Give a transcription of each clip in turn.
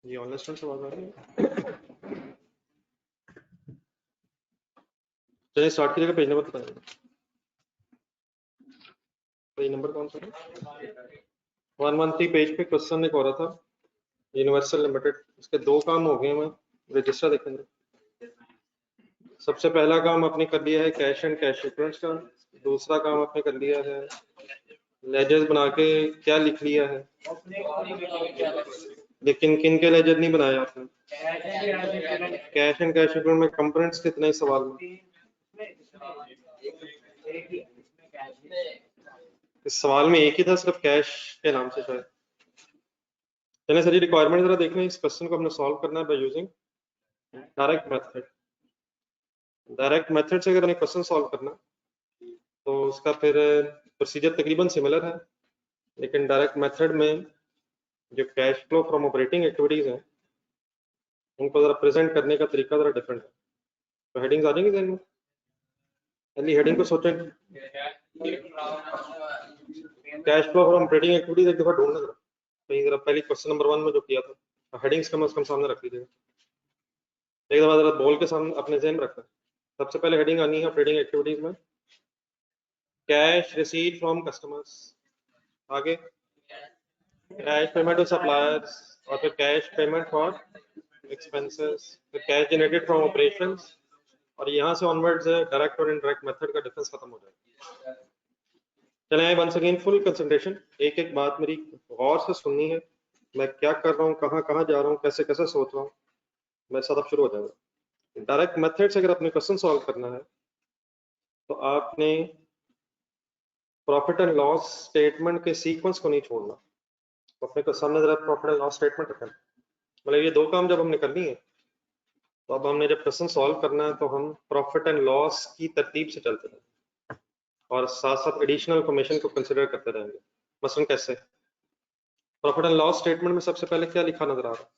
ये online student से बात आ रही है। चलिए स्टार्ट कीजिएगा, पेज नंबर बताइए। पेज नंबर कौन सा है? 113 पेज पे क्वेश्चन एक और था, यूनिवर्सल लिमिटेड। इसके दो काम हो गए हैं, रजिस्टर देखेंगे। सबसे पहला काम आपने कर लिया है कैश एंड कैश इक्विवेलेंट्स का। दूसरा काम आपने कर लिया है लेजर्स बना के क्या लिख लिया है, लेकिन किन के लेजर नहीं बनाए आपने? कैश एंड कैश इक्विवेलेंट में कंपोनेंट्स कितने इस सवाल में? इस सवाल में एक ही था, सिर्फ कैश के नाम से शायद। चलिए सर, ये रिक्वायरमेंट जरा देख लें। इस क्वेश्चन को हमने सॉल्व करना है by using direct method. Direct method से अगर हमें क्वेश्चन सॉल्व करना तो उसका फिर प्रोसीजर तकरीबन सिमिलर है, लेकिन डायरेक्ट मेथड में जो cash flow from operating activities हैं उनको जरा प्रेजेंट करने का तरीका जरा डिफरेंट है। तो हेडिंग्स आ जाएंगी ज़हन में। पहली हेडिंग को सोचें, cash flow from operating activities. एक दफा ढूंढना जरा कहीं, जरा पहली क्वेश्चन नंबर 1 में जो किया था हेडिंग्स कम से कम सामने रख लीजिएगा। एक दफा जरा बोल के सामने अपने ज़हन में रखना। सबसे पहले हेडिंग आनी है ऑपरेटिंग एक्टिविटीज में कैश रिसीव फ्रॉम कस्टमर्स, आगे कैश पेमेंट टू सप्लायर्स, और फिर कैश पेमेंट फॉर एक्सपेंसेस, फिर कैश जनरेटेड फ्रॉम ऑपरेशंस, और यहाँ से ऑनवर्ड्स डायरेक्ट और इनडायरेक्ट मेथड का डिफरेंस खत्म हो जाएगा। चले वंस अगेन फुल कंसंट्रेशन, एक एक बात मेरी गौर से सुननी है। मैं क्या कर रहा हूँ, कहाँ कहाँ जा रहा हूँ, कैसे कैसे सोच रहा हूँ, मेरे साथ अब शुरू हो जाएगा। डायरेक्ट मेथड से अगर अपने क्वेश्चन सॉल्व करना है तो आपने प्रॉफिट एंड लॉस स्टेटमेंट के सीक्वेंस को नहीं छोड़ना। तो अपने को सामने जरा प्रॉफिट एंड लॉस स्टेटमेंट रखना। मतलब ये दो काम जब हमने करनी है तो अब हमने जब क्वेश्चन सॉल्व करना है तो हम प्रॉफिट एंड लॉस की तरतीब से चलते रहेंगे और साथ साथ एडिशनल इंफॉर्मेशन को कंसिडर करते रहेंगे। मसलन कैसे? प्रॉफिट एंड लॉस स्टेटमेंट में सबसे पहले क्या लिखा नजर आ रहा है?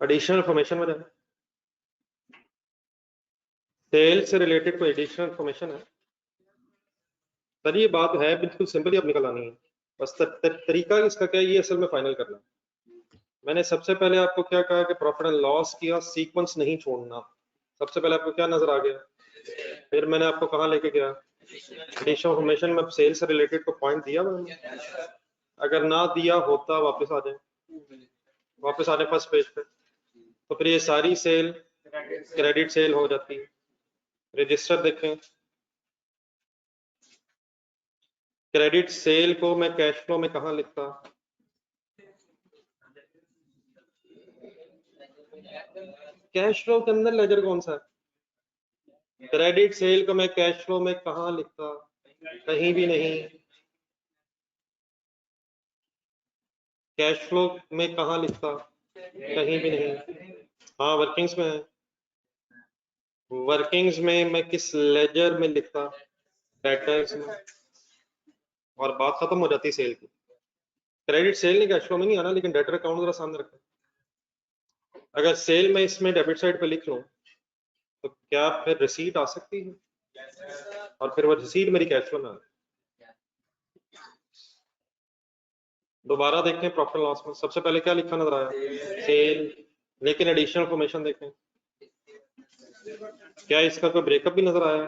एडिशनल इंफॉर्मेशन में जाए, सेल से रिलेटेड कोई एडिशनल इंफॉर्मेशन है? सर ये बात है बिल्कुल सिंपल ही अब निकल आनी है, बस तरीका इसका क्या है ये असल में फाइनल करना है। मैंने सबसे पहले आपको क्या कहा कि प्रॉफिट एंड लॉस की सीक्वेंस नहीं छोड़ना। सबसे पहले आपको क्या नजर आ गया? फिर मैंने आपको कहाँ लेके गया? एडिशनल इंफॉर्मेशन में सेल से रिलेटेड को पॉइंट दिया मैंने। अगर ना दिया होता वापस आ जाए फर्स्ट पेज पे, तो फिर ये सारी सेल क्रेडिट सेल हो जाती है। रजिस्टर देखें, क्रेडिट सेल को मैं कैश फ्लो में कहाँ लिखता? कैश फ्लो के अंदर लेजर कौन सा है? क्रेडिट सेल को मैं कैश फ्लो में कहाँ लिखता? कहीं भी नहीं। कैश फ्लो में कहाँ लिखता? कहीं भी नहीं। हाँ वर्किंग्स में है। वर्किंग्स में मैं किस लेजर में लिखता? डेटर्स में। और बात खत्म हो जाती सेल की। क्रेडिट सेल नहीं कैश फ्लो में नहीं आना, लेकिन डेटर अकाउंट जरा सामने रखना। अगर सेल में इसमें डेबिट साइड पे लिख लूं तो क्या फिर रिसीट आ सकती है? और फिर वो रिसीट मेरी कैश फ्लो में आ। दोबारा देखें प्रॉफिट लॉस में सबसे पहले क्या लिखा नजर आया? सेल, लेकिन एडिशनल इंफॉर्मेशन देखें, क्या इसका कोई ब्रेकअप भी नजर आया?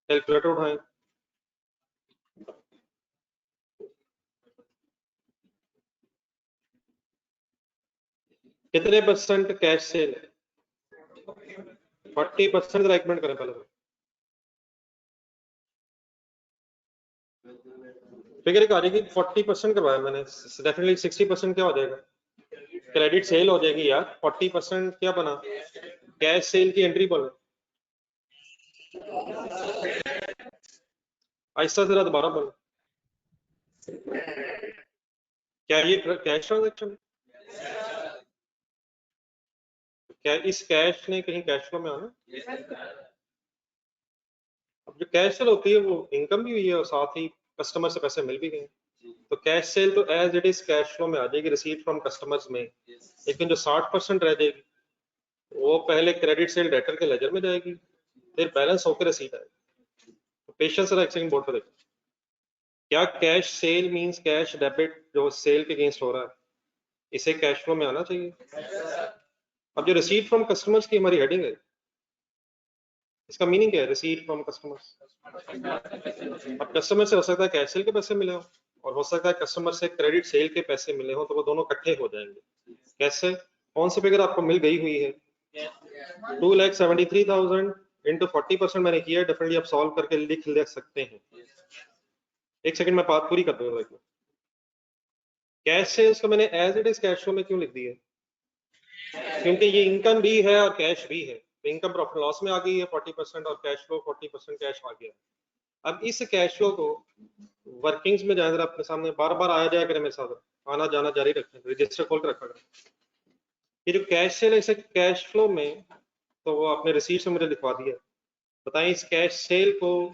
कैलकुलेटर उठाएं, कितने परसेंट कैश सेल है? 40% रेकमेंड करें पहले। फिगर एक आ जाएगी 40% करवाया मैंने, डेफिनेटली 60% क्या हो जाएगा? क्रेडिट सेल हो जाएगी यार। 40% क्या बना? कैश सेल की एंट्री बोले। ऐसा जरा दोबारा बोलो, क्या ये कैश ट्रांजेक्शन? क्या इस कैश ने कहीं कैश फ्लो में आना? अब जो कैश सेल होती है वो इनकम भी हुई है और साथ ही कस्टमर से पैसे मिल भी गए। तो कैश सेल तो as it is cash flow में आ जाएगी, रिसीट फ्रॉम कस्टमर्स में। लेकिन जो 60% रह जाएगी वो पहले क्रेडिट सेल डेटर के लेजर में जाएगी, फिर बैलेंस होकर रिसीट आएगी। तो पेशेंस रहा, एक सेकंड बोर्ड पर देखो। क्या cash cell means cash debit जो सेल के अगेंस्ट हो रहा है, इसे कैश फ्लो में आना चाहिए। अब जो रिसीट फ्रॉम कस्टमर्स की हमारी हेडिंग है, इसका मीनिंग क्या है? Receipt from customers. अब कस्टमर से हो सकता है कैश सेल के पैसे मिले हो, और हो सकता है कस्टमर से क्रेडिट सेल के पैसे मिले हो, तो वो दोनों इकट्ठे हो जाएंगे। कैसे? कौन सी फिगर आपको मिल गई हुई है? 2,73,000 इंटू 40% मैंने किया है, डेफिनेटली आप सॉल्व करके लिख ले सकते हैं। एक सेकंड में बात पूरी कर दूंगा। कैश सेल्स को मैंने as it is cash flow में क्यों लिख दिया? क्योंकि ये इनकम भी है और कैश भी है। तो इनकम प्रॉफिट लॉस में आ गई है 40% और कैश फ्लो 40% कैश आ गया। अब इस कैश फ्लो को वर्किंग्स में जाए, अपने सामने बार बार आया जाया करें, मेरे साथ आना जाना जारी रखें, रजिस्टर खोल कर रखा करें। ये जो कैश सेल है इसे कैश फ्लो में, तो वो आपने रिसीट से मुझे लिखवा दिया। बताएं इस कैश सेल को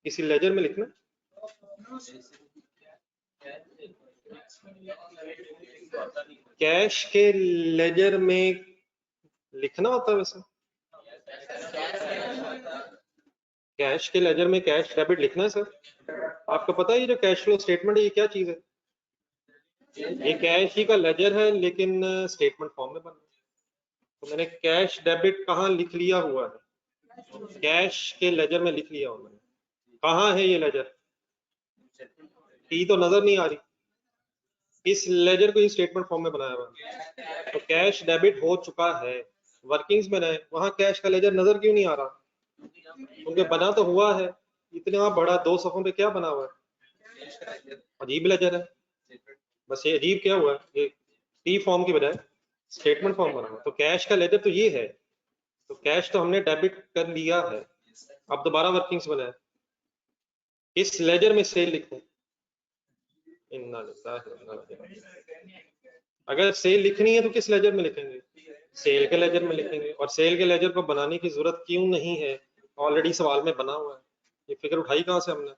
किसी लेजर में लिखना? कैश के लेजर में लिखना होता है वैसे? कैश के लेजर में कैश डेबिट लिखना है सर? आपको पता है ये जो कैश फ्लो स्टेटमेंट है ये क्या चीज है? ये कैश ही का लेजर है, लेकिन स्टेटमेंट फॉर्म में बना है। तो मैंने कैश डेबिट कहाँ लिख लिया हुआ है? कैश के लेजर में लिख लिया हुआ है। कहाँ है ये लेजर? तो नजर नहीं आ रही। इस लेजर को स्टेटमेंट फॉर्म में बनाया हुआ है। तो कैश डेबिट हो चुका है, वर्किंग्स में है, वहां कैश का लेजर नजर क्यों नहीं आ रहा? उनके बना तो हुआ है, इतना बड़ा 2 सफों पे क्या बना हुआ है? अजीब लेजर है। बस ये अजीब क्या हुआ, ये टी फॉर्म की बजाय स्टेटमेंट फॉर्म बना हुआ। तो कैश का लेजर तो ये है, तो कैश तो हमने डेबिट कर लिया है, अब दोबारा वर्किंग्स बनाए। इस लेजर में सेल लिखो। अगर सेल लिखनी है तो किस लेजर में लिखेंगे? सेल के लेजर में लिखेंगे। और सेल के लेजर को बनाने की जरूरत क्यों नहीं है? ऑलरेडी सवाल में बना हुआ है। ये फिगर उठाई कहाँ से हमने?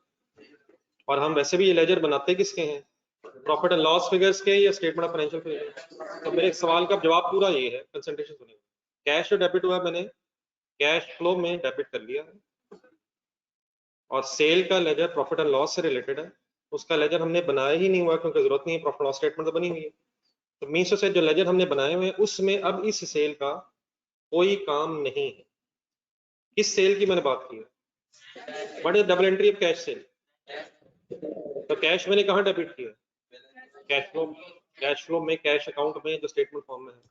और हम वैसे भी ये लेजर बनाते किसके हैं? प्रॉफिट एंड लॉस फिगर्स के या स्टेटमेंट ऑफ फाइनेंशियल फिगर्स? तो मेरे सवाल का जवाब पूरा ये है, कंसंट्रेशन सुनिए। कैश जो डेबिट हुआ मैंने कैश फ्लो में डेबिट कर लिया है, और सेल का लेजर प्रॉफिट एंड लॉस से रिलेटेड है, उसका लेजर हमने बनाया ही नहीं हुआ क्योंकि जरूरत नहीं है, प्रॉफिट लॉस स्टेटमेंट तो बनी हुई है। तो मीन्स से जो लेजर हमने बनाए हुए हैं उसमें अब इस सेल का कोई काम नहीं है। किस सेल की मैंने बात की है? What is double entry of cash sale? तो कैश मैंने कहाँ डेबिट किया? कैश फ्लो में, कैश अकाउंट में जो स्टेटमेंट फॉर्म में है।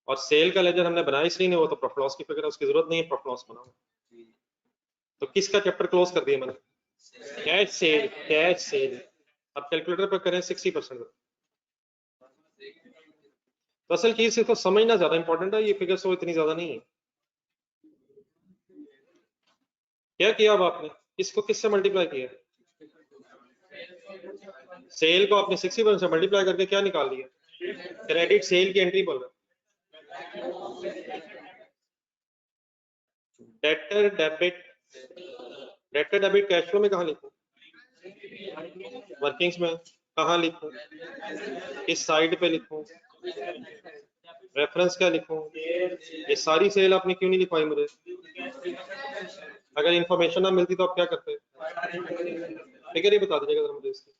और सेल का लेजर हमने बनाया इसलिए नहीं, वो तो प्रॉफिट लॉस की फिगर है, उसकी जरूरत नहीं है प्रॉफिट लॉस बनाओ। तो किसका चैप्टर क्लोज कर दिया मैंने? Cash cell. Cash cell. अब कैलकुलेटर पर करें 60%। तो असल चीज से तो समझना ज्यादा इंपॉर्टेंट है, ये फिगर तो इतनी ज्यादा नहीं है। क्या किया अब आपने? इसको किससे मल्टीप्लाई किया? सेल को आपने 60% से मल्टीप्लाई करके क्या निकाल लिया? क्रेडिट सेल की एंट्री बोल रहे। Debtor debit. Debtor debit cash flow में कहाँ लिखूं? वर्किंग्स में कहाँ लिखूं? किस साइड पे लिखूं? रेफरेंस क्या लिखूं? ये सारी सेल आपने क्यों नहीं लिखवाई मुझे? अगर इंफॉर्मेशन ना मिलती तो आप क्या करते? फिगर ही बता दीजिएगा जरा मुझे इसकी।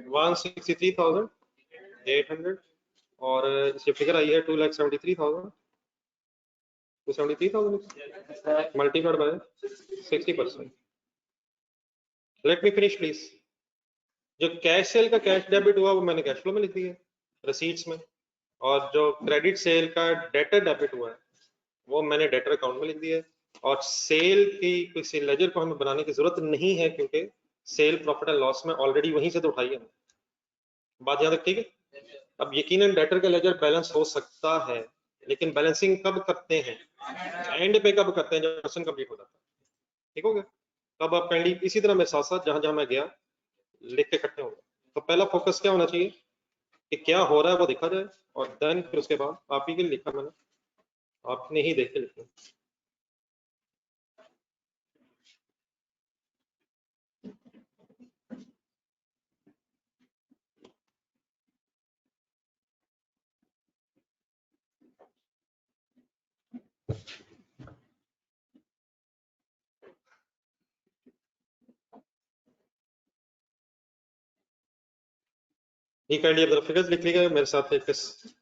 163,800 और इसकी फिगर आई है 2,73,000। 273,000 multiplied by 60%। Let me finish please. जो कैश सेल का कैश डेबिट हुआ वो मैंने कैश फ्लो में लिख दिया रिसीट्स में, और जो क्रेडिट सेल का डेटर डेबिट हुआ है वो मैंने डेटर अकाउंट में लिख दिया है। और सेल की किसी लेजर को हमें बनाने की जरूरत नहीं है क्योंकि सेल प्रॉफिट एंड लॉस में ऑलरेडी वहीं से तो उठाई है। बात यहाँ तक ठीक है? अब यकीनन डेटर का लेजर बैलेंस हो सकता है, लेकिन बैलेंसिंग कब करते हैं? एंड पे कब करते हैं? जब पर्सन कंप्लीट हो जाता है। ठीक हो गया? तब आप काइंडली इसी तरह मेरे साथ साथ जहां जहां मैं गया लिख के इकट्ठे होंगे। तो पहला फोकस क्या होना चाहिए कि क्या हो रहा है वो देखा जाए, और देन फिर उसके बाद आप ही के लिए लिखा मैंने, आपने ही देख के लिखना। ही काइंडली अब फिगर्स लिख लीजिएगा।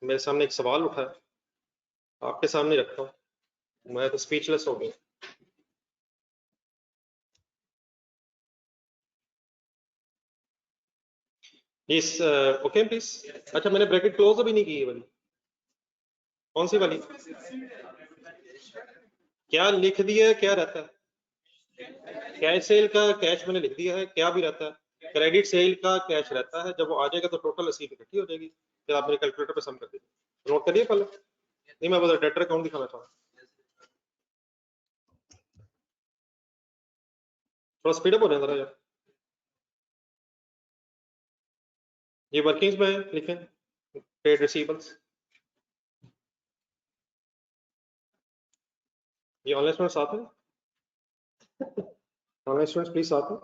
मेरे सामने एक सवाल उठा है, आपके सामने रखता हूँ, मैं तो स्पीचलेस हो गया। इस ओके प्लीज। अच्छा मैंने ब्रैकेट क्लोज अभी नहीं की है वाली, कौन सी वाली? क्या लिख दिया है, क्या रहता है? कैश सेल का कैश मैंने लिख दिया है, क्या भी रहता है? क्रेडिट सेल का कैश रहता है, जब वो आ जाएगा तो टोटल रसीद इकट्ठी हो जाएगी, फिर आप मेरे कैलकुलेटर पे सम कर दीजिए। नोट करिए पहले, नहीं मैं बस डेटर अकाउंट दिखाना चाहूँ, थोड़ा स्पीड अप हो जाए जरा यार। ये वर्किंग्स में है, लिखें ट्रेड रिसीवेबल्स। ये ऑनलाइन स्टूडेंट साथ है, ऑनलाइन स्टूडेंट्स प्लीज साथ है।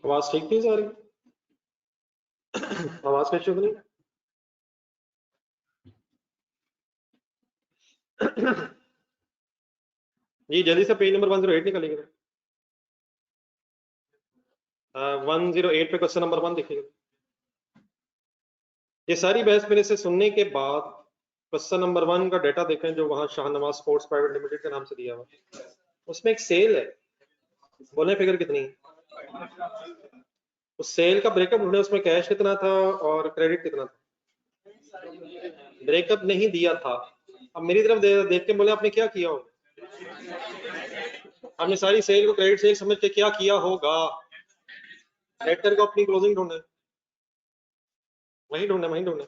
आवाज ठीक नहीं जा रही? आवाज कैसे हो नहीं? जी जल्दी से पेज नंबर 108 निकालिएगा। 108 पे क्वेश्चन नंबर 1 देखिएगा। ये सारी बहस मेरे से सुनने के बाद क्वेश्चन नंबर 1 का डाटा देखें, जो वहां शाहनवाज स्पोर्ट्स प्राइवेट लिमिटेड के नाम से दिया हुआ, उसमें एक सेल है, बोले फिगर कितनी है? उस सेल का ब्रेकअप ढूंढे, उसमें कैश कितना था और क्रेडिट कितना था? ब्रेकअप नहीं दिया था। अब मेरी तरफ देख के बोले आपने क्या किया होगा? आपने सारी सेल को क्रेडिट सेल समझ के क्या किया होगा? लेटर को अपनी क्लोजिंग ढूंढे, वहीं ढूंढे।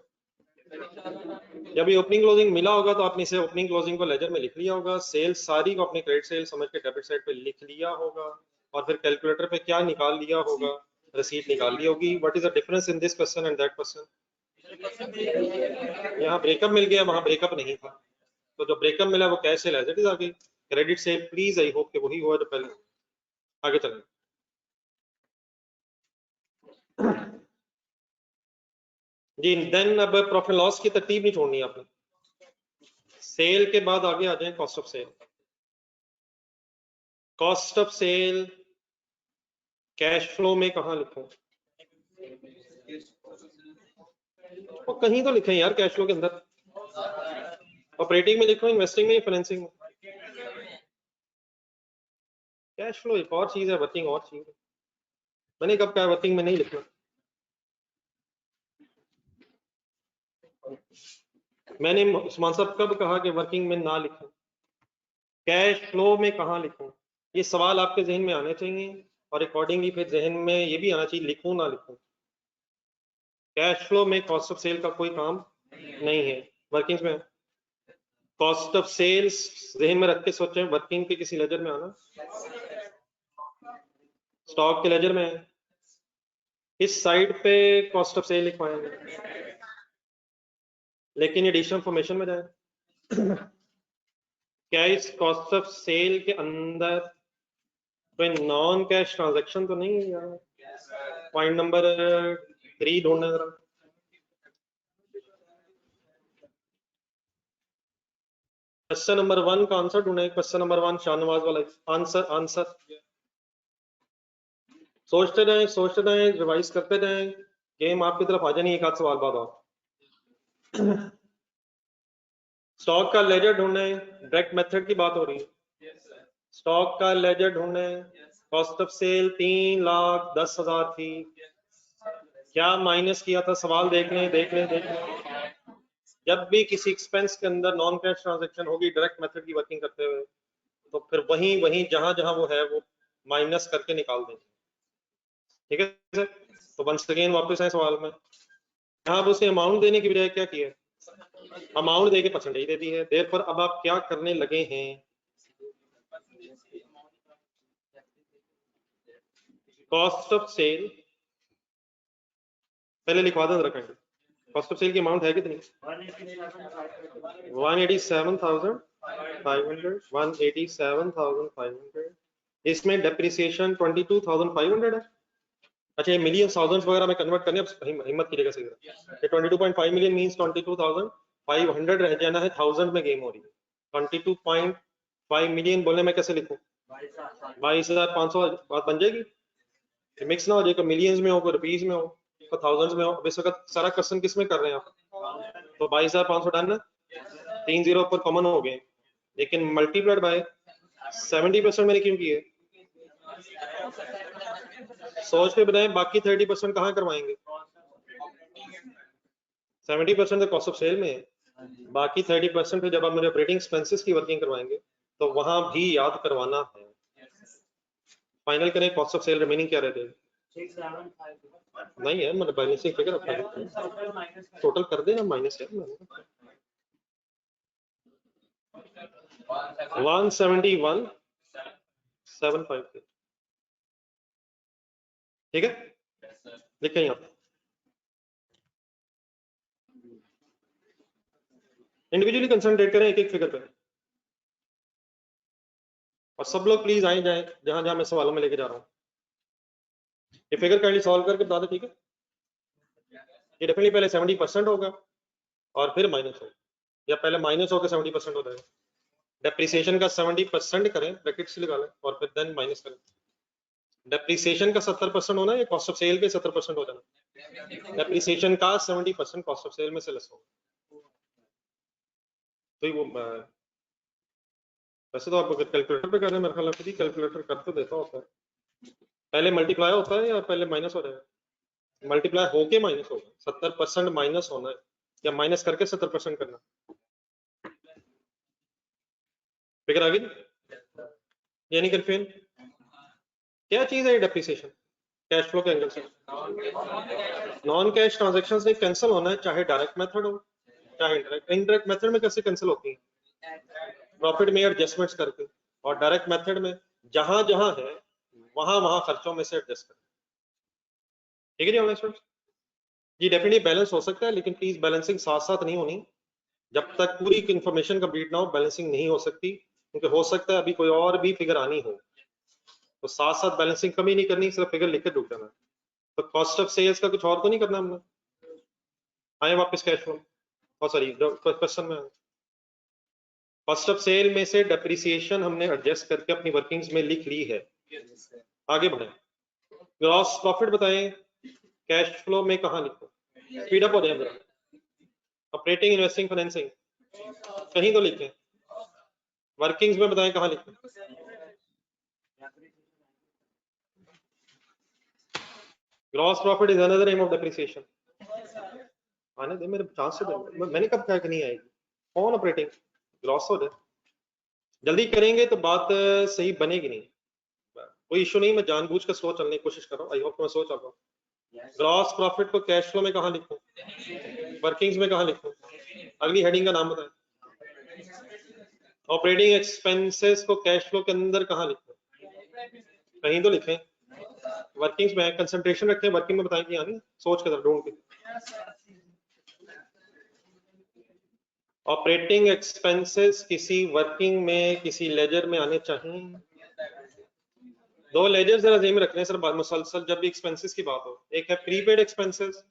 जब ये ओपनिंग क्लोजिंग मिला होगा तो आपने इसे ओपनिंग क्लोजिंग को लेजर में लिख लिया होगा, सेल सारी को अपने क्रेडिट सेल समझ के डेबिट साइड पे लिख लिया होगा, और फिर कैलकुलेटर पे क्या निकाल लिया होगा? रसीद निकाल ली होगी। What is the difference in this question and that question? यहाँ ब्रेकअप मिल गया, वहां ब्रेकअप नहीं था, तो जो ब्रेकअप मिला वो cash sale as it is आ गई। Credit sale please, I hope कि वही हुआ जो पहले। आगे चलें जी। देन अब प्रॉफिट लॉस की तरतीब नहीं छोड़नी आपने, सेल के बाद आगे आ जाए cost of sale. Cost of sale cash flow में कहाँ लिखूं? तो कहीं तो लिखें यार, कैश फ्लो के अंदर। ऑपरेटिंग में लिखो, इन्वेस्टिंग में, फाइनेंसिंग में? कैश फ्लो एक और चीज है, वर्किंग और चीज है। मैंने कब कहा वर्किंग में नहीं लिखना? मैंने उस्मान साहब कब कहा कि वर्किंग में ना लिखूं? कैश फ्लो में कहाँ लिखूं? ये सवाल आपके जहन में आने चाहिए, और अकॉर्डिंगली फिर जहन में ये भी आना चाहिए लिखूं ना लिखूं। कैश फ्लो में कॉस्ट ऑफ सेल का कोई काम नहीं है, वर्किंग में। कॉस्ट ऑफ सेल्स जहन में रख के सोचें, वर्किंग के किसी लेजर में आना, स्टॉक के लेजर में है, इस साइड पे कॉस्ट ऑफ सेल लिखवाएंगे, लेकिन एडिशनल फॉर्मेशन में जाए। क्या इस कॉस्ट ऑफ सेल के अंदर कोई नॉन कैश ट्रांजैक्शन तो नहीं है यार? पॉइंट नंबर 3 ढूंढना जरा। क्वेश्चन नंबर 1 का आंसर ढूंढे, क्वेश्चन नंबर 1 शाहनवाज वाला आंसर। सोचते रहें, रिवाइज करते रहें, गेम आपकी तरफ आ जानी एक आध सवाल बाद और। स्टॉक का लेजर ढूंढे, डायरेक्ट मेथड की बात हो रही है। स्टॉक का लेजर ढूंढे, कॉस्ट ऑफ सेल 3,10,000 थी, क्या माइनस किया था? सवाल देख लें। जब भी किसी एक्सपेंस के अंदर नॉन कैश ट्रांजैक्शन होगी डायरेक्ट मेथड की वर्किंग करते हुए, तो फिर वहीं जहां जहां वो है वो माइनस करके निकाल देंगे। ठीक है सर? तो वंस अगेन वापस आए सवाल में, यहाँ आप उसे अमाउंट देने की बजाय क्या किया? अमाउंट देके परसेंटेज दे दी है। देयरफॉर अब आप क्या करने लगे हैं? कॉस्ट ऑफ सेल पहले लिखवा दें रखेंगे। कॉस्ट ऑफ सेल की अमाउंट है कितनी? 187,500, 187,500। इसमें डेप्रिसिएशन 22,500 है। अच्छा ये मिलियन थाउजेंड्स वगैरह में कन्वर्ट करने, अब हिम्मत कीजिएगा सही। 22.5 मिलियन मींस 22,500 500 रह जाना है, 1000 में गेम हो रही है। 22.5 मिलियन बोलने में कैसे लिखूं? 22,500 बात बन जाएगी, मिक्स ना हो जाएगा, मिलियंस में हो, रुपीज में हो, तो थाउजेंड्स में हो। अब इस वक्त सारा क्वेश्चन किस में कर रहे हैं आप? तो 22,500 डन है, 3 जीरो ऊपर कॉमन हो गए, लेकिन मल्टीप्लाइड बाय 70% मैंने क्यों किए? सोच के बताएं, बाकी 30% कहाँ करवाएंगे? 70% तो कॉस्ट ऑफ सेल में है, बाकी 30% पे जब आप मुझे ऑपरेटिंग एक्सपेंसेस की वर्किंग करवाएंगे तो वहां भी याद करवाना है। फाइनल करें, कॉस्ट ऑफ सेल रिमेनिंग क्या रहते हैं? नहीं है, मतलब बैलेंसिंग फिगर टोटल कर देना माइनस है। 171,753, ठीक है, लिखें यहाँ पे। इंडिविजुअली कंसंट्रेट करें एक एक फिगर पे, और सब लोग प्लीज आए जाए जहां जहां मैं सवालों में लेके जा रहा हूँ। ये फिगर काइंडली सॉल्व करके बता दो, ठीक है। ये डेफिनेटली पहले 70% होगा और फिर माइनस होगा, या पहले माइनस होकर 70% हो जाएगा। डेप्रिसिएशन का 70% करें, ब्रैकेट्स लगा लें, और फिर देन माइनस करें। डेप्रिसिएशन का 70% होना, या कॉस्ट ऑफ सेल के 70% हो जाना? डेप्रिसिएशन का 70% कॉस्ट ऑफ सेल में से लेस होगा। तो वो वैसे तो आप अगर कैलकुलेटर पे कर रहे हैं, मेरे ख्याल में कैलकुलेटर कर तो देता होता है, पहले मल्टीप्लाई होता है या पहले माइनस हो जाएगा? मल्टीप्लाई होके माइनस होगा, 70% माइनस होना है, या माइनस करके 70% करना। फिगर आ गई? यानी कंफ्यूजन क्या चीज है डेप्रिसिएशन कैश फ्लो के एंगल से? नॉन कैश ट्रांजैक्शंस नहीं कैंसिल होना है, चाहे डायरेक्ट मेथड हो चाहे इनडायरेक्ट। इनडायरेक्ट मेथड में कैसे कैंसिल होती है? प्रॉफिट में एडजस्टमेंट्स करके, और डायरेक्ट मेथड में जहां जहां है वहां वहां खर्चों में से एडजस्ट करके, ठीक है जी ऑनलाइन स्टूडेंट्स? जी डेफिनेटली बैलेंस हो सकता है, लेकिन प्लीज बैलेंसिंग साथ साथ नहीं होनी। जब तक पूरी इन्फॉर्मेशन कंप्लीट ना हो बैलेंसिंग नहीं हो सकती, क्योंकि हो सकता है अभी कोई और भी फिगर आनी हो, तो साथ साथ बैलेंसिंग कमी नहीं करनी, सिर्फ फिगर लिख के डूब जाना। तो कॉस्ट ऑफ सेल्स का कुछ और तो नहीं करना हमने। आए वापस कैश फ्लो, और सॉरी क्वेश्चन में, कॉस्ट ऑफ सेल में से डेप्रिसिएशन हमने एडजस्ट करके अपनी वर्किंग्स में लिख ली है। आगे बढ़े, ग्रॉस प्रॉफिट बताएं कैश फ्लो में कहाँ लिखो, स्पीड अप हो जाए मेरा। ऑपरेटिंग इन्वेस्टिंग फाइनेंसिंग कहीं तो लिखें, वर्किंग्स में बताएं कहाँ लिखें। Gross profit is another name of depreciation. आने दे मेरे चांस से, मैंने कब कहा कि नहीं आएगी, कौन ऑपरेटिंग ग्रॉस हो जाए, जल्दी करेंगे तो बात सही बनेगी नहीं। कोई इशू नहीं, मैं जानबूझ कर स्लो चलने की कोशिश कर रहा हूँ, आई होप मैं स्लो चल रहा हूँ। ग्रॉस प्रॉफिट को कैश फ्लो में कहाँ लिखूं, वर्किंग्स में कहाँ लिखूं? अगली हेडिंग का नाम बताएं। ऑपरेटिंग एक्सपेंसेस को कैश फ्लो के अंदर कहाँ लिखूं? कहीं तो लिखें, वर्किंग्स में कंसंट्रेशन रखें, वर्किंग में बताएं कि यानी सोच के ढूंढ के। ऑपरेटिंग एक्सपेंसेस किसी वर्किंग में किसी लेजर में आने चाहिए। दो लेजर जरा ध्यान में रखने सर मुसलसल जब भी एक्सपेंसेस की बात हो, एक है प्रीपेड एक्सपेंसेस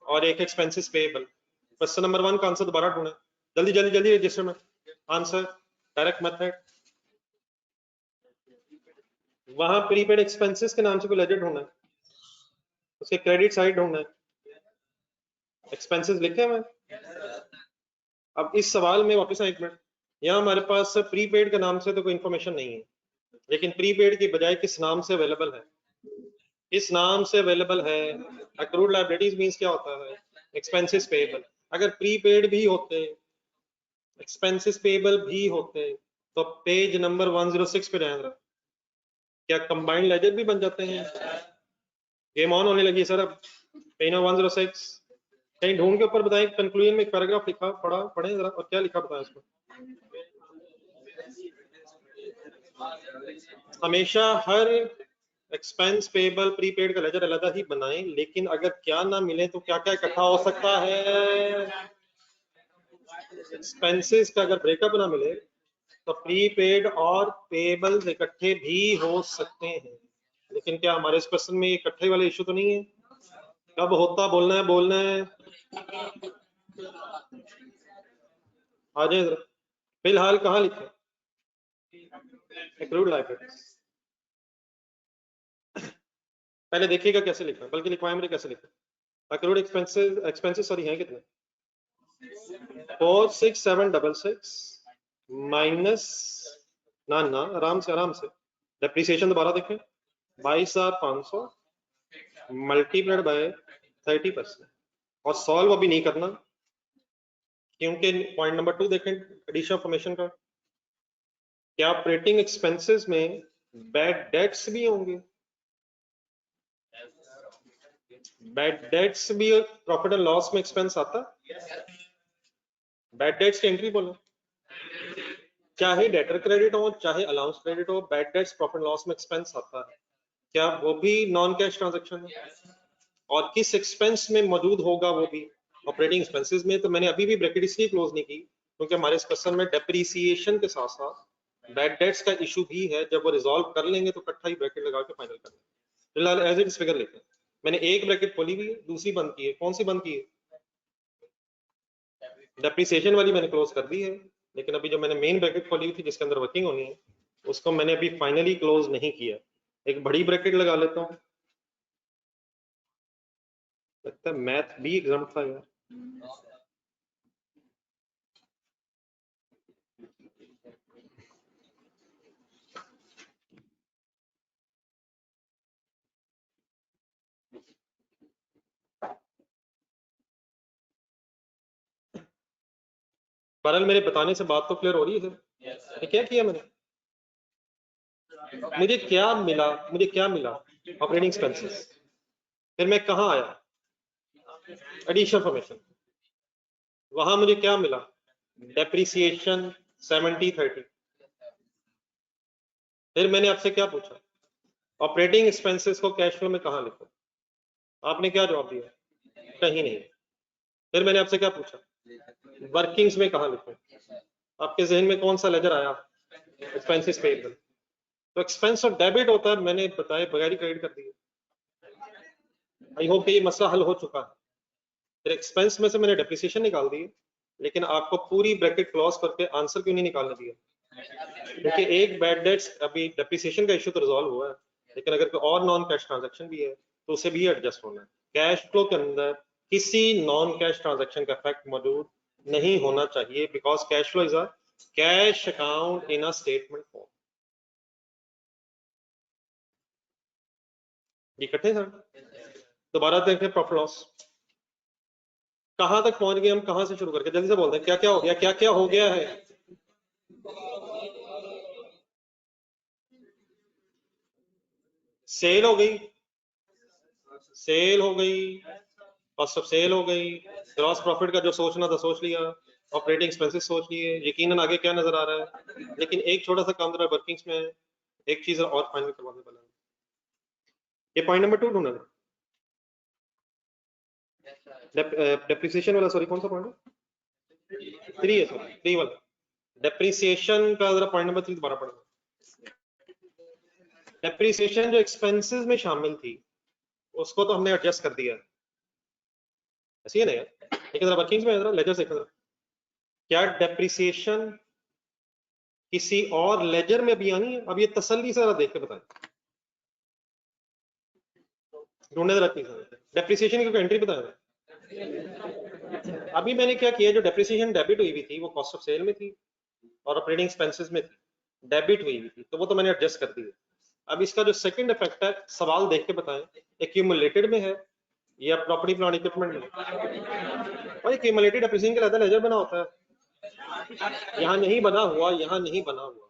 और एक एक्सपेंसेस पेएबल। क्वेश्चन नंबर 1 का आंसर दोबारा ढूंढें, जल्दी जल्दी जल्दी रजिस्टर में आंसर, डायरेक्ट मेथड, वहां प्रीपेड एक्सपेंसेस के नाम से कोई लेजर ढूंढना है, उसके क्रेडिट साइड ढूंढना है, एक्सपेंसेस लिखे हुए। अब इस सवाल में वापस एक मिनट, यहाँ हमारे पास प्रीपेड के नाम से तो कोई इंफॉर्मेशन नहीं है, लेकिन प्रीपेड की बजाय किस नाम से अवेलेबल है? इस नाम से अवेलेबल है। अक्रूड लायबिलिटीज मींस क्या होता है? Expenses payable. अगर प्रीपेड भी होते, एक्सपेंसेस पेएबल भी होते, तो पेज नंबर 106 पे जाएं, क्या कंबाइंड लेजर भी बन जाते हैं? गेम ऑन होने लगी सर अब। पेज नंबर 106 कहीं ढूंढ के ऊपर बताएं, कंक्लूजन में एक पैराग्राफ लिखा, पढ़े जरा, और क्या लिखा बताएं इसको। हमेशा हर एक्सपेंस पेबल प्रीपेड का लेजर अलग ही बनाएं, लेकिन अगर क्या ना मिले तो क्या क्या इकट्ठा हो सकता है? एक्सपेंसेस का अगर ब्रेकअप ना मिले तो प्रीपेड और पेबल इकट्ठे भी हो सकते हैं, लेकिन क्या हमारे इस क्वेश्चन में इकट्ठे वाले इशू तो नहीं है? कब होता बोलना है, बोलना है। आ जाए इधर। फिलहाल कहाँ लिखा है? Accrued liabilities. पहले देखिएगा कैसे लिखा है, बल्कि लिखवाए मैंने कैसे लिखा। एक्रूड एक्सपेंसेस सॉरी हैं कितने? 46766 माइनस ना आराम से डेप्रिसिएशन दोबारा देखें 22,500 मल्टीप्लाइड बाय 30%। और सॉल्व अभी नहीं करना, क्योंकि पॉइंट नंबर 2 देखें एडिशन फॉर्मेशन का। क्या ऑपरेटिंग एक्सपेंसेस में बैड डेट्स भी होंगे? बैड डेट्स भी प्रॉफिट एंड लॉस में एक्सपेंस आता? बैड डेट्स की एंट्री बोलो, चाहे डेटर क्रेडिट हो चाहे अलाउंस क्रेडिट हो, बैड डेट्स प्रॉफिट लॉस में एक्सपेंस आता है। क्या वो भी नॉन कैश ट्रांजैक्शन है? और किस एक्सपेंस में मौजूद होगा वो भी? ऑपरेटिंग एक्सपेंसेस में। तो मैंने अभी भी ब्रैकेट इसलिए क्लोज नहीं की क्योंकि हमारे इस क्वेश्चन में डेप्रीसिएशन के साथ साथ बैड डेट्स का इशू भी है। जब वो रिजॉल्व कर लेंगे तो इकट्ठा ही ब्रैकेट लगा के फाइनल कर लेंगे। फिलहाल एज इट फिगर लेते हैं। मैंने एक ब्रैकेट खोली हुई है, दूसरी बंद की है। कौन सी बंद की है? डेप्रीसिएशन वाली मैंने क्लोज कर दी है, लेकिन अभी जो मैंने मेन ब्रैकेट खोली हुई थी जिसके अंदर वर्किंग होनी है उसको मैंने अभी फाइनली क्लोज नहीं किया। एक बड़ी ब्रैकेट लगा लेता हूँ। लगता है मैथ भी एग्जाम था यार। बहरहाल मेरे बताने से बात तो क्लियर हो रही है। ये क्या किया मैंने? मुझे क्या मिला ऑपरेटिंग एक्सपेंसेस। फिर मैं कहाँ आया? Addition formation. वहां मुझे क्या मिला? डेप्रिसिएशन 70/30। फिर मैंने आपसे क्या पूछा? ऑपरेटिंग एक्सपेंसेस को कैश फ्लो में कहाँ लिखो? आपने क्या जवाब दिया? कहीं नहीं। फिर मैंने आपसे क्या पूछा? वर्किंग्स में कहाँ लिखो? आपके जहन में कौन सा लेजर आया? Expenses payable. तो एक्सपेंस और डेबिट होता है, मैंने बताए बगैर ही क्रेडिट कर दिया। आई होप कि ये मसला हल हो चुका है। फिर एक्सपेंस में से मैंने डेप्रिसिएशन निकाल दी, लेकिन आपको पूरी ब्रैकेट क्लोज करके आंसर क्यों नहीं निकालने दिया? क्योंकि एक बैड डेट्स अभी डेप्रिसिएशन का इशू तो रिजॉल्व हुआ है, लेकिन अगर कोई और नॉन कैश ट्रांजैक्शन भी है तो उसे भी एडजस्ट होना है। कैश फ्लो के अंदर किसी नॉन कैश ट्रांजैक्शन का इफेक्ट मौजूद नहीं होना चाहिए, because cash flow is a cash account in a statement form. इकट्ठे सर दोबारा देखें प्रॉफिट लॉस कहां तक पहुंच गए हम, कहां से शुरू करके जल्दी से बोलते हैं क्या क्या हो गया, क्या क्या हो गया है। सेल हो गई, सेल हो गई, कॉस्ट ऑफ सेल हो गई, ग्रॉस प्रॉफिट का जो सोचना था सोच लिया, ऑपरेटिंग एक्सपेंसेस सोच लिए, यकीनन आगे क्या नजर आ रहा है। लेकिन एक छोटा सा काम जरा वर्किंग्स में है, एक चीज और फाइनल करवाने वाला है। ये पॉइंट नंबर 2 ढूंढना डेप्रिसिएशन वाला, सॉरी कौन सा पॉइंट है? 3 है सर, 3 वाला डेप्रिसिएशन का जरा पॉइंट नंबर 3 दोबारा पढ़ना। डेप्रिसिएशन जो एक्सपेंसेस में शामिल थी उसको तो हमने एडजस्ट कर दिया है, ऐसी है ना यार। लेकिन जरा वर्किंग्स में जरा लेजर देखो, क्या डेप्रिसिएशन किसी और लेजर में भी आनी है? अब ये तसल्ली से जरा देख के बताएं, ढूंढने जरा चीज डेप्रिसिएशन की एंट्री बताया। अभी मैंने क्या किया, जो डेप्रिसिएशन डेबिट हुई थी वो कॉस्ट ऑफ सेल में थी और ऑपरेटिंग एक्सपेंसेस में थी, डेबिट हुई थी, तो वो तो मैंने एडजस्ट कर दी। अब इसका जो सेकंड इफेक्ट है, सवाल देख के बताएं, एक्यूमुलेटेड में है या प्रॉपर्टी प्लांट इक्विपमेंट में? और एक्यूमुलेटेड डेप्रिसिएशन के लिए लेजर बना होता है, यहाँ नहीं बना हुआ, यहाँ नहीं बना हुआ।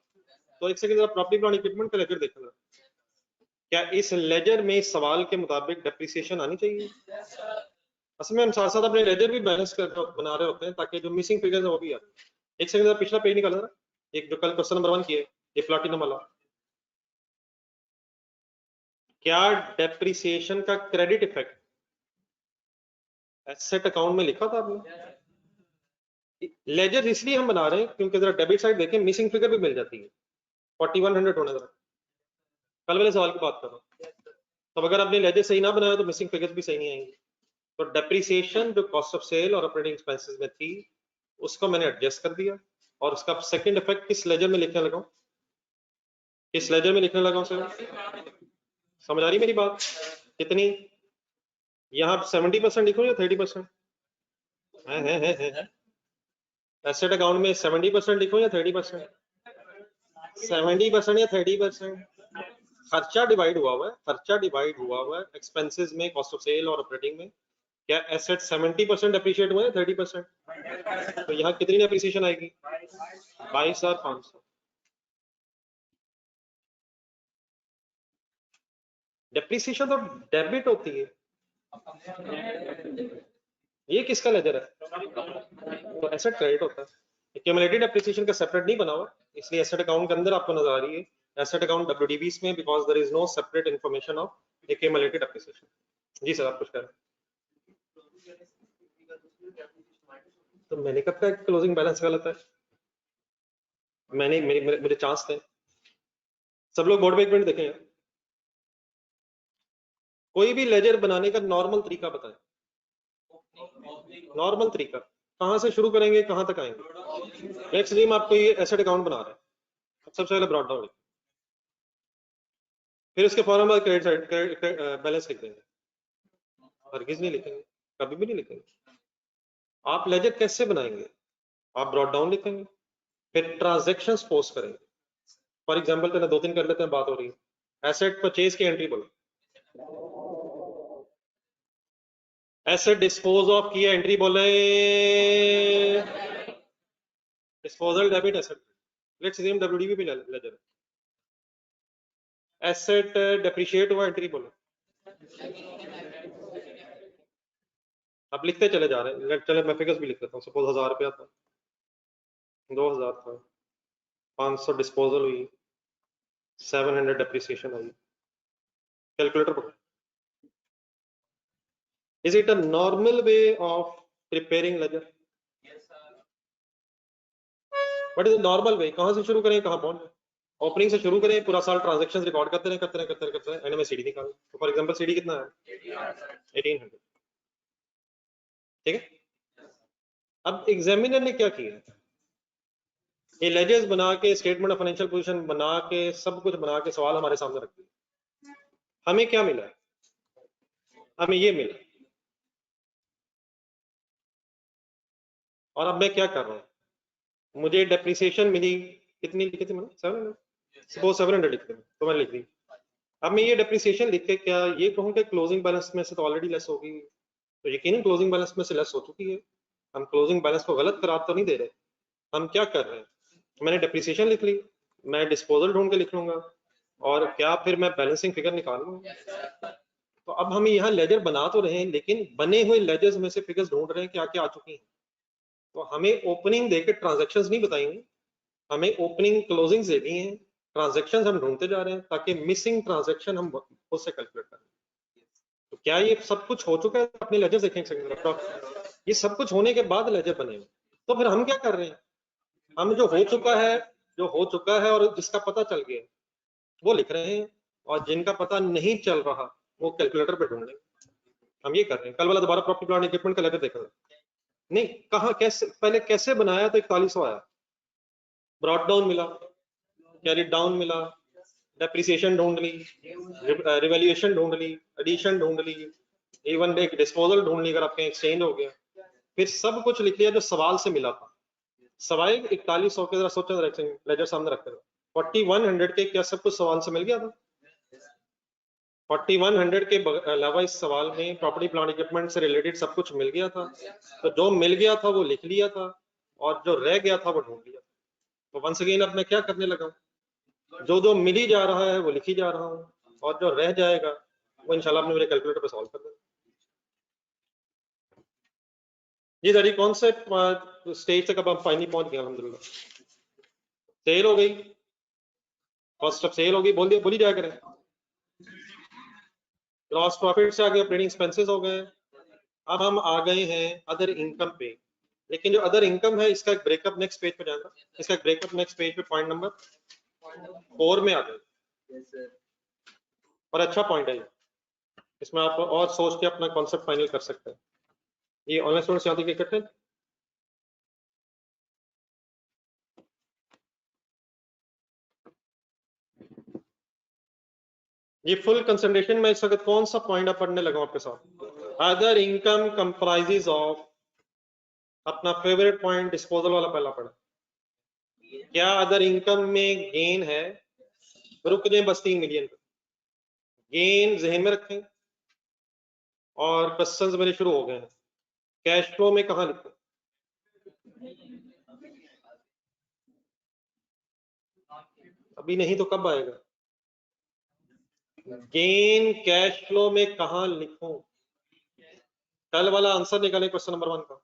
तो एक सेकंड प्रॉपर्टी प्लांट इक्विपमेंट का लेजर देखना, क्या इस लेजर में इस सवाल के मुताबिक डेप्रिसिएशन आनी चाहिए? असल में हम साथ साथ अपने लेजर भी बैलेंस कर बना रहे होते हैं ताकि जो मिसिंग फिगर्स है वो भी आए। एक सेकंड पिछला पेज निकालना, एक जो कल क्वेश्चन नंबर 1 किए, ये प्लैटिनम वाला। क्या डेप्रिसिएशन का क्रेडिट इफेक्ट एसेट अकाउंट में लिखा था आपने? लेजर इसलिए हम बना रहे हैं क्योंकि जरा डेबिट साइड देखें, मिसिंग फिगर भी मिल जाती है। 4100 होने जरा, कल वाले सवाल की बात कर रहा हूँ। तो अगर आपने लेजर सही ना बनाया तो मिसिंग फिगर्स भी सही नहीं आएंगे। तो डेप्रिसिएशन जो कॉस्ट ऑफ सेल और ऑपरेटिंग एक्सपेंसेस में थी उसको मैंने एडजस्ट कर दिया और उसका सेकंड इफेक्ट किस लेजर में लिखने लगा, किस लेजर में लिखने लगा उसे। समझ आ रही मेरी बात? कितनी यहाँ 70% लिखो या 30%? है एसेट अकाउंट में 70% लिखो या 30%? 70% या 30%? खर्चा डिवाइड हुआ हुआ है, खर्चा डिवाइड हुआ हुआ है एक्सपेंसेस में, कॉस्ट ऑफ सेल और ऑपरेटिंग में। क्या एसेट 70% अप्रिशिएट हुए 30%? तो यहाँ कितनी अप्रिसिएशन आएगी? 22,500। डेप्रिसिएशन तो डेबिट होती है, ये किसका लेजर है? तो एसेट क्रेडिट होता है। एक्यूमुलेटेड डेप्रिसिएशन का सेपरेट नहीं बना हुआ, इसलिए एसेट अकाउंट के अंदर आपको नजर आ रही है एसेट अकाउंट WDVs में, because there is no separate information of accumulated depreciation. जी सर, आप कुछ कह रहे हैं? तो मैंने कब कहा क्लोजिंग बैलेंस गलत है? मेरे चांस थे। सब लोग बोर्ड पे एक मिनट देखें यार। कोई भी लेजर बनाने का नॉर्मल तरीका बताएं, नॉर्मल तरीका। कहां से शुरू करेंगे, कहां तक आएंगे? नेक्स्ट टीम आपको ये एसेट अकाउंट बना रहा है, सबसे पहले ब्रॉड डाउन, फिर उसके फौरन बाद क्रेडिट बैलेंस लिख देंगे। हरगिज नहीं लिखेंगे, कभी भी नहीं लिखेंगे। आप लेजर कैसे बनाएंगे? आप ब्रॉड डाउन लिखेंगे, फिर ट्रांजैक्शंस पोस्ट करेंगे। फॉर एग्जांपल पहले 2-3 कर लेते हैं, बात हो रही है। एसेट परचेज की एंट्री बोलो, एसेट डिस्पोज ऑफ की एंट्री बोले, disposal debit asset, let's assume WDV पे लेजर। एसेट डेप्रिशिएट हुआ एंट्री बोलो। अब लिखते चले जा रहे हैं, चले मैं फिगर्स भी लिख लेता हूँ। सपोज 1000 रुपया था, 2000 था, 500 डिस्पोजल हुई, 700 डेप्रिसिएशन हुई। कैलकुलेटर पकड़ो। Is it a normal way of preparing ledger? What is the normal way? कहां से शुरू करें, कहां पहुंचे? ओपनिंग से शुरू करें, पूरा साल ट्रांजैक्शंस रिकॉर्ड करते रहे, एंड में सीडी निकालें। तो फॉर एग्जांपल सीडी कितना है? 1800। ठीक है। अब एग्जामिनर ने क्या किया? ये लेजर्स बना के, स्टेटमेंट ऑफ फाइनेंशियल पोजीशन बना के, सब कुछ बना के सवाल हमारे सामने रख दिया। हमें क्या मिला? हमें ये मिला। और अब मैं क्या कर रहा हूँ? मुझे डेप्रिसिएशन मिली, कितनी लिखी थी मैंने? 700। सपोज 700 लिख दी, तो मैंने लिख दी। अब मैं ये डेप्रिसिएशन लिख के क्या ये कहूँ कि क्लोजिंग बैलेंस में से तो ऑलरेडी लेस होगी? तो यकीनन क्लोजिंग बैलेंस में से लेस हो चुकी है। हम क्लोजिंग बैलेंस को गलत करार तो नहीं दे रहे। हम क्या कर रहे हैं? मैंने डेप्रिसिएशन लिख ली, मैं डिस्पोजल ढूंढ के लिख लूंगा, और क्या फिर मैं बैलेंसिंग फिगर निकाल लूंगा? तो अब हम यहाँ लेजर बना तो रहे हैं, लेकिन बने हुए लेजर्स में से फिगर्स ढूंढ रहे हैं क्या क्या आ चुकी हैं। तो हमें ओपनिंग देके ट्रांजैक्शंस नहीं बताएंगे, हमें ओपनिंग क्लोजिंग देनी है, ट्रांजैक्शंस हम ढूंढते जा रहे हैं ताकि मिसिंग ट्रांजैक्शन हम उससे कैलकुलेट करें। तो क्या ये सब कुछ हो चुका है? अपने लेजर देखें, ये सब कुछ होने के बाद लेजर बने। तो फिर हम क्या कर रहे हैं? हम जो हो चुका है और जिसका पता चल गया वो लिख रहे हैं, और जिनका पता नहीं चल रहा वो कैलकुलेटर पे ढूंढ लेंगे। हम ये कर रहे हैं। कल वाला दोबारा प्रॉपर्टी प्लांट इक्विपमेंट का लेकर देखा नहीं, कहा कैसे पहले कैसे बनाया तो 4100 आया, ब्रॉड डाउन मिला, कैरी डाउन मिला, डेप्रिसिएशन ढूंढ ली, रिवैल्यूएशन ढूंढ ली, एडिशन ढूंढ ली, इवन एक डिस्पोजल ढूंढ ली अगर आपके एक्सचेंज हो गया, फिर सब कुछ लिख लिया जो सवाल से मिला था। सवाल 4100 के, जरा सोचो, लेजर सामने रखते हैं, 4100 के क्या सब कुछ सवाल से मिल गया था? 4100 के अलावा इस सवाल में प्रॉपर्टी प्लांट इक्विपमेंट से रिलेटेड सब कुछ मिल गया था। तो जो मिल गया था वो लिख लिया था, और जो रह गया था वो ढूंढ लिया। तो वंस अगेन अब मैं क्या करने लगा? जो जो मिल ही जा रहा है वो लिखी जा रहा हूँ, और जो रह जाएगा वो इंशाल्लाह अपने मेरे कैलकुलेटर पे सॉल्व कर देंगे। जी सर, कौन से स्टेज तक अब हम फाइनली पहुंच गए? अल्हम्दुलिल्लाह सेल हो गई, कॉस्ट ऑफ सेल हो गई, बोली जाया करें। ग्रॉस प्रॉफिट से आगे ऑपरेटिंग एक्सपेंसेस हो गए। अब हम आ गए हैं अदर इनकम पे, लेकिन जो अदर इनकम है इसका एक ब्रेकअप नेक्स्ट पेज पे जाएगा। इसका एक ब्रेकअप नेक्स्ट पेज पे पॉइंट नंबर 4 में आ गए। और अच्छा पॉइंट है ये, इसमें आप और सोच के अपना कॉन्सेप्ट फाइनल कर सकते हैं। ये ऑनलाइन स्टूडेंट्स यहाँ तक इकट्ठे ये फुल कंसंट्रेशन में इस वक्त कौन सा पॉइंट आप पढ़ने लगा आपके साथ? अदर इनकम कंप्राइजेज ऑफ, अपना फेवरेट पॉइंट डिस्पोजल वाला पहला पढ़ा। क्या अदर इनकम में गेन है? रुक जाए बस 3 मिलियन गेन जहन में रखें, और क्वेश्चंस मेरे शुरू हो गए हैं। कैश फ्लो में कहां लिखो? अभी नहीं तो कब आएगा? गेन कैश फ्लो में कहां लिखूं? कल वाला आंसर निकाले क्वेश्चन नंबर 1 का।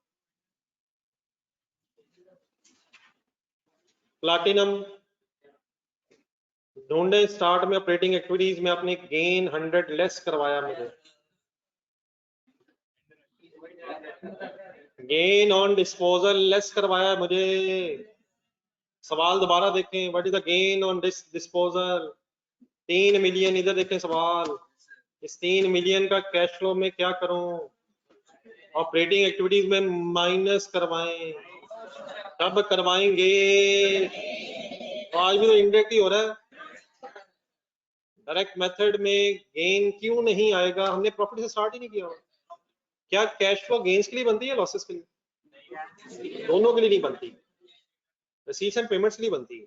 प्लैटिनम ढूंढे, स्टार्ट में ऑपरेटिंग एक्टिविटीज में आपने गेन 100 लेस करवाया मुझे। गेन ऑन डिस्पोजल लेस करवाया मुझे। सवाल दोबारा देखें, what is the gain on disposal? 3 million इधर देखें सवाल। इस 3 मिलियन का कैश फ्लो में क्या करूं? ऑपरेटिंग एक्टिविटीज में माइनस करवाएं। कब करवाएंगे? आज भी तो इंडेक्ट ही हो रहा है। डायरेक्ट मेथड में गेन क्यों नहीं आएगा? हमने प्रॉफिट से स्टार्ट ही नहीं किया। क्या कैश फ्लो गेन्स के लिए बनती है लॉसेस के लिए? दोनों के लिए नहीं बनती, रिसीट्स एंड पेमेंट्स के लिए बनती है।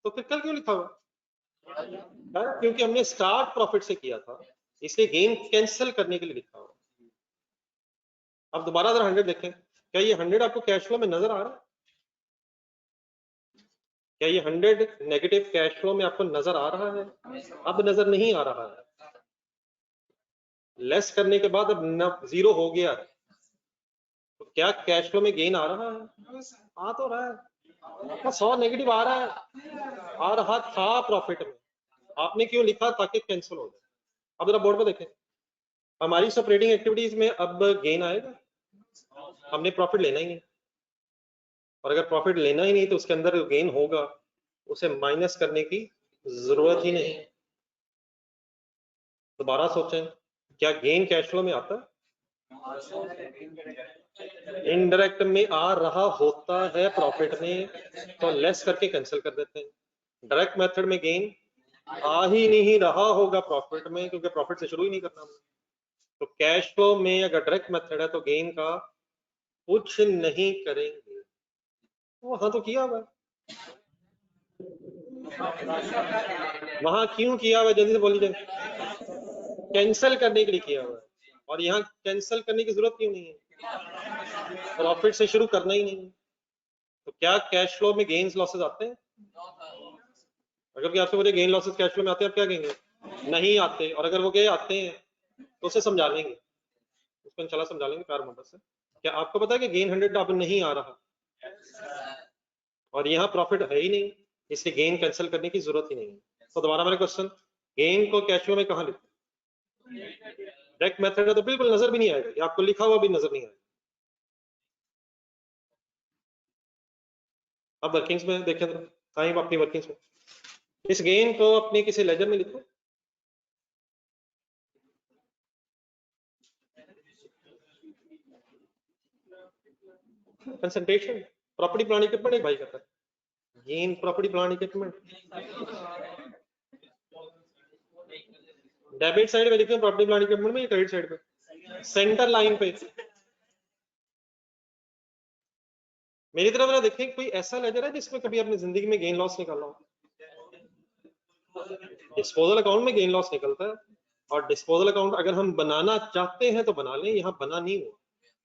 तो फिर कल क्यों लिखा हुआ? क्योंकि हमने स्टार्ट प्रॉफिट से किया था, इसलिए गेन कैंसिल करने के लिए लिखा हुआ। अब दोबारा अगर 100 देखें, क्या ये 100 आपको कैश फ्लो में नजर आ रहा है? क्या ये 100 नेगेटिव कैश फ्लो में आपको नजर आ रहा है? अब नजर नहीं आ रहा है। लेस करने के बाद अब 0 हो गया, तो क्या कैश फ्लो में गेन आ रहा है? आ तो रहा है, 100 नेगेटिव आ रहा है, आ रहा था प्रॉफिट में। आपने क्यों लिखा? ताकि कैंसिल हो जाए। अब जरा बोर्ड पर देखें, हमारी ऑपरेटिंग एक्टिविटीज में अब गेन आएगा? हमने प्रॉफिट लेना ही नहीं, और अगर प्रॉफिट लेना ही नहीं तो उसके अंदर गेन होगा, उसे माइनस करने की जरूरत ही नहीं। दोबारा सोचें, क्या गेन कैश फ्लो में आता है? इनडायरेक्ट में आ रहा होता है प्रॉफिट में, तो लेस करके कैंसिल कर देते हैं। डायरेक्ट मेथड में गेन आ ही नहीं रहा होगा प्रॉफिट में, क्योंकि प्रॉफिट से शुरू ही नहीं करना हमने। तो कैश फ्लो में अगर डायरेक्ट मेथड है तो गेन का कुछ नहीं करेंगे। वहां तो किया हुआ, वहां क्यों किया हुआ? जल्दी से बोल लीजिए। कैंसिल करने के लिए किया हुआ है, और यहाँ कैंसिल करने की जरूरत क्यों नहीं है? प्रॉफिट से शुरू करना ही नहीं है। तो क्या कैश फ्लो में गेन्स लॉसेस आते हैं? अगर भी आपसे बोले गेन लॉसेस कैश फ्लो में आते हैं, आप क्या कहेंगे? नहीं आते। और अगर वो गए आते हैं तो उसे समझा लेंगे, उसको इंशाल्लाह समझा लेंगे प्यार मोहब्बत से। क्या आपको पता है कि गेन 100 अब नहीं आ रहा, और यहाँ प्रॉफिट है ही नहीं, इसलिए गेन कैंसिल करने की जरूरत ही नहीं है। तो दोबारा मेरा क्वेश्चन, गेन को कैश फ्लो में कहाँ लिखते? डायरेक्ट मेथड है तो बिल्कुल नजर भी नहीं आएगा, ये आपको लिखा हुआ भी नजर नहीं आएगा। अब वर्किंग्स में देखें तो टाइम अपनी वर्किंग्स में, इस गेन को अपने किसी लेजर में लिखो। कंसंट्रेशन प्रॉपर्टी प्लांट इक्विपमेंट एक भाई करता है, gain property plant equipment debit side में लिखे प्रॉपर्टी प्लांट इक्विपमेंट में, क्रेडिट साइड पे सेंटर लाइन पे। मेरी तरफ जरा देखें, कोई ऐसा लेजर है जिसमें कभी अपनी जिंदगी में गेन लॉस निकालना हो? डिस्पोजल अकाउंट में गेन लॉस निकलता है, और डिस्पोजल अकाउंट अगर हम बनाना चाहते हैं तो बना लें, यहाँ बना नहीं हुआ,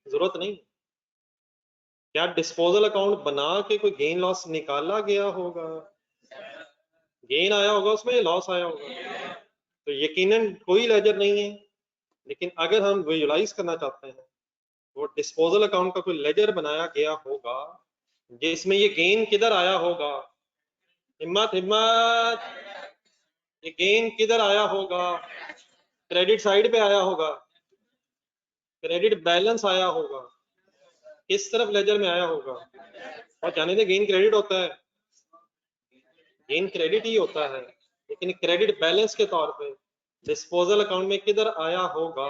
जरूरत नहीं। क्या डिस्पोजल अकाउंट बना के कोई गेन लॉस निकाला गया होगा? गेन आया होगा उसमें, लॉस आया होगा, तो यकीनन कोई लेजर नहीं है। लेकिन अगर हम विजुलाइज करना चाहते हैं तो डिस्पोजल अकाउंट का कोई लेजर बनाया गया होगा जिसमें ये गेन किधर आया होगा। हिम्मत हिम्मत, ये गेन किधर आया होगा? क्रेडिट साइड पे आया होगा, क्रेडिट बैलेंस आया होगा, किस तरफ लेजर में आया होगा? और जाने दे गेन क्रेडिट होता है, गेन क्रेडिट ही होता है, लेकिन क्रेडिट बैलेंस के तौर पे डिस्पोजल अकाउंट में किधर आया होगा?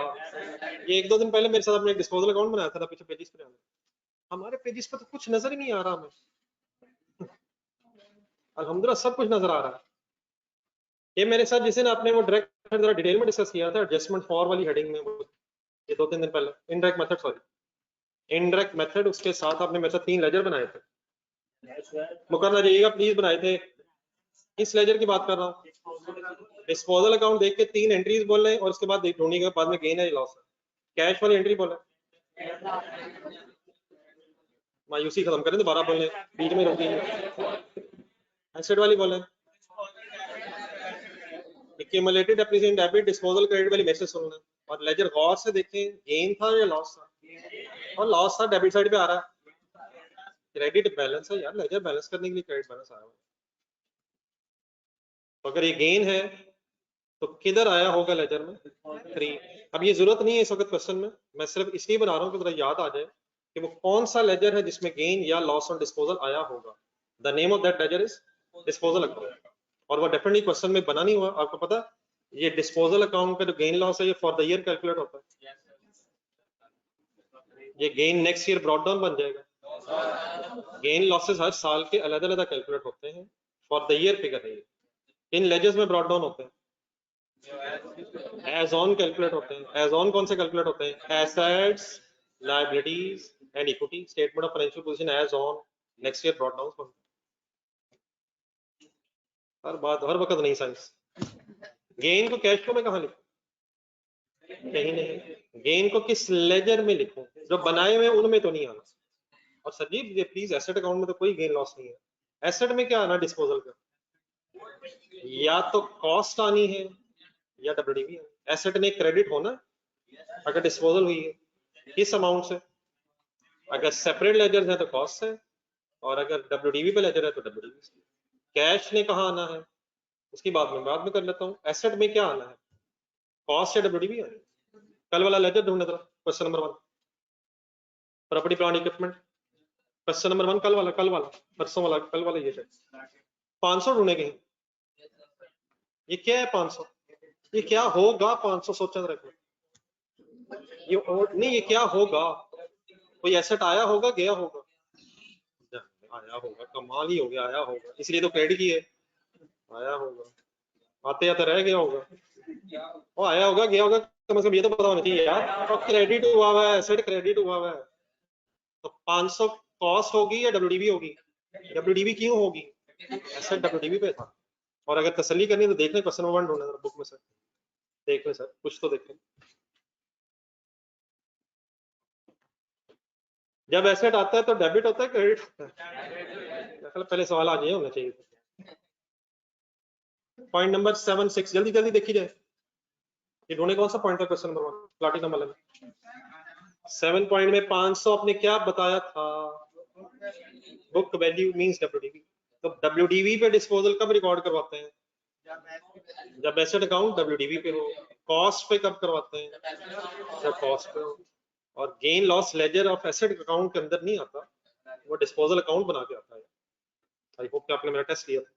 ये 1-2 दिन पहले मेरे साथ अपने डिस्पोजल अकाउंट बनाया था, पीछे पेजेस पे, हमारे पेजेस पे तो कुछ नजर ही नहीं आ रहा हमें। अल्हम्दुलिल्लाह सब कुछ नजर आ रहा है। ये मेरे साथ जिसे ना आपने वो डायरेक्ट जरा डिटेल में डिस्कस किया था एडजस्टमेंट फॉर वाली हेडिंग में, ये 2-3 दिन पहले। Indirect method, sorry indirect method, उसके साथ आपने मेरे साथ 3 लेजर बनाए थे, मुकर्रर रहिएगा प्लीज, बनाए थे। इस लेजर की बात कर रहा हूँ। डिस्पोजल अकाउंट देख के 3 एंट्रीज बोल रहे हैं और उसके बाद ढूंढने के बाद में गेन है लॉस है। कैश वाली एंट्री बोले, मायूसी खत्म करें, दोबारा बोले, बीच में रोक दीजिए। एसेट वाली बोले, accumulated depreciation debit disposal credit वाली मैसेज सुनना, और लेजर गौर से देखें गेन था या लॉस था, और लॉस था डेबिट साइड पे आ रहा है, क्रेडिट बैलेंस है यार, लेजर बैलेंस करने के लिए क्रेडिट बैलेंस आया हुआ है। तो अगर ये गेन है तो किधर आया होगा लेजर में, 3। अब ये जरूरत नहीं है इस वक्त क्वेश्चन में, मैं सिर्फ इसलिए बना रहा हूँ कि जरा याद आ जाए कि वो कौन सा लेजर है जिसमें गेन या लॉस ऑन डिस्पोजल आया होगा। The name of that ledger is disposal account, और वो डेफिनेटली क्वेश्चन में बना नहीं हुआ। आपको पता ये डिस्पोजल अकाउंट का जो गेन लॉस है ये फॉर द ईयर कैलकुलेट होता है, ये gain next year brought down बन जाएगा। गेन लॉसेस हर साल के अलग अलग कैलकुलेट होते हैं, फॉर द ईयर फिगर है, इन लेजर्स में ब्रॉट डाउन होते हैं, एज ऑन कैलकुलेट होते हैं। एज ऑन कौन से कैलकुलेट होते हैं, assets, liabilities and equity, statement of financial position as on, next year brought down. हर बात हर वक्त नहीं साइंस। गेन को कैश फ्लो में कहां लिखूं, कहीं नहीं। गेन को किस लेजर में लिखूं, जो बनाए हुए उनमें तो नहीं आना। और संजीव ये प्लीज एसेट अकाउंट में तो कोई गेन लॉस नहीं है। एसेट में क्या आना डिस्पोजल का, या तो कॉस्ट आनी है या डब्ल्यूडीवी। एसेट में क्रेडिट होना अगर डिस्पोजल हुई है, किस अमाउंट से, अगर सेपरेट लेजर है तो कॉस्ट है, और अगर डब्ल्यूडीवी पे लेजर है तो डब्ल्यूडीवी से। कैश ने कहाँ आना है उसकी बाद में कर लेता हूँ। एसेट में क्या आना है, कॉस्ट या डब्ल्यूडीवी आना है। कल वाला लेजर ढूंढना था, question number 1 property plant equipment, question number 1 कल वाला परसों वाला, कल वाला ये है 500 ढूंढे कहीं। ये क्या है 500, ये क्या होगा 500, सोचा रखना ये, और नहीं ये क्या होगा, कोई एसेट आया होगा गया होगा, आया होगा, कमाल ही हो गया, आया होगा, इसलिए तो क्रेडिट की है, आया होगा, आते आते रह गया होगा, वो आया होगा गया होगा, कम से कम ये तो पता होना चाहिए यार। तो क्रेडिट हुआ हुआ है, एसेट क्रेडिट हुआ हुआ है, तो 500 कॉस्ट होगी या डब्ल्यूडीवी होगी, डब्ल्यूडीवी क्यों होगी, एसेट डब्ल्यूडीवी पे था। और अगर तसल्ली करनी तो देख लें क्वेश्चन नंबर 1 ढूंढना बुक में से, देख लें सर कुछ तो देखें। जब एसेट आता है तो डेबिट होता है क्रेडिट होता है, पहले सवाल आ जाए होना चाहिए। पॉइंट नंबर 7-6 जल्दी जल्दी देखी जाए, ये ढूंढे कौन सा पॉइंट था क्वेश्चन नंबर 1 प्लैटिनम वाले में। 7 पॉइंट में 500 आपने क्या बताया था, बुक वैल्यू मींस डब्ल्यूडीवी। तो डब्ल्यूडीवी पे डिस्पोजल कब रिकॉर्ड करवाते हैं, जब एसेट अकाउंट डब्ल्यूडीवी पे हो। कॉस्ट पे कब करवाते हैं, जब कॉस्ट पे हो। और gain loss laser of asset account के अंदर नहीं आता, वो डिस्पोजल अकाउंट बना के आता है। आई होप कि आपने मेरा टेस्ट किया था।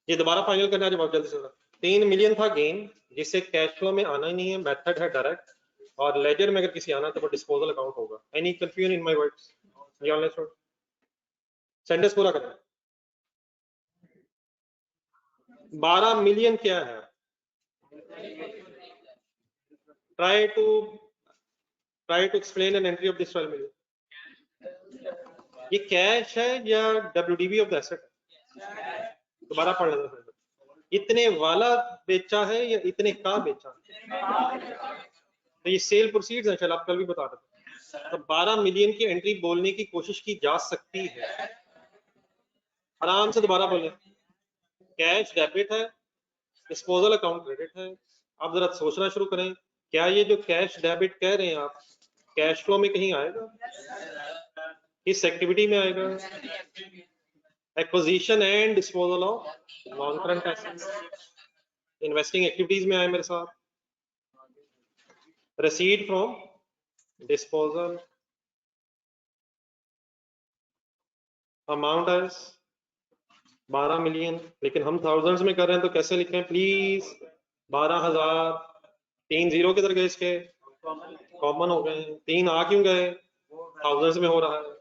ये दोबारा फाइनल करना है जवाब जल्दी से। 3 मिलियन था गेन, जिसे कैश फ्लो में आना ही नहीं है, मेथड है डायरेक्ट, और लेजर में अगर किसी आना तो वो डिस्पोजल अकाउंट होगा। Any confusion in my words, ये ऑनलाइन छोड़ सेंटेंस पूरा करना। 12 मिलियन क्या है, try to explain an entry of this 12 million. ये कैश है या डब्ल्यूडीवी ऑफ द एसेट, दोबारा पढ़ लेना। इतने वाला बेचा है या इतने का बेचा, तो ये सेल प्रोसीड्स है, चल आप कल भी बता रहे थे। तो 12 मिलियन की एंट्री बोलने की कोशिश की जा सकती है, आराम से दोबारा बोले। कैश डेबिट है, डिस्पोजल अकाउंट क्रेडिट है। आप जरा सोचना शुरू करें, क्या ये जो कैश डेबिट कह रहे हैं आप, कैश फ्लो में कहीं आएगा, किस एक्टिविटी में आएगा, acquisition and disposal of non current assets, investing activities में आए मेरे साथ, receipt from disposal, amount as 12 million, लेकिन हम थाउजेंड्स में कर रहे हैं तो कैसे लिख रहे हैं प्लीज, 12,000। 3 जीरो किधर गए इसके, कॉमन हो गए, 3 आ क्यों गए, थाउजेंड्स में हो रहा है।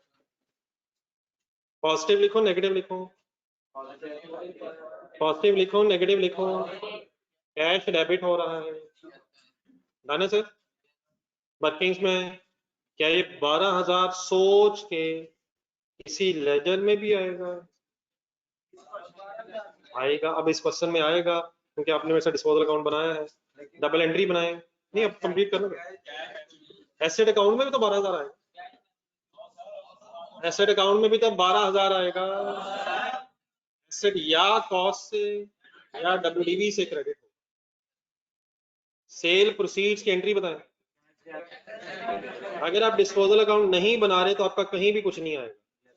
पॉजिटिव लिखो नेगेटिव लिखो, पॉजिटिव लिखो नेगेटिव लिखो, कैश डेबिट हो रहा है, दाने से वर्किंग्स में क्या ये 12,000 सोच के किसी लेजर में भी आएगा? आएगा। अब इस क्वेश्चन में आएगा क्योंकि आपने वैसा डिस्पोजल अकाउंट बनाया है, डबल एंट्री बनाए नहीं, अब कंप्लीट करना। एसेट अकाउंट में भी तो 12,000 आएगा, एसेट अकाउंट में भी तो 12,000 आएगा। एसेट या कॉस्ट से या डब्ल्यूडीवी से क्रेडिट हो। सेल प्रोसीड्स की एंट्री बताएं। अगर आप डिस्पोजल अकाउंट नहीं बना रहे तो आपका कहीं भी कुछ नहीं आएगा,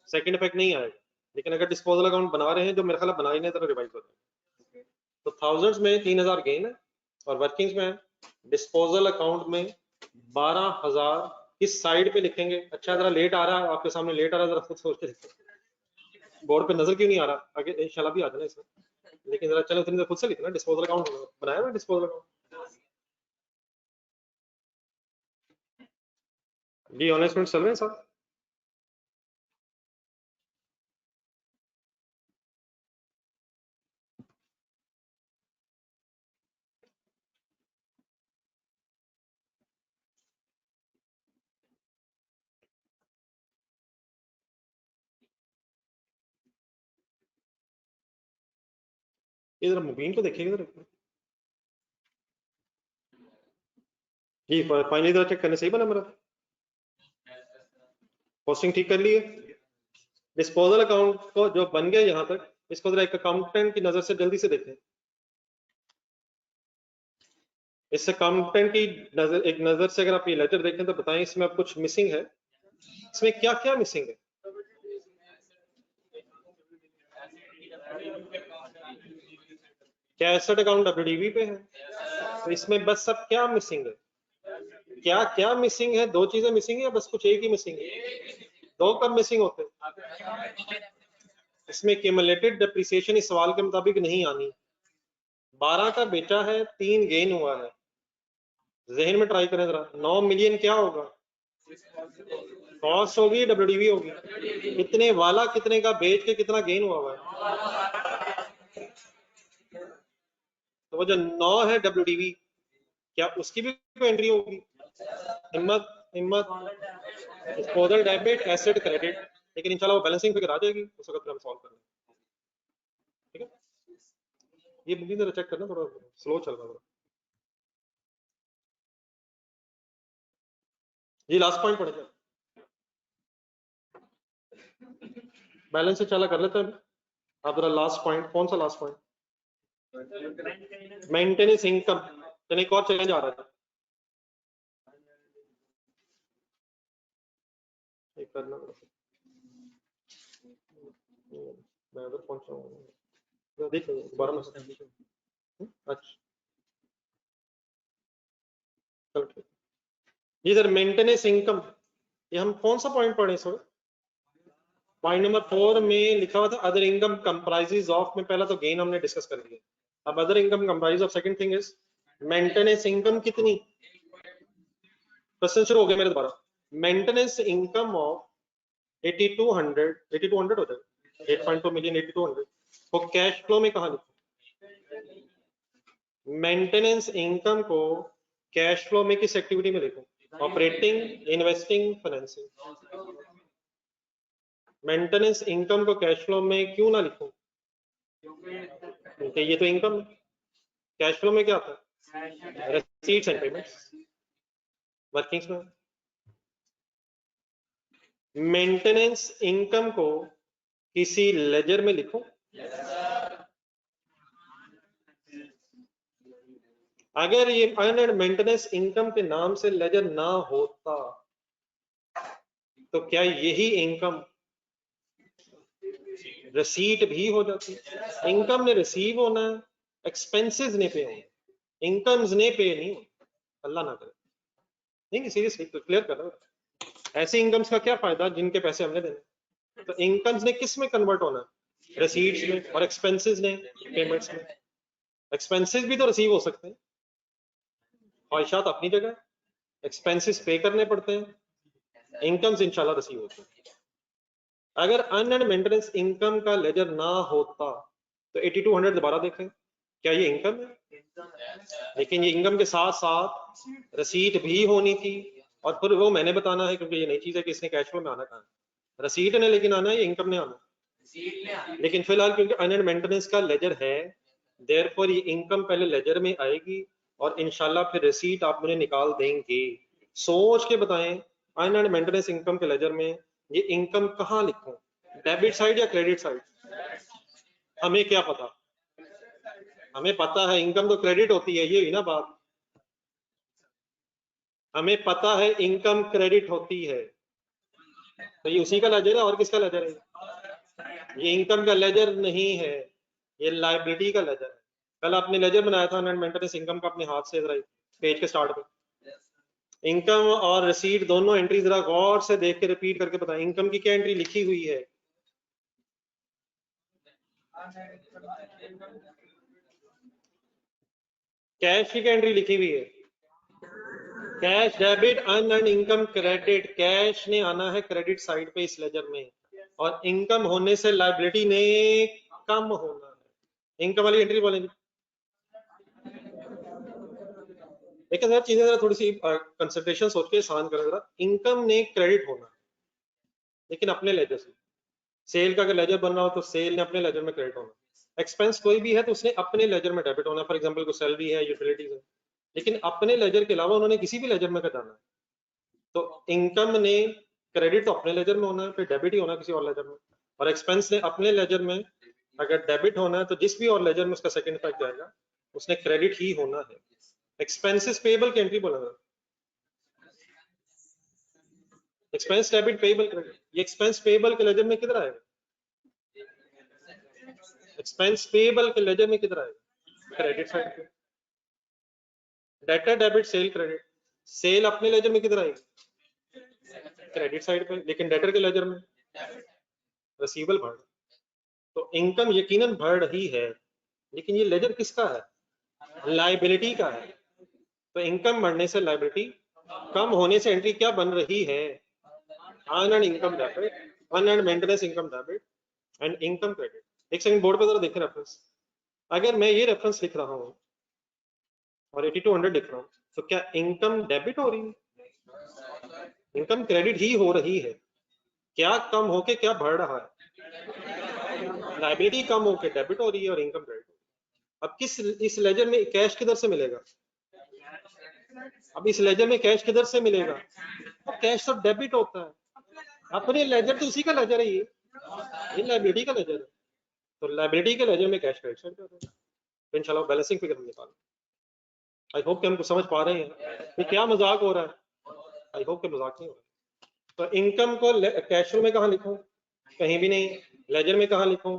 सेकंड इफेक्ट नहीं आएगा। लेकिन अगर डिस्पोजल अकाउंट बना रहे हैं, जो मेरे ख्याल बना ही नहीं, तो रिवाइज होता है, तो थाउजेंड्स में 3,000 गेन है और वर्किंग्स में डिस्पोजल अकाउंट में 12,000 किस साइड पे लिखेंगे? अच्छा जरा लेट आ रहा है आपके सामने, लेट आ रहा है, जरा खुद सोच के लिखो। बोर्ड पे नजर क्यों नहीं आ रहा? आगे इंशाल्लाह भी आ जाना इसमें, लेकिन जरा चलो तुमने खुद से लिखना। डिस्पोजल अकाउंट बनाया हुआ, डिस्पोजल अकाउंट जी ऑनेस्टमेंट चल रहे हैं साहब। इधर मुबीन को देखिएगा इधर जी, फाइनली इधर चेक करने सही बना मेरा, पोस्टिंग ठीक कर लिए। डिस्पोजल अकाउंट को जो बन गया यहाँ तक, इसको जरा एक अकाउंटेंट की नजर से जल्दी से देखें। इस अकाउंटेंट की नजर, एक नजर से अगर आप ये लेटर देखें तो बताएं इसमें अब कुछ मिसिंग है, इसमें क्या क्या मिसिंग है? क्या एसेट अकाउंट डब्ल्यूडीवी पे है? तो इसमें बस सब क्या मिसिंग है? क्या क्या मिसिंग है? दो चीजें मिसिंग है या बस कुछ एक ही मिसिंग है? दो कब मिसिंग होते हैं? इसमें क्यूमुलेटेड डेप्रिसिएशन इस सवाल के मुताबिक नहीं आनी। 12 का बेचा है, 3 गेन हुआ है, जहन में ट्राई करें जरा। 9 मिलियन क्या होगा? कॉस्ट होगी, डब्ल्यूडीवी होगी। कितने वाला कितने का बेच के कितना गेन हुआ है? तो वो जो 9 है डब्ल्यूडीवी, क्या उसकी भी कोई एंट्री होगी? हिम्मत हिम्मत, डिस्पोजल डेबिट, एसेट क्रेडिट, लेकिन इंशाल्लाह वो बैलेंसिंग फिगर आ जाएगी, उस वक्त हम सॉल्व करेंगे। ठीक है, ये बुकिंग जरा चेक करना, थोड़ा स्लो चल रहा है जी। लास्ट पॉइंट पढ़ेगा, बैलेंस से चला कर लेते हैं आप जरा। लास्ट पॉइंट कौन सा? लास्ट पॉइंट मेंटेनेंस इनकम, यानी एक और चेंज आ रहा है। एक करना मैं उधर पहुंचा हूँ, देखो दोबारा मैं। अच्छा चलो ठीक। ये सर मेंटेनेंस इनकम, ये हम कौन सा पॉइंट पढ़े सर? पॉइंट नंबर 4 में लिखा हुआ था अदर इनकम कंप्राइजेस ऑफ, में पहला तो गेन हमने डिस्कस कर लिया। अब other income comprise of second thing is maintenance income कितनी? क्वेश्चन शुरू हो गया मेरे दोबारा। मेंटेनेंस इनकम ऑफ 8200, 8200 हो जाएगा, 8.2 मिलियन 8200 को कैश फ्लो में कहा लिखो? मेंटेनेंस इनकम को कैश फ्लो में किस एक्टिविटी में लिखो? Operating, investing, financing. Maintenance income को कैश फ्लो में क्यों ना लिखूं? क्योंकि ये तो इनकम है। कैश फ्लो में क्या आता है? Receipts and payments. वर्किंग्स में मेंटेनेंस इनकम को किसी लेजर में लिखूं? अगर ये अर्न मेंटेनेंस इनकम के नाम से लेजर ना होता तो क्या यही इनकम रिसीट भी हो जाती? इनकम ने रिसीव होना है, एक्सपेंसेस ने पे होना, इनकम्स ने पे नहीं होना, अल्लाह ना करे। नहीं सीरियसली क्लियर कर रहा हूं। ऐसे इनकम्स का क्या फायदा जिनके पैसे हमने देने? तो इनकम्स ने किस में कन्वर्ट होना है? रिसीट्स में, और एक्सपेंसेस ने पेमेंट्स में। एक्सपेंसेस भी तो रिसीव हो सकते हैं, ख्वाहिशात अपनी जगह, एक्सपेंसेस पे करने पड़ते हैं, इनकम्स इंशाल्लाह रिसीव होते हैं। अगर अनएंड मेंटेनेंस इनकम का लेजर ना होता तो 8200 दोबारा देखें, क्या ये इनकम है? लेकिन ये इनकम के साथ साथ रसीद भी होनी थी, और फिर वो मैंने बताना है, क्योंकि ये नई चीज है कि इसने कैश फ्लो में आना कहाँ है, रसीद ने लेकिन आना है, ये इनकम ने आना। लेकिन फिलहाल क्योंकि अर्न एंड मेंटेनेंस का लेजर है, देयरफॉर ये इनकम पहले लेजर में आएगी और इंशाल्लाह फिर रसीद आप मुझे निकाल देंगे। सोच के बताएं, अर्न एंड मेंटेनेंस इनकम के लेजर में ये इनकम कहाँ लिखूं, डेबिट साइड या क्रेडिट साइड? हमें क्या पता, हमें पता है इनकम तो क्रेडिट होती है, ये हुई ना बात। हमें पता है इनकम क्रेडिट होती है, तो ये उसी का लेजर है, और किसका लेजर है? ये इनकम का लेजर नहीं है, ये लाइबिलिटी का लेजर है। कल आपने लेजर बनाया था अर्न मेंटेनेंस इनकम का अपने हाथ से, जरा पेज के स्टार्ट पे इनकम और रिसीट दोनों एंट्री जरा गौर से देख के रिपीट करके बताएं, इनकम की क्या एंट्री लिखी हुई है? कैश की क्या एंट्री लिखी हुई है? Cash debit unearned income credit, cash ने आना है क्रेडिट साइड पे इस लेजर में, और इनकम होने से लायबिलिटी ने कम होना है। इनकम वाली एंट्री बोलेंगे। देखिए सर, चीजें जरा थोड़ी सी कंसंट्रेशन सोच के आसान करें जरा। इनकम ने क्रेडिट होना है, लेकिन अपने लेजर से। सेल का अगर लेजर बन रहा हो तो सेल ने अपने लेजर में क्रेडिट होना, एक्सपेंस कोई भी है तो उसने अपने लेजर में डेबिट होना। फॉर एग्जांपल कोई सैलरी है, यूटिलिटीज है, लेकिन अपने लेजर के अलावा उन्होंने किसी भी लेजर में जाना है, तो इनकम ने क्रेडिट तो अपने लेजर में होना है, फिर डेबिट ही होना किसी और लेजर में, और एक्सपेंस ने अपने लेजर में अगर डेबिट होना है तो जिस भी और लेजर में उसका सेकंड इफेक्ट जाएगा उसने क्रेडिट ही होना है। एक्सपेंसेस पेबल की एंट्री बोला था, एक्सपेंस डेबिट पेबल क्रेडिट, ये एक्सपेंस पेबल के लेजर में किधर आएगा? एक्सपेंस पेबल के लेजर में किधर आएगा? क्रेडिट साइड पे। Debtor debit sale credit, sale अपने लेजर में किधर आएगी? क्रेडिट साइड पे, लेकिन डेटर के लेजर में रिसीवेबल बढ़, तो इनकम यकीनन बढ़ रही है, लेकिन ये लेजर किसका है? लायबिलिटी का है। तो इनकम बढ़ने से लायबिलिटी कम होने से एंट्री क्या बन रही है? Unearned income debit, unearned maintenance income debit and income credit. एक सेकंड बोर्ड पे जरा देखें रेफरेंस। अगर मैं ये रेफरेंस लिख रहा हूँ और 8200 लिख रहा हूँ, तो क्या इनकम डेबिट हो रही है? इनकम क्रेडिट ही हो रही है। क्या कम होके क्या बढ़ रहा है? लायबिलिटी कम होके डेबिट हो रही है और इनकम क्रेडिट हो रही है। अब किस इस लेजर में कैश किधर से मिलेगा? अब इस लेजर में कैश किधर से मिलेगा? अब कैश सब डेबिट होता है, अपने लेजर तो उसी का लेजर है, ये लायबिलिटी का लेजर है, तो लायबिलिटी के लेजर में कैश क्रेडिट कर देगा, तो इंशाल्लाह बैलेंसिंग फिगर निकालो। आई होप कि हमको समझ पा रहे हैं कि क्या मजाक हो रहा है। आई होप कि मजाक नहीं हो रहा है। तो इनकम को कैश फ्लो में कहाँ लिखूं? कहीं भी नहीं। लेजर में कहाँ लिखूं?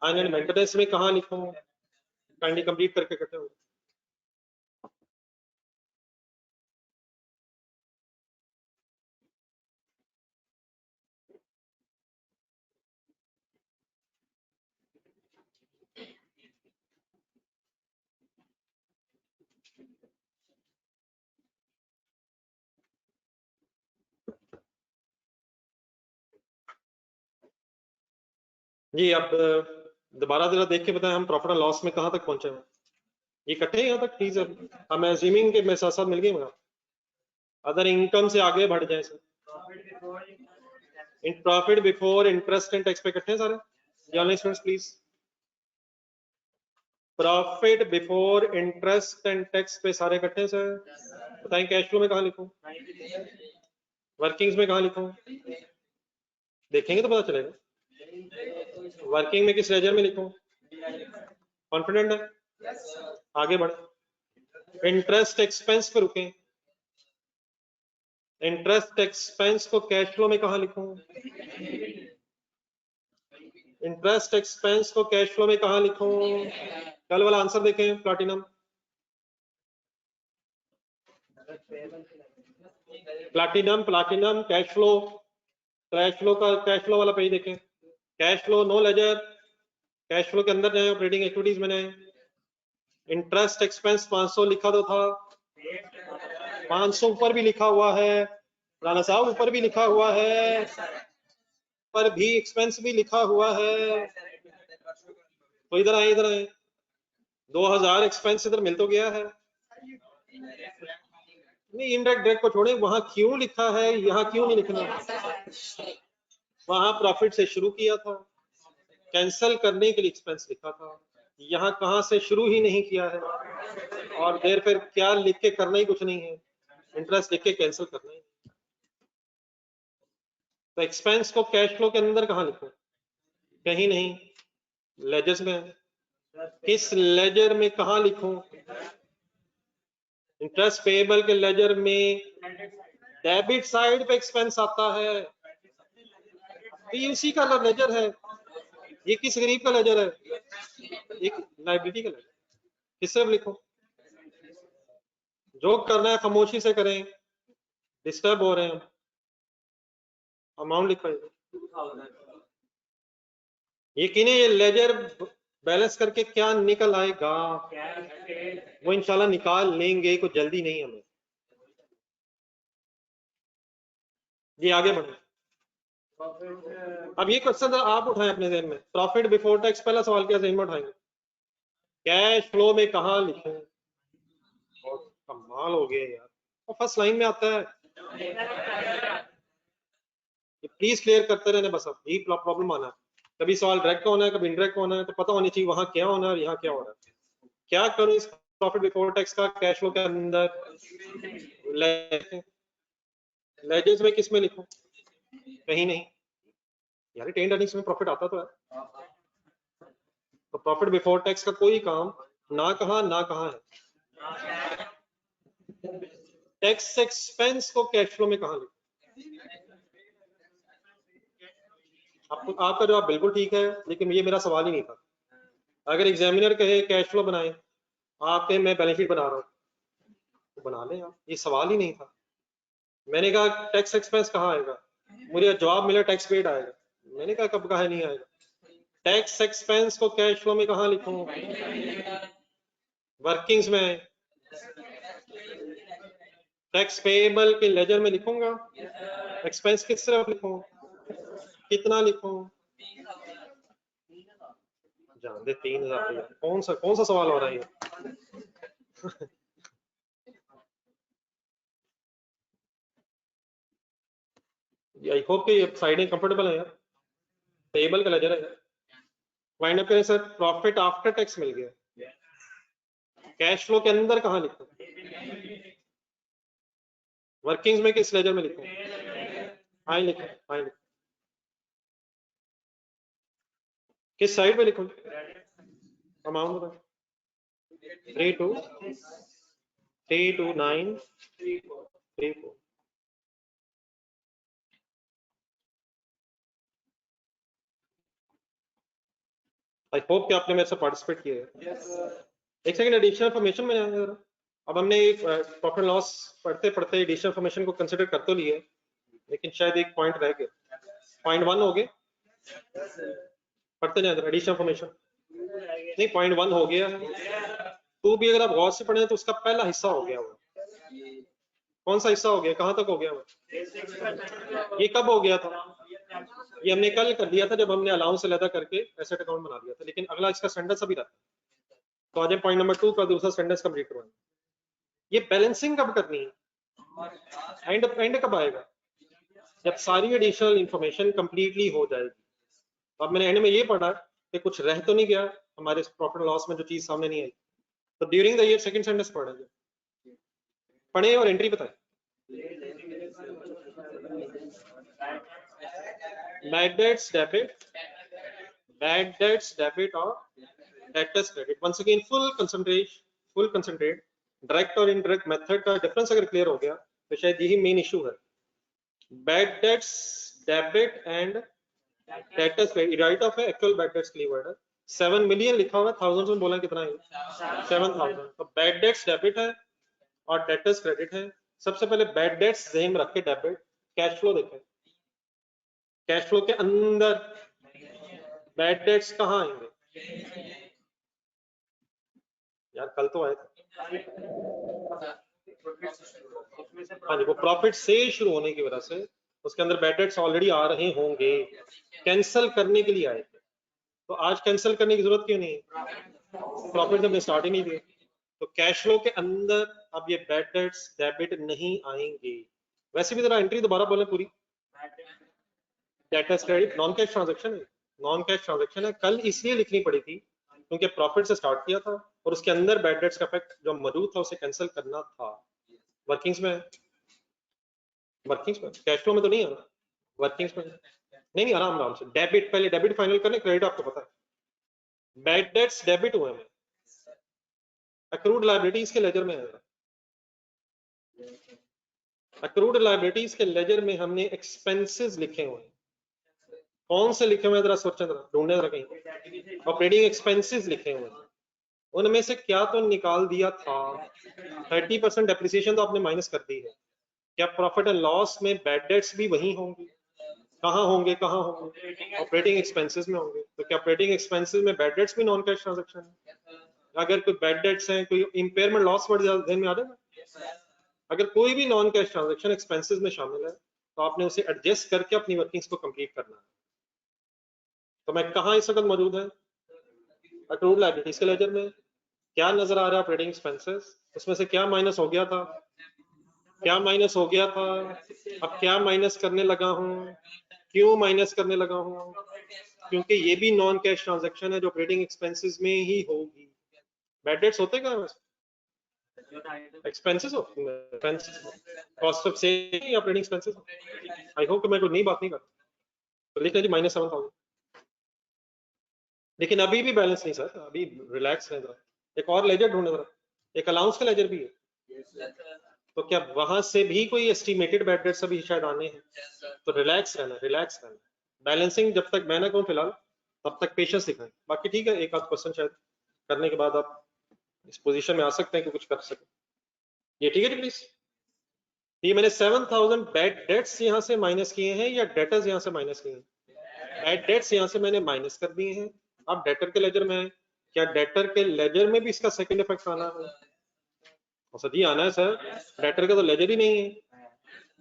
अर्न एंड मेंटेनेंस में कहाँ लिखूं? काइंडली कंप्लीट करके करते हो। जी अब दोबारा जरा देख के बताएं, हम प्रॉफिट एंड लॉस में कहाँ तक पहुंचे हैं? ये इकट्ठे यहाँ तक प्लीज। हम एज्यूमिंग के मेरे साथ साथ मिल गए मेरा, अदर इनकम से आगे बढ़ जाए sir. In profit before interest and tax पे इकट्ठे हैं सारे? Online students please. Profit before interest and tax पे सारे इकट्ठे हैं सर? बताएं कैश फ्लो में कहाँ लिखूं, वर्किंग्स में कहाँ लिखूं? देखेंगे तो पता चलेगा। वर्किंग में किस लेजर में लिखूं? कॉन्फिडेंट है? आगे बढ़े। इंटरेस्ट एक्सपेंस पे रुकें। इंटरेस्ट एक्सपेंस को कैश फ्लो में कहाँ लिखूं? इंटरेस्ट एक्सपेंस को कैश फ्लो में कहाँ लिखूं? कल वाला आंसर देखें platinum. Platinum platinum cash flow का कैश फ्लो वाला पेज देखें। Cash flow no ledger, cash flow के अंदर जाए, ऑपरेटिंग एक्टिविटीज में जाए। इंटरेस्ट एक्सपेंस 500 लिखा तो था, 500 ऊपर भी लिखा हुआ है, राणा साहब ऊपर भी लिखा हुआ है, पर भी एक्सपेंस भी लिखा हुआ है। तो इधर आए, इधर आए। 2000 एक्सपेंस इधर मिल तो गया है नहीं, इनडायरेक्ट डायरेक्ट को छोड़े, वहां क्यों लिखा है, यहाँ क्यों नहीं लिखना? वहां प्रॉफिट से शुरू किया था, कैंसल करने के लिए एक्सपेंस लिखा था, यहाँ कहां से शुरू ही नहीं किया है, और देर फिर क्या लिख के करना ही कुछ नहीं है, इंटरेस्ट लिख के कैंसिल करना ही। तो एक्सपेंस को कैश फ्लो के अंदर कहाँ लिखो? कहीं नहीं, लेजर्स में। किस लेजर में कहाँ लिखूं? इंटरेस्ट पेएबल के लेजर में डेबिट साइड पे एक्सपेंस आता है, पीयूसी का लेजर है। ये किस गरीब का लेजर है? एक लाइबिलिटी का लेजर। किससे लिखो? जो करना है खामोशी से करें, डिस्टर्ब हो रहे हैं। अमाउंट लिखो, यकीन है ये लेजर बैलेंस करके क्या निकल आएगा वो इंशाल्लाह निकाल लेंगे, कुछ जल्दी नहीं हमें। ये आगे बढ़े। अब ये क्वेश्चन आप उठाएं अपने ज़हन में, प्रॉफिट बिफोर टैक्स, पहला सवाल क्या ज़हन में उठाएंगे? कैश फ्लो में कहाँ लिखें? और कमाल हो गया यार, और फर्स्ट लाइन में आता है। प्लीज क्लियर करते रहने, बस अब यही प्रॉब्लम आना है। कभी सवाल डायरेक्ट का होना है, कभी इनडायरेक्ट का होना है, तो पता होनी चाहिए वहां क्या होना है और यहाँ क्या हो रहा है। क्या करूं इस प्रॉफिट बिफोर टैक्स का कैश फ्लो के अंदर? लेजर्स में किस में लिखूं? कहीं नहीं यार, रिटेन्ड अर्निंग्स में प्रॉफिट आता तो है, तो प्रॉफिट बिफोर टैक्स का कोई काम ना कहां है। टैक्स एक्सपेंस को कैश फ्लो में कहां लिखूं? आपका जवाब बिल्कुल ठीक है, लेकिन ये मेरा सवाल ही नहीं था। अगर एग्जामिनर कहे कैश फ्लो बनाएं, आप कहें मैं बैलेंस शीट बना रहा हूँ, तो बना लें आप, ये सवाल ही नहीं था। मैंने कहा टैक्स एक्सपेंस कहाँ आएगा, मुझे जवाब मिला टैक्स पेड आएगा। मैंने कहा कब कहा नहीं आएगा? टैक्स एक्सपेंस को कैश फ्लो में कहाँ लिखूं? वर्किंग्स में। टैक्स पेएबल के लेजर में लिखूंगा, एक्सपेंस किस तरफ लिखूं, कितना लिखूं? जान दे 3000। कौन सा सवाल हो रहा है ये? आई होप कि ये साइडें कंफर्टेबल है यार। पेएबल का लेजर है, वाइंड अप करें सर, प्रॉफिट आफ्टर टैक्स मिल गया, कैश फ्लो के अंदर कहाँ लिखूं? वर्किंग्स में किस लेजर में लिखूं? आई लिखूं, किस साइड पे लिखूं? अमाउंट में 329324। आई होप कि आपने मेरे से पार्टिसिपेट किया है। एक सेकंड, एडिशनल इन्फॉर्मेशन में आएंगे जरा। अब हमने प्रॉफिट लॉस पढ़ते पढ़ते एडिशनल इन्फॉर्मेशन को कंसिडर करते लिए, लेकिन शायद एक पॉइंट रह गया। पॉइंट 1 हो गए, पढ़ते जाए एडिशनल इन्फॉर्मेशन। नहीं, पॉइंट 1 हो गया है। 2 भी अगर आप गौर से पढ़े तो उसका पहला हिस्सा हो गया वो। कौन सा हिस्सा हो गया, कहां तक हो गया वो? ये कब हो गया था? ये हमने कल कर दिया था जब हमने अलाउंस अलग करके एसेट अकाउंट बना दिया था, लेकिन अगला इसका स्टैंडर्ड अभी रहता है। तो आज पॉइंट नंबर 2 का दूसरा स्टैंडर्ड कंप्लीट करवाएंगे। ये बैलेंसिंग कब करनी है? एंड कब आएगा? जब सारी एडिशनल इंफॉर्मेशन कंप्लीटली हो जाएगी। अब मैंने एंड में ये पढ़ा कि कुछ रह तो नहीं गया हमारे प्रॉफिट लॉस में, जो चीज सामने नहीं आई, तो during the year second sentence पढ़ेंगे, पढ़े और एंट्री बताएं। बैड डेट्स डेबिट और debtors credit. Once again full concentrate direct और इनडायरेक्ट मेथड का डिफरेंस अगर क्लियर हो गया तो शायद यही मेन इशू है। Bad debts debit and debtors credit, write off है, एक्चुअल बैड डेट्स के लिए वर्ड है। 7 मिलियन लिखा हुआ है, थाउजेंड्स में बोला कितना है? 7000। तो बैड डेट्स डेबिट है और डेटर्स क्रेडिट है। सबसे पहले बैड डेट्स ज़हन में रख के डेबिट। कैश फ्लो देखें, कैश फ्लो के अंदर बैड डेट्स कहाँ आएंगे यार? कल तो आए थे। हाँ जी, वो प्रॉफिट से शुरू होने की वजह से उसके अंदर बैड डेट्स ऑलरेडी आ रहे होंगे, कैंसिल करने के लिए आए थे। तो आज कैंसिल करने की जरूरत क्यों नहीं है? प्रॉफिट हमने स्टार्ट ही नहीं दिया, तो कैश फ्लो के अंदर अब ये बैड डेट्स डेबिट नहीं आएंगे। वैसे भी जरा एंट्री दोबारा बोले पूरी। Debtors credit non cash transaction है, नॉन कैश ट्रांजैक्शन है। कल इसलिए लिखनी पड़ी थी क्योंकि प्रॉफिट से स्टार्ट किया था और उसके अंदर बैड डेट्स का इफेक्ट जो मौजूद था उसे कैंसिल करना था। वर्किंग्स में, वर्किंग्स में, कैश फ्लो में तो नहीं आना, वर्किंग्स में नहीं, आराम आराम से। डेबिट पहले डेबिट फाइनल करने, क्रेडिट आपको पता है। बैड डेट्स डेबिट हुए हैं, अक्रूड लायबिलिटीज के लेजर में आएगा। अक्रूड लायबिलिटीज के लेजर में हमने एक्सपेंसेस लिखे हुए हैं। कौन से लिखे हुए हैं जरा सोचें, जरा ढूंढने जरा कहीं। ऑपरेटिंग एक्सपेंसेस लिखे हुए हैं, उनमें से क्या तो निकाल दिया था। 30% डेप्रिसिएशन तो आपने माइनस कर दी है। क्या प्रॉफिट एंड लॉस में बैड डेट्स भी वही होंगे? कहाँ होंगे, कहाँ होंगे? ऑपरेटिंग एक्सपेंसेस में होंगे। तो क्या ऑपरेटिंग एक्सपेंसेस में बैड डेट्स भी नॉन कैश ट्रांजैक्शन है? अगर कोई बैड डेट्स हैं, कोई इंपेयरमेंट लॉस वर्ड ध्यान में आ जाएगा। अगर कोई भी नॉन कैश ट्रांजैक्शन एक्सपेंसेस में शामिल है तो आपने उसे एडजस्ट करके अपनी वर्किंग्स को कंप्लीट करना है। तो मैं कहाँ इस वक्त मौजूद है? अक्रूड लायबिलिटीज के लेजर में। क्या नजर आ रहा है? Operating expenses. उसमें से क्या माइनस हो गया था? क्या माइनस हो गया था? अब क्या माइनस करने लगा हूं? क्यों माइनस करने लगा हूं? क्योंकि ये भी नॉन कैश ट्रांजैक्शन है जो ऑपरेटिंग एक्सपेंसेस में ही होगी। बैड डेट्स होते कहाँ हैं? एक्सपेंसेस होते हैं, कॉस्ट ऑफ सेल या ऑपरेटिंग एक्सपेंसेस। आई होप कि मैं कोई नई बात नहीं कर रहा। तो लिख लीजिए -7,000। लेकिन अभी भी बैलेंस नहीं सर, अभी रिलैक्स है जरा। एक और लेजर ढूंढे जरा, एक अलाउंस का लेजर भी है। तो क्या वहां से भी कोई एस्टिमेटेड बैड डेट्स अभी शायद आने हैं? तो रिलैक्स रहना, रिलैक्स रहना। बैलेंसिंग जब तक मैं ना कहूँ फिलहाल तब तक पेशेंस दिखाएं। बाकी ठीक है, एक आध क्वेश्चन शायद करने के बाद आप इस पोजीशन में आ सकते हैं कि कुछ कर सकें। ये ठीक है प्लीज। ये मैंने 7,000 बैड डेट्स यहाँ से माइनस किए हैं या डेटर्स यहाँ से माइनस किए हैं? बैड डेट्स यहाँ से मैंने माइनस कर दिए हैं। अब डेटर के लेजर में, क्या डेटर के लेजर में भी इसका सेकंड इफेक्ट आना है? सर जी आना है सर, डेटर का तो लेजर ही नहीं है,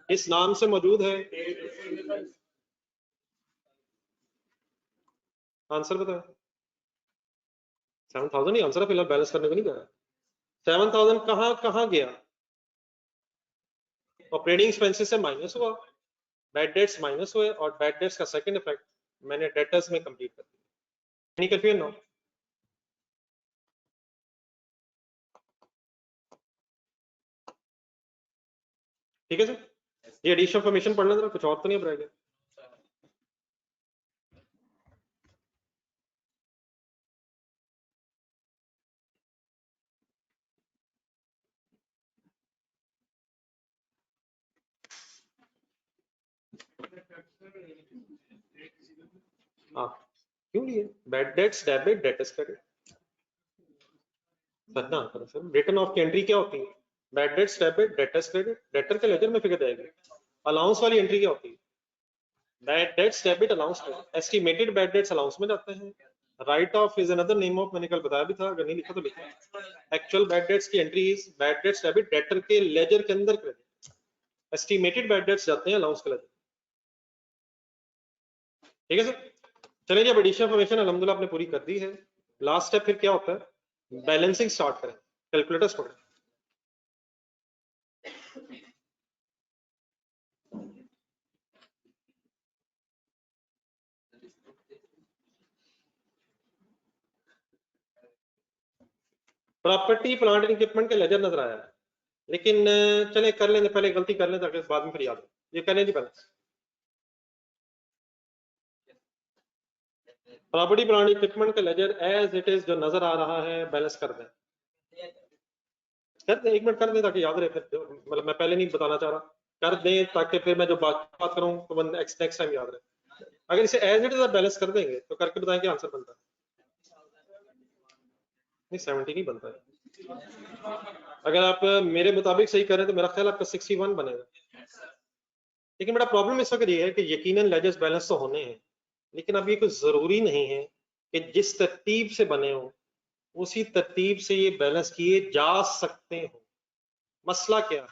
इस नाम से मौजूद है। आंसर बताए। 7,000 ही आंसर है, फिलहाल बैलेंस करने को नहीं कह रहा। 7,000 कहाँ कहाँ गया? ऑपरेटिंग एक्सपेंसेस से माइनस हुआ, बैड डेट्स माइनस हुए और बैड डेट्स का सेकंड इफेक्ट मैंने डेटर्स में कंप्लीट कर दिया। Any confusion no? ठीक है सर, ये एडिशनल इन्फॉर्मेशन पढ़ना जरा, कुछ और तो नहीं रह गया। हाँ, क्यों लिए? Bad debts debit, debtors credit. करना करो सर, रिटर्न ऑफ की एंट्री क्या होती है? Bad debts debit, debtors credit, debtor के लेजर में फिगर जाएगी। अलाउंस वाली एंट्री क्या होती है? Bad debts debit, allowance credit. Estimated bad debts allowance में जाते हैं। Right of is another name of, मैंने कल बताया भी था, अगर नहीं लिखा तो लिखा। एक्चुअल बैड डेट्स की entry is bad debts debit, debtor के लेजर के अंदर क्रेडिट। एस्टिमेटेड बैड डेट्स जाते हैं अलाउंस के लेजर। ठीक है सर, चलिए जी, अब एडिशनल इन्फॉर्मेशन अल्हम्दुलिल्लाह आपने पूरी कर दी है। लास्ट स्टेप फिर क्या होता है? बैलेंसिंग स्टार्ट करें। कैलकुलेटर्स पढ़ें। प्रॉपर्टी प्लांट एंड इक्विपमेंट के लेजर नजर आया है, लेकिन चले कर लेंगे, पहले गलती कर लें ताकि बाद में फिर याद हो। ये करें जी पहले। प्रॉपर्टी प्लांट इक्विपमेंट का लेजर एज इट इज जो नजर आ रहा है बैलेंस कर दें। कर दें, एक मिनट कर दें ताकि याद रहे। फिर मतलब मैं पहले नहीं बताना चाह रहा, कर दें ताकि फिर मैं जो बात करूं तो नेक्स्ट टाइम याद रहे। अगर इसे एज इट इज आप बैलेंस कर देंगे तो करके बताएं क्या आंसर बनता है। नहीं 70 नहीं बनता है। अगर आप मेरे मुताबिक सही करें तो मेरा ख्याल आपका 61 बनेगा। लेकिन बड़ा प्रॉब्लम इस वक्त ये है कि यकीनन लेजर्स बैलेंस तो होने हैं, लेकिन अब ये कुछ जरूरी नहीं है कि जिस तरतीब से बने हो उसी तरतीब से ये बैलेंस किए जा सकते हो। मसला क्या है?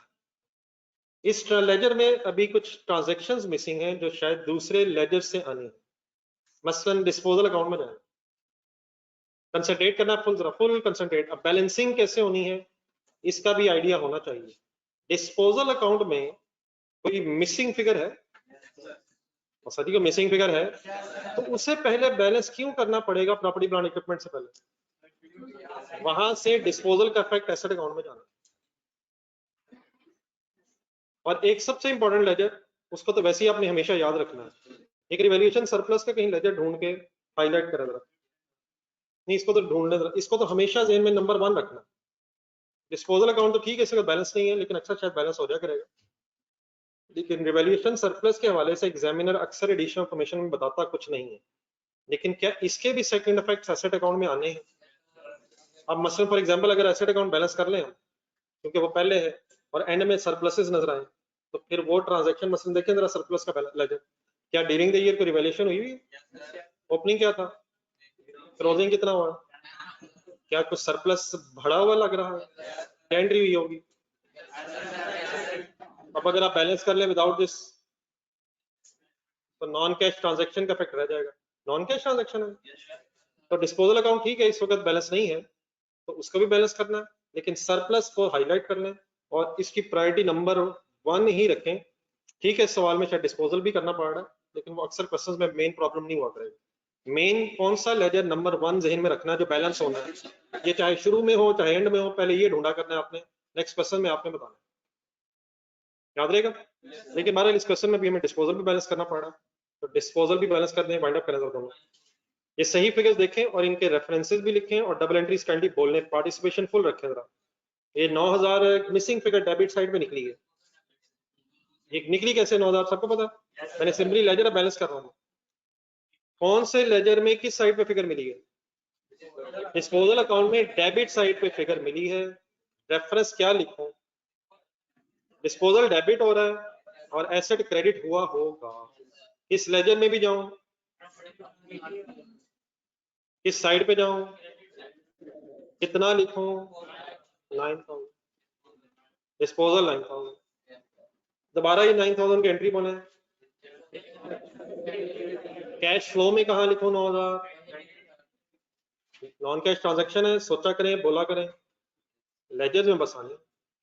इस लेजर में अभी कुछ ट्रांजैक्शंस मिसिंग हैं जो शायद दूसरे लेजर से आनी है। मसलन डिस्पोजल अकाउंट में जाए, कंसंट्रेट करना, फुल कंसंट्रेट। अब बैलेंसिंग कैसे होनी है इसका भी आइडिया होना चाहिए। डिस्पोजल अकाउंट में कोई मिसिंग फिगर है और सभी को मिसिंग फिगर है, तो उससे पहले बैलेंस क्यों करना पड़ेगा प्रॉपर्टी प्लांट इक्विपमेंट से पहले? वहां से डिस्पोजल का इफेक्ट एसेट अकाउंट में जाना। और एक सबसे इंपॉर्टेंट लेजर, उसको तो वैसे ही आपने हमेशा याद रखना है, एक रिवैल्यूएशन सरप्लस का कहीं लेजर ढूंढ के हाईलाइट करें जरा। नहीं, इसको तो ढूंढने जरा, इसको तो हमेशा जेन में नंबर 1 रखना। डिस्पोजल अकाउंट तो ठीक है, इसका बैलेंस नहीं है, लेकिन अच्छा शायद बैलेंस हो जाया करेगा। लेकिन रिवैल्यूएशन सरप्लस के हवाले से एग्जामिनर अक्सर एडिशनल इंफॉर्मेशन में बताता कुछ नहीं है, लेकिन क्या इसके भी सेकंड इफेक्ट्स एसेट अकाउंट में आने हैं? अब मसलन फॉर एग्जांपल अगर एसेट अकाउंट बैलेंस कर लें हम, क्योंकि वो पहले है और एंड में सरप्लसेस नजर आए, तो फिर वो ट्रांजैक्शन मसलन देखें जरा सरप्लस का लेजर, क्या ड्यूरिंग द ईयर को रिवैल्यूएशन हुई हुई? ओपनिंग क्या था, क्लोजिंग कितना हुआ, क्या कुछ सरप्लस बढ़ा हुआ लग रहा है, क्या एंट्री हुई होगी? अब अगर आप बैलेंस कर ले विदाउट दिस, तो नॉन कैश ट्रांजैक्शन का इफेक्ट रह जाएगा। नॉन कैश ट्रांजैक्शन है, तो डिस्पोजल अकाउंट ठीक है, इस वक्त बैलेंस नहीं है, तो उसको भी बैलेंस करना है, लेकिन सरप्लस को हाईलाइट कर लें और इसकी प्रायोरिटी नंबर 1 ही रखें। ठीक है, सवाल में शायद डिस्पोजल भी करना पड़ रहा है, लेकिन वो अक्सर क्वेश्चंस में मेन प्रॉब्लम नहीं हुआ करेगी। मेन कौन सा लेजर नंबर 1 जहन में रखना जो बैलेंस होना है, ये चाहे शुरू में हो चाहे एंड में हो, पहले ये ढूंढा करना है आपने, नेक्स्ट क्वेश्चन में आपने बताना, याद रहेगा। लेकिन हमारे इस क्वेश्चन में भी हमें डिस्पोजल भी बैलेंस करना पड़ रहा है, तो डिस्पोजल भी बैलेंस कर दें, वाइंड अप करें दोनों। ये सही फिगर्स देखें और इनके रेफरेंसेस भी लिखें और डबल एंट्रीज काइंडली बोलने, पार्टिसिपेशन फुल रखें जरा। ये 9000 मिसिंग फिगर डेबिट साइड में निकली है, एक निकली कैसे 9000 सबको पता? मैंने सिंपली लेजर बैलेंस कर रहा हूँ, कौन से लेजर में किस साइड पे फिगर मिली है? डिस्पोजल अकाउंट में डेबिट साइड पे फिगर मिली है। रेफरेंस क्या लिखूं? डिस्पोजल डेबिट हो रहा है और एसेट क्रेडिट हुआ होगा। इस लेजर में भी जाऊं, किस साइड पे जाऊं, कितना लिखूं? 9000, डिस्पोजल 9000, दोबारा ये 9000 की एंट्री बोले। कैश फ्लो में कहा लिखूं 9000? नॉन कैश ट्रांजैक्शन है, सोचा करें बोला करें, लेजर में बस आने।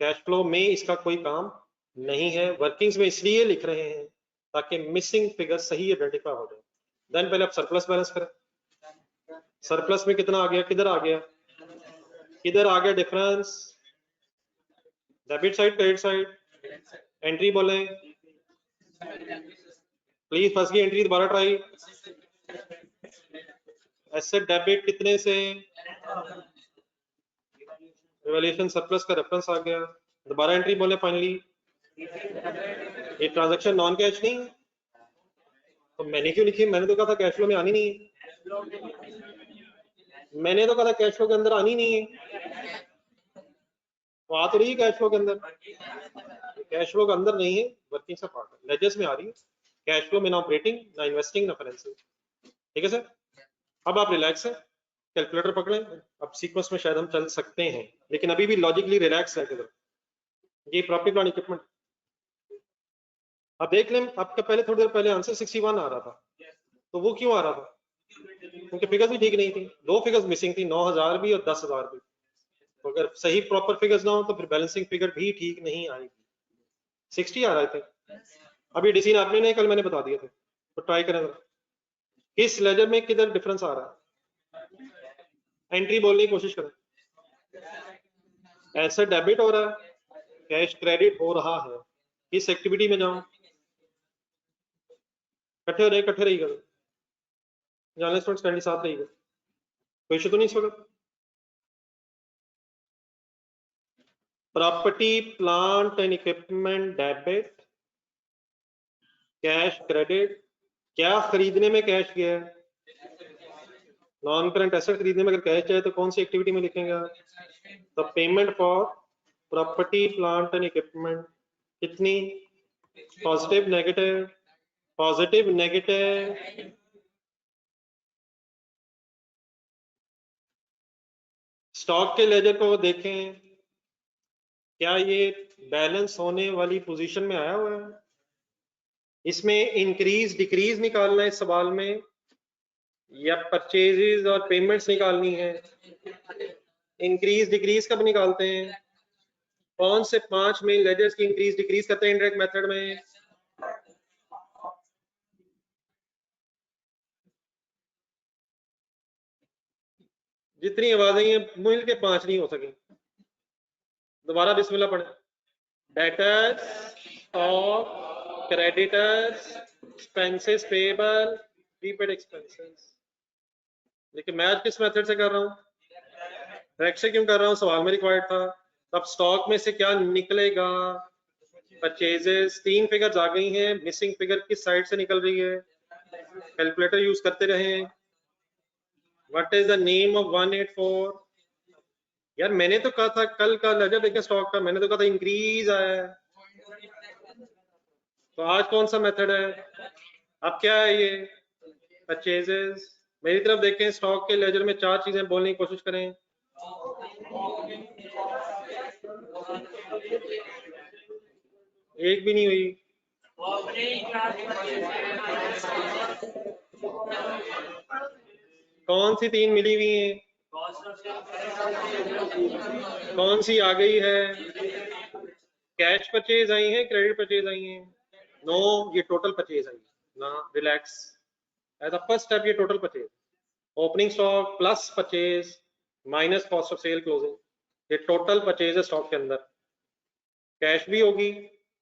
कैश फ्लो में इसका कोई काम नहीं है, वर्किंग्स में इसलिए लिख रहे हैं ताकि मिसिंग फिगर सही आइडेंटिफाई हो जाए। देन पहले आप सरप्लस बैलेंस करें, सरप्लस में कितना आ गया, किधर आ गया, किधर आ गया difference? Debit side credit side, entry बोले प्लीज, फंस गई एंट्री, दोबारा ट्राई। एसेट डेबिट कितने से, रिवैल्यूएशन सरप्लस का रेफरेंस आ गया, दोबारा एंट्री बोले फाइनली। ये ट्रांजैक्शन नॉन कैश नहीं, तो मैंने क्यों लिखी? मैंने तो कहा था कैश फ्लो में आनी नहीं है, मैंने तो कहा था कैश फ्लो के अंदर आनी नहीं है, तो आ तो रही है कैश फ्लो के अंदर, कैश फ्लो के अंदर नहीं है, वर्किंग से पार्ट है, लेजर्स में आ रही है। कैश फ्लो में ना ऑपरेटिंग ना इन्वेस्टिंग ना फाइनेंसिंग। ठीक है सर, अब आप रिलैक्स है, कैलकुलेटर पकड़ें, अब सीक्वेंस में शायद हम चल सकते हैं, लेकिन अभी भी लॉजिकली रिलैक्स है। ये प्रॉपर्टी प्लांट इक्विपमेंट, अब देख लें, आपका पहले थोड़ी देर पहले आंसर 61 आ रहा था, तो वो क्यों आ रहा था? क्योंकि फिगर्स भी ठीक नहीं थी, दो फिगर्स मिसिंग थी, 9000 भी और 10000 भी। तो अगर सही प्रॉपर फिगर्स ना हो तो फिर बैलेंसिंग फिगर भी ठीक नहीं आएगी। 60 आ रहे थे, अभी डिसीजन आपने नहीं, कल मैंने बता दिए थे, तो ट्राई करें किस लेजर में किधर डिफरेंस आ रहा है, एंट्री बोलने की कोशिश करें। ऐसे डेबिट हो रहा है, कैश क्रेडिट हो रहा है, किस एक्टिविटी में जाऊं? इकट्ठे हो रहे, इकट्ठे रहिएगा, जाने स्टूडेंट्स कैंडी साथ रहिएगा, कोई इशू तो नहीं इस वक्त? Property plant and equipment debit, cash credit, क्या खरीदने में कैश गया है? नॉन करंट एसेट खरीदने में अगर कैश जाए तो कौन सी एक्टिविटी में लिखेंगे? तो payment for property plant and equipment कितनी? Positive negative, positive negative, stock के लेजर को देखें, क्या ये बैलेंस होने वाली पोजीशन में आया हुआ है? इसमें इंक्रीज डिक्रीज निकालना है इस सवाल में, या परचेजेस और पेमेंट्स निकालनी है, इंक्रीज डिक्रीज कब निकालते हैं, कौन से 5 मेन लेजर्स की इंक्रीज डिक्रीज करते हैं इनडायरेक्ट मेथड में, जितनी आवाजें हैं मिल के 5 नहीं हो सकी। दोबारा बिस्मिल्लाह पढ़े। Debtors, stock, creditors, expenses payable, prepaid expenses. लेकिन मैं आज किस मेथड से कर रहा हूँ, डायरेक्ट से क्यों कर रहा हूँ, सवाल में रिक्वायर्ड था। अब स्टॉक में से क्या निकलेगा, परचेजेस। 3 फिगर्स आ गई हैं, मिसिंग फिगर किस साइड से निकल रही है, कैलकुलेटर यूज करते रहें। What is the name of 184? यार मैंने तो कहा था कल का लेजर देखें स्टॉक का, मैंने तो कहा था इंक्रीज आया है, तो आज कौन सा मेथड है, अब क्या है ये, परचेजेस। मेरी तरफ देखें, स्टॉक के लेजर में 4 चीजें बोलने की कोशिश करें। एक भी नहीं हुई। कौन सी 3 मिली हुई हैं, कौन सी आ गई है, कैश परचेज आई है, क्रेडिट परचेज आई है। नो, ये टोटल परचेज आई ना, relax. As a first step ये total purchase, opening stock plus purchase minus cost of sale closing, ये टोटल परचेज है स्टॉक के अंदर। कैश भी होगी,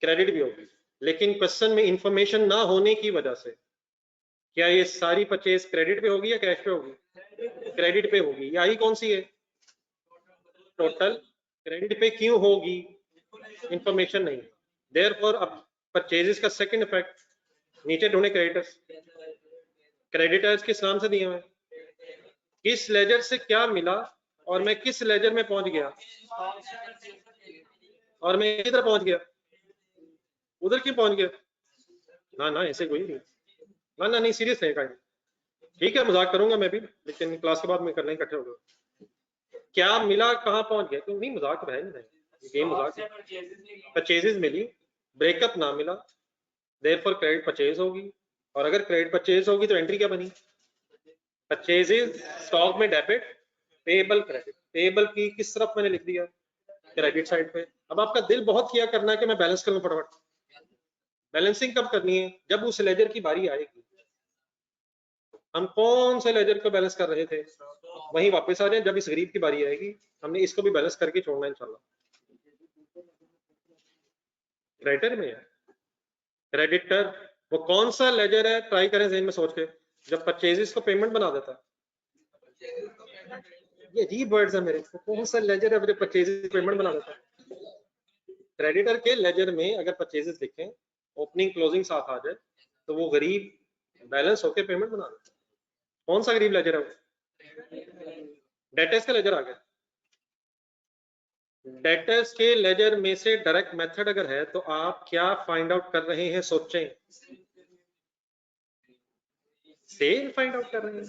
क्रेडिट भी होगी, लेकिन क्वेश्चन में इंफॉर्मेशन ना होने की वजह से क्या ये सारी परचेज क्रेडिट पे होगी या कैश पे होगी, क्रेडिट पे होगी। ये आई कौन सी है, टोटल। क्रेडिट पे क्यों होगी, इंफॉर्मेशन नहीं। देयरफॉर अब परचेजेस का सेकंड इफेक्ट, नीचे ढूंढे क्रेडिटर्स। क्रेडिटर्स किस नाम से दिए हुए, किस लेजर से क्या मिला और मैं किस लेजर में पहुंच गया, और मैं किधर पहुंच गया, उधर क्यों पहुंच गया। ना ना ऐसे कोई नहीं, ना ना नहीं सीरियस है, ठीक है मजाक करूंगा मैं भी, लेकिन क्लास के बाद में करना इकट्ठे होगा। क्या मिला, कहाँ पहुंच गया, क्यों नहीं, मजाक तो है नहीं, गेम मजाक। परचेजेस मिली, ब्रेकअप ना मिला, देयरफॉर क्रेडिट परचेज होगी, और अगर क्रेडिट परचेज होगी तो एंट्री क्या बनी, परचेजेस स्टॉक में डेबिट, पेबल क्रेडिट। पेबल की किस तरफ मैंने लिख दिया, क्रेडिट साइड पे। अब आपका दिल बहुत किया करना है कि मैं बैलेंस करूं फटाफट। बैलेंसिंग कब करनी है, जब उस लेजर की बारी आएगी। हम कौन से लेजर को बैलेंस कर रहे थे, वहीं वापस आ जाए, जब इस गरीब की बारी आएगी हमने इसको भी बैलेंस करके छोड़ना है इंशाल्लाह। क्रेडिटर में है, क्रेडिटर वो कौन सा लेजर है, ट्राई करें ज़हन में सोच के, जब परचेजेस को पेमेंट बना देता है। ये अजीब वर्ड्स है मेरे, कौन सा लेजर है जो परचेजेस पेमेंट बना देता है। क्रेडिटर के लेजर में अगर परचेजेस लिखें, ओपनिंग क्लोजिंग साथ आ जाए, तो वो गरीब बैलेंस होके पेमेंट बना देता है। कौन सा गरीब लेजर है वो, डेटर्स का लेजर आ गया। डेटर्स के लेजर में से डायरेक्ट मेथड अगर है तो आप क्या फाइंड आउट कर रहे हैं, सोचें। सेल फाइंड आउट कर रहे हैं,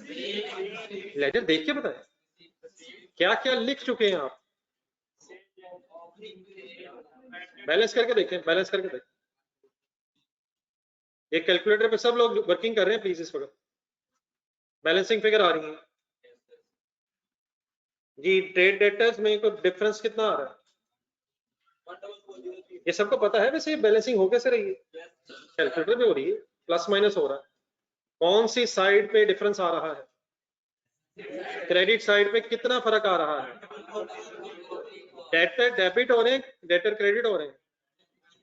लेजर देख के बताएं क्या क्या लिख चुके हैं आप, बैलेंस करके देखें, बैलेंस करके देखें। एक कैलकुलेटर पे सब लोग वर्किंग कर रहे हैं, प्लीज इस वक्त बैलेंसिंग फिगर आ रही है जी। ट्रेड डेटर्स में कोई डिफरेंस कितना आ रहा है, ये सबको पता है। वैसे बैलेंसिंग हो कैसे रही है, कैलकुलेटर पे हो रही है, प्लस माइनस हो रहा है। कौन सी साइड पे डिफरेंस आ रहा है, क्रेडिट साइड पे कितना फर्क आ रहा है, डेटर डेबिट हो रहे हैं, डेटर क्रेडिट हो रहे हैं,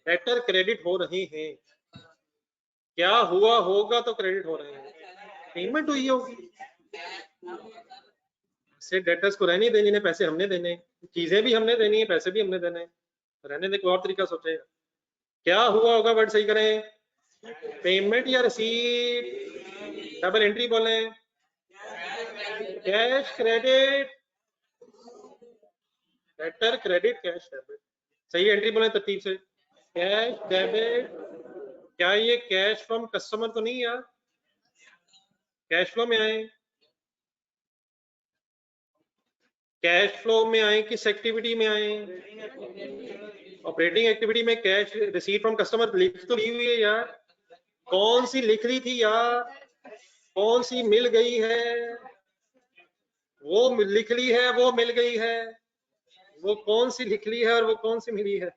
डेटर क्रेडिट हो रहे हैं। क्या हुआ होगा तो क्रेडिट हो रहे हैं, पेमेंट हुई होगी। से डेटर्स को रहने देने, जिन्हें पैसे हमने देने, चीजें भी हमने देनी है, पैसे भी हमने देने, रहने दे, कोई और तरीका सोचेगा। क्या हुआ होगा, वर्ड सही करें, पेमेंट या रिसीट, डबल एंट्री बोले, cash credit, debtor credit cash debit, सही एंट्री बोले तरतीब से, कैश डेबिट। क्या ये कैश फ्रॉम कस्टमर तो नहीं यार, कैश फ्लो में आए, कैश फ्लो में आए, किस एक्टिविटी में आए, ऑपरेटिंग एक्टिविटी में। कैश रिसीट फ्रॉम कस्टमर लिख तो ली हुई है यार, कौन सी लिख रही थी यार, कौन सी मिल गई है, वो लिख ली है, वो मिल गई है, वो कौन सी लिख ली है और वो कौन सी मिली है।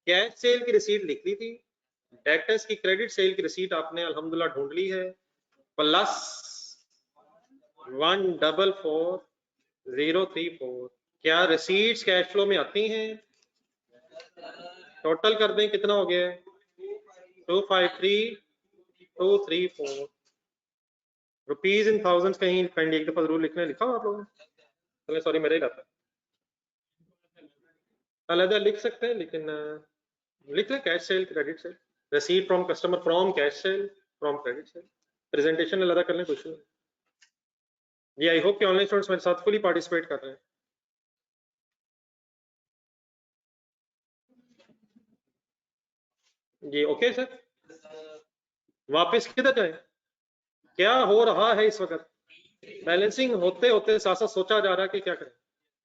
कैश सेल की रिसीट लिख ली थी, डेटर्स की क्रेडिट सेल की रिसीट आपने अल्हम्दुलिल्लाह ढूंढ ली है, प्लस 144034। क्या रिसीट्स कैश फ्लो में आती हैं? टोटल कर दें, कितना हो गया? 253234 रुपीज इन थाउजेंड। कहीं काइंडली एक दफा जरूर लिखना, लिखा हो आप लोगों ने? चलिए सॉरी, मेरा ही रहता है, अलग लिख सकते हैं, लेकिन लिख लें cash cell credit cell, receipt from customer from cash cell from credit sale, presentation अलग कर लें, कुछ नहीं। जी आई होप कि ऑनलाइन स्टूडेंट्स मेरे साथ फुली पार्टिसिपेट कर रहे हैं। जी ओके सर, वापस किधर जाए? क्या हो रहा है इस वक्त? बैलेंसिंग होते होते साथ साथ सोचा जा रहा है कि क्या करें,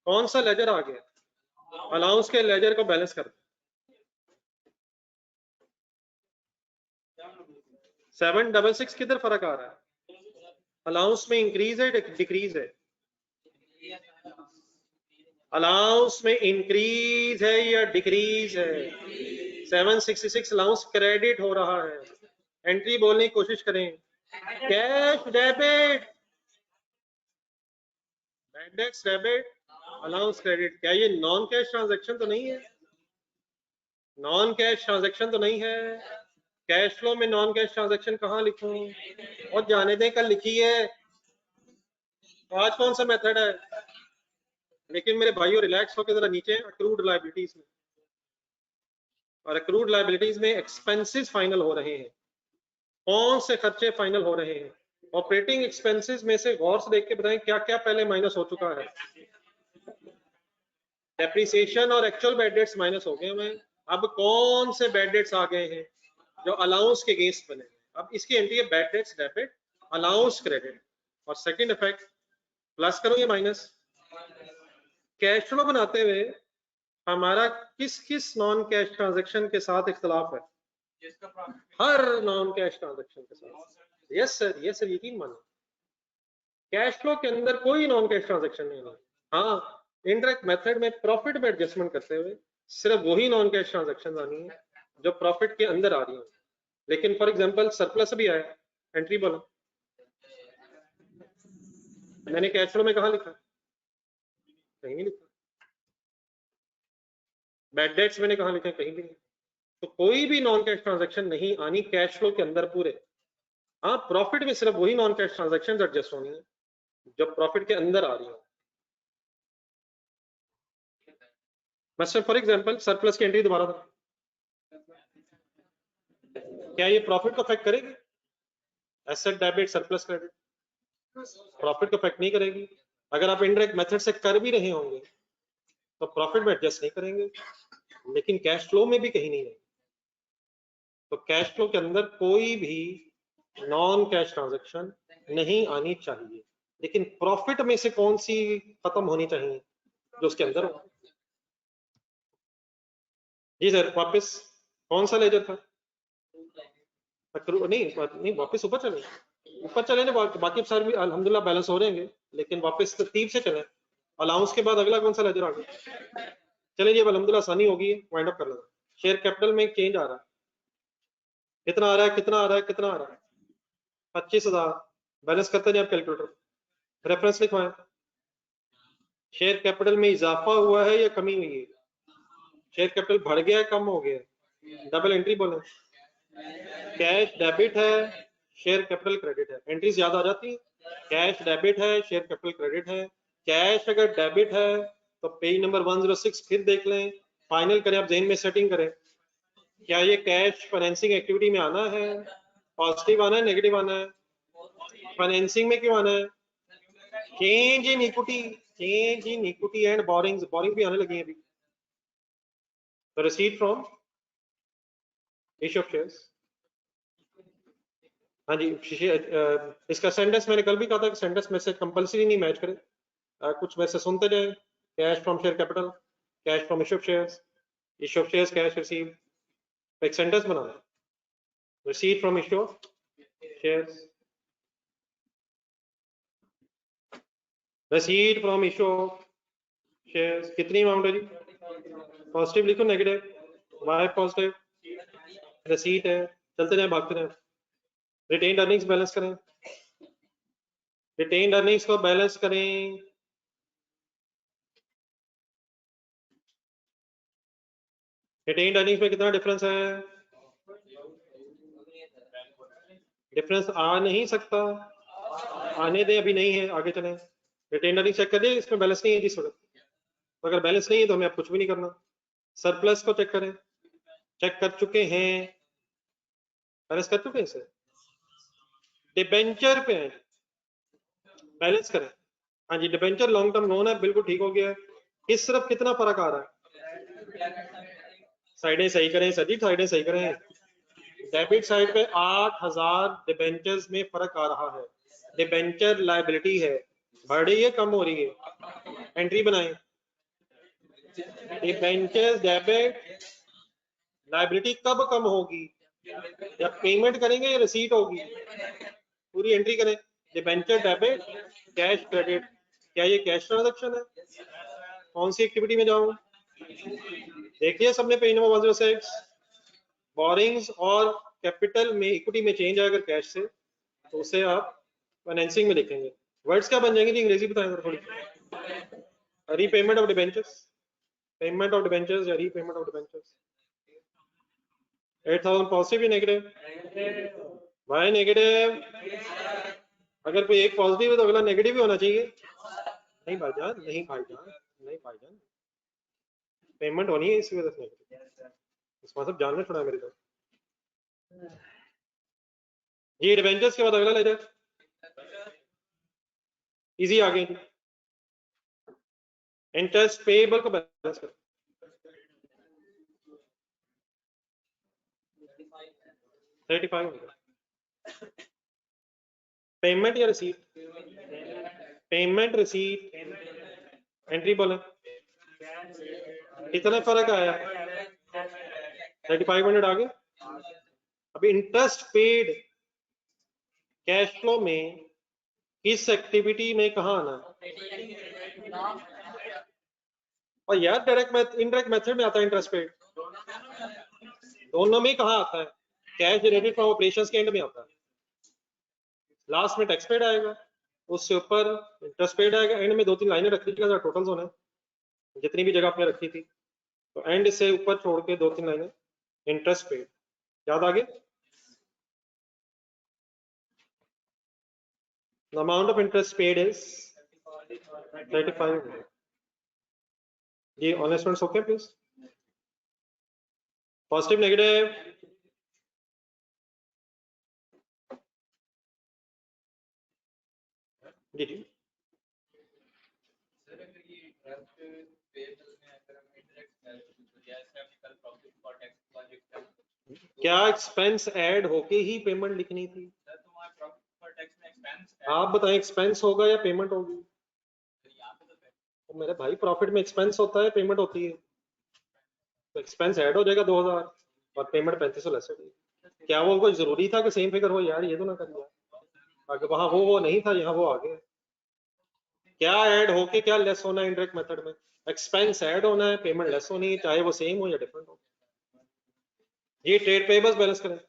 कौन सा लेजर आ गया, अलाउंस के लेजर को बैलेंस कर। 766 किधर फर्क आ रहा है? अलाउंस में इंक्रीज है डिक्रीज है? अलाउंस में इंक्रीज है या डिक्रीज है? 766 अलाउंस क्रेडिट हो रहा है। एंट्री बोलने की कोशिश करें, cash debit, dates debit, allowance credit. क्या ये नॉन कैश ट्रांजैक्शन तो नहीं है? नॉन कैश ट्रांजैक्शन तो नहीं है? कैश फ्लो में नॉन कैश ट्रांजैक्शन कहाँ लिखूं? और जाने दें, कल लिखी है, आज कौन सा मेथड है? लेकिन मेरे भाइयों रिलैक्स होकर जरा नीचे अक्रूड लायबिलिटीज में, और अक्रूड लायबिलिटीज में एक्सपेंसेस फाइनल हो रहे हैं। कौन से खर्चे फाइनल हो रहे हैं? ऑपरेटिंग एक्सपेंसेस में से गौर से देख के बताएं क्या क्या पहले माइनस हो चुका है। डेप्रिसिएशन और एक्चुअल बैड डेट्स माइनस हो गए हैं। अब कौन से बैड डेट्स आ गए हैं जो अलाउंस के अगेंस्ट बने? अब इसकी एंट्री है bad debts debit, allowance credit, और सेकंड इफेक्ट प्लस करो या माइनस। कैश फ्लो बनाते हुए हमारा किस किस नॉन कैश ट्रांजैक्शन के साथ इख्तलाफ है? हर नॉन कैश ट्रांजैक्शन के साथ। यस सर, यस सर, यकीन मानो कैश फ्लो के अंदर कोई नॉन कैश ट्रांजैक्शन नहीं है। हाँ, इनडायरेक्ट मेथड में प्रॉफिट में एडजस्टमेंट करते हुए सिर्फ वही नॉन कैश ट्रांजैक्शन आनी है जो प्रॉफिट के अंदर आ रही है। लेकिन फॉर एग्जांपल सरप्लस भी आया, एंट्री बोलो, मैंने कैश फ्लो में कहा लिखा? कहीं नहीं लिखा। बैड डेट्स मैंने कहा लिखा? कहीं भी नहीं। तो कोई भी नॉन कैश ट्रांजैक्शन नहीं आनी कैश फ्लो के अंदर पूरे। हाँ, प्रॉफिट में सिर्फ वही नॉन कैश ट्रांजैक्शन एडजस्ट होनी है जो प्रॉफिट के अंदर आ रही है। मैं फॉर एग्जांपल सरप्लस की एंट्री दोबारा था, क्या ये प्रॉफिट को अफेक्ट करेगी? Asset debit surplus credit profit को अफेक्ट नहीं करेगी। अगर आप इनडायरेक्ट मेथड से कर भी रहे होंगे तो प्रॉफिट में एडजस्ट नहीं करेंगे, लेकिन कैश फ्लो में भी कहीं नहीं है। तो कैश फ्लो के अंदर कोई भी नॉन कैश ट्रांजैक्शन नहीं आनी चाहिए, लेकिन प्रॉफिट में से कौन सी खत्म होनी चाहिए जो उसके अंदर हो। जी सर, वापस कौन सा लेजर था? नहीं वापस ऊपर चले, ऊपर चले ना, बाकी सारे भी अल्हम्दुलिल्लाह बैलेंस हो रहेंगे, लेकिन वापस तरतीब से चले। अलाउंस के बाद अगला कौन सा लेजर आ गया? चलिए जी, अल्हम्दुलिल्लाह आसानी होगी, वाइंड अप कर लेना। शेयर कैपिटल में चेंज आ रहा है, कितना आ रहा है, कितना आ रहा है, कितना आ रहा है? 25,000। बैलेंस करते जाए आप कैलकुलेटर, रेफरेंस लिखवाएं। शेयर कैपिटल में इजाफा हुआ है या कमी हुई है? शेयर कैपिटल बढ़ गया है, कम हो गया है? डबल एंट्री बोले, कैश डेबिट है, शेयर कैपिटल क्रेडिट है। एंट्रीज याद आ जाती है, कैश डेबिट है, शेयर कैपिटल क्रेडिट है। कैश अगर डेबिट है तो पेज नंबर 106 फिर देख लें, फाइनल करें, आप जेन में सेटिंग करें, क्या ये कैश फाइनेंसिंग एक्टिविटी में आना है, पॉजिटिव आना है, नेगेटिव आना है? फाइनेंसिंग में क्यों आना है? Change in equity, change in equity and borings, boring भी आने लगी है अभी। तो receipt from issue of shares, हाँ जी। इसका सेंटेंस मैंने कल भी कहा था कि सेंटेंस में से कंपलसरी नहीं मैच करे, कुछ में से सुनते जाए। Cash from share capital, cash from issue of shares, issue of shares cash receive, एक सेंटेंस बनाना, receipt from issue of shares, receipt from issue of shares कितनी अमाउंट है जी? पॉजिटिव लिखो, नेगेटिव, वाई पॉजिटिव, receipt है, चलते जाए भागते जाए। रिटेन्ड अर्निंग्स बैलेंस करें, रिटेन्ड अर्निंग्स को बैलेंस करें। रिटेन्ड अर्निंग्स में कितना डिफरेंस है? डिफरेंस आ नहीं सकता, आने दे, अभी नहीं है, आगे चलें। रिटेन्ड अर्निंग चेक कर दे, इसमें बैलेंस नहीं है जिस वक्त, तो अगर बैलेंस नहीं है तो हमें अब कुछ भी नहीं करना। सरप्लस को चेक करें, चेक कर चुके हैं, बैलेंस कर चुके हैं इसे। डिबेंचर पे बैलेंस करें, हाँ जी, डिबेंचर लॉन्ग टर्म लोन है, बिल्कुल ठीक हो गया है। इस तरफ कितना फर्क आ रहा है? साइडें सही करें सर जी, साइडें सही करें। डेबिट साइड पे 8000 डिबेंचर्स में फर्क आ रहा है। डिबेंचर लायबिलिटी है, बढ़ रही है कम हो रही है? एंट्री बनाएं, डिबेंचर्स डेबिट लायबिलिटी कब कम होगी? जब पेमेंट करेंगे या रिसीट होगी? पूरी एंट्री करें, डिबेंचर डेबिट कैश क्रेडिट। क्या ये कैश ट्रांजैक्शन है? कौन सी एक्टिविटी में जाऊं? देखिए सबने पेज नंबर 106, बोरिंग्स और कैपिटल में इक्विटी में चेंज है अगर कैश से, तो उसे आप फाइनेंसिंग में लिखेंगे। वर्ड्स क्या बन जाएंगे जी, अंग्रेजी बताएं थोड़ी। Repayment of debentures, payment of debentures या रीपेमेंट ऑफ डिबेंचर्स। 8000 पॉजिटिव या नेगेटिव? Y negative? अगर कोई एक पॉजिटिव है तो अगला नेगेटिव ही होना चाहिए। नहीं भाईजान, नहीं भाईजान, नहीं भाईजान, पेमेंट होनी है इसी वजह से नेगेटिव। इसमें सब जानना छोड़ा मेरे को ये। डिबेंचर्स के बाद अगला ले जाए, इजी आ गई। इंटरेस्ट पेएबल को बैलेंस कर, 35 होगा। पेमेंट या रिसीट? पेमेंट, रिसीट, एंट्री बोले कितना फर्क आया? 3500 आ गए। अभी इंटरेस्ट पेड कैश फ्लो में किस एक्टिविटी में कहा आना है? और यार डायरेक्ट इनडायरेक्ट मेथड में आता है इंटरेस्ट पेड, दोनों में कहा आता है? कैश जनरेटेड फ्रॉम ऑपरेशंस के एंड में आता है, लास्ट में टैक्स पेड आएगा, उससे ऊपर इंटरेस्ट पेड आएगा, एंड में 2-3 लाइनें रख लीजिएगा टोटल्स होना है जितनी भी जगह आपने रखी थी, तो एंड से ऊपर छोड़ के 2-3 लाइनें इंटरेस्ट पेड। याद आ गया? The amount of interest paid is 35. जी honest students okay please? Positive negative? जी जी क्या एक्सपेंस ऐड होके ही पेमेंट लिखनी थी? आप बताएं एक्सपेंस होगा या पेमेंट होगी? तो मेरे भाई प्रॉफिट में एक्सपेंस होता है, पेमेंट होती है, तो एक्सपेंस ऐड हो जाएगा 2000 और पेमेंट 3500 लेस हो जाएगी। क्या वो कोई जरूरी था कि सेम फिगर हो? यार ये तो ना करिए, आगे वहां वो नहीं था, यहाँ वो आ गया। क्या ऐड होके क्या लेस होना है इंडायरेक्ट मेथड में? एक्सपेंस ऐड होना है, पेमेंट लेस होनी है, चाहे वो सेम हो या डिफरेंट हो। ये ट्रेड पेबल्स बैलेंस करें।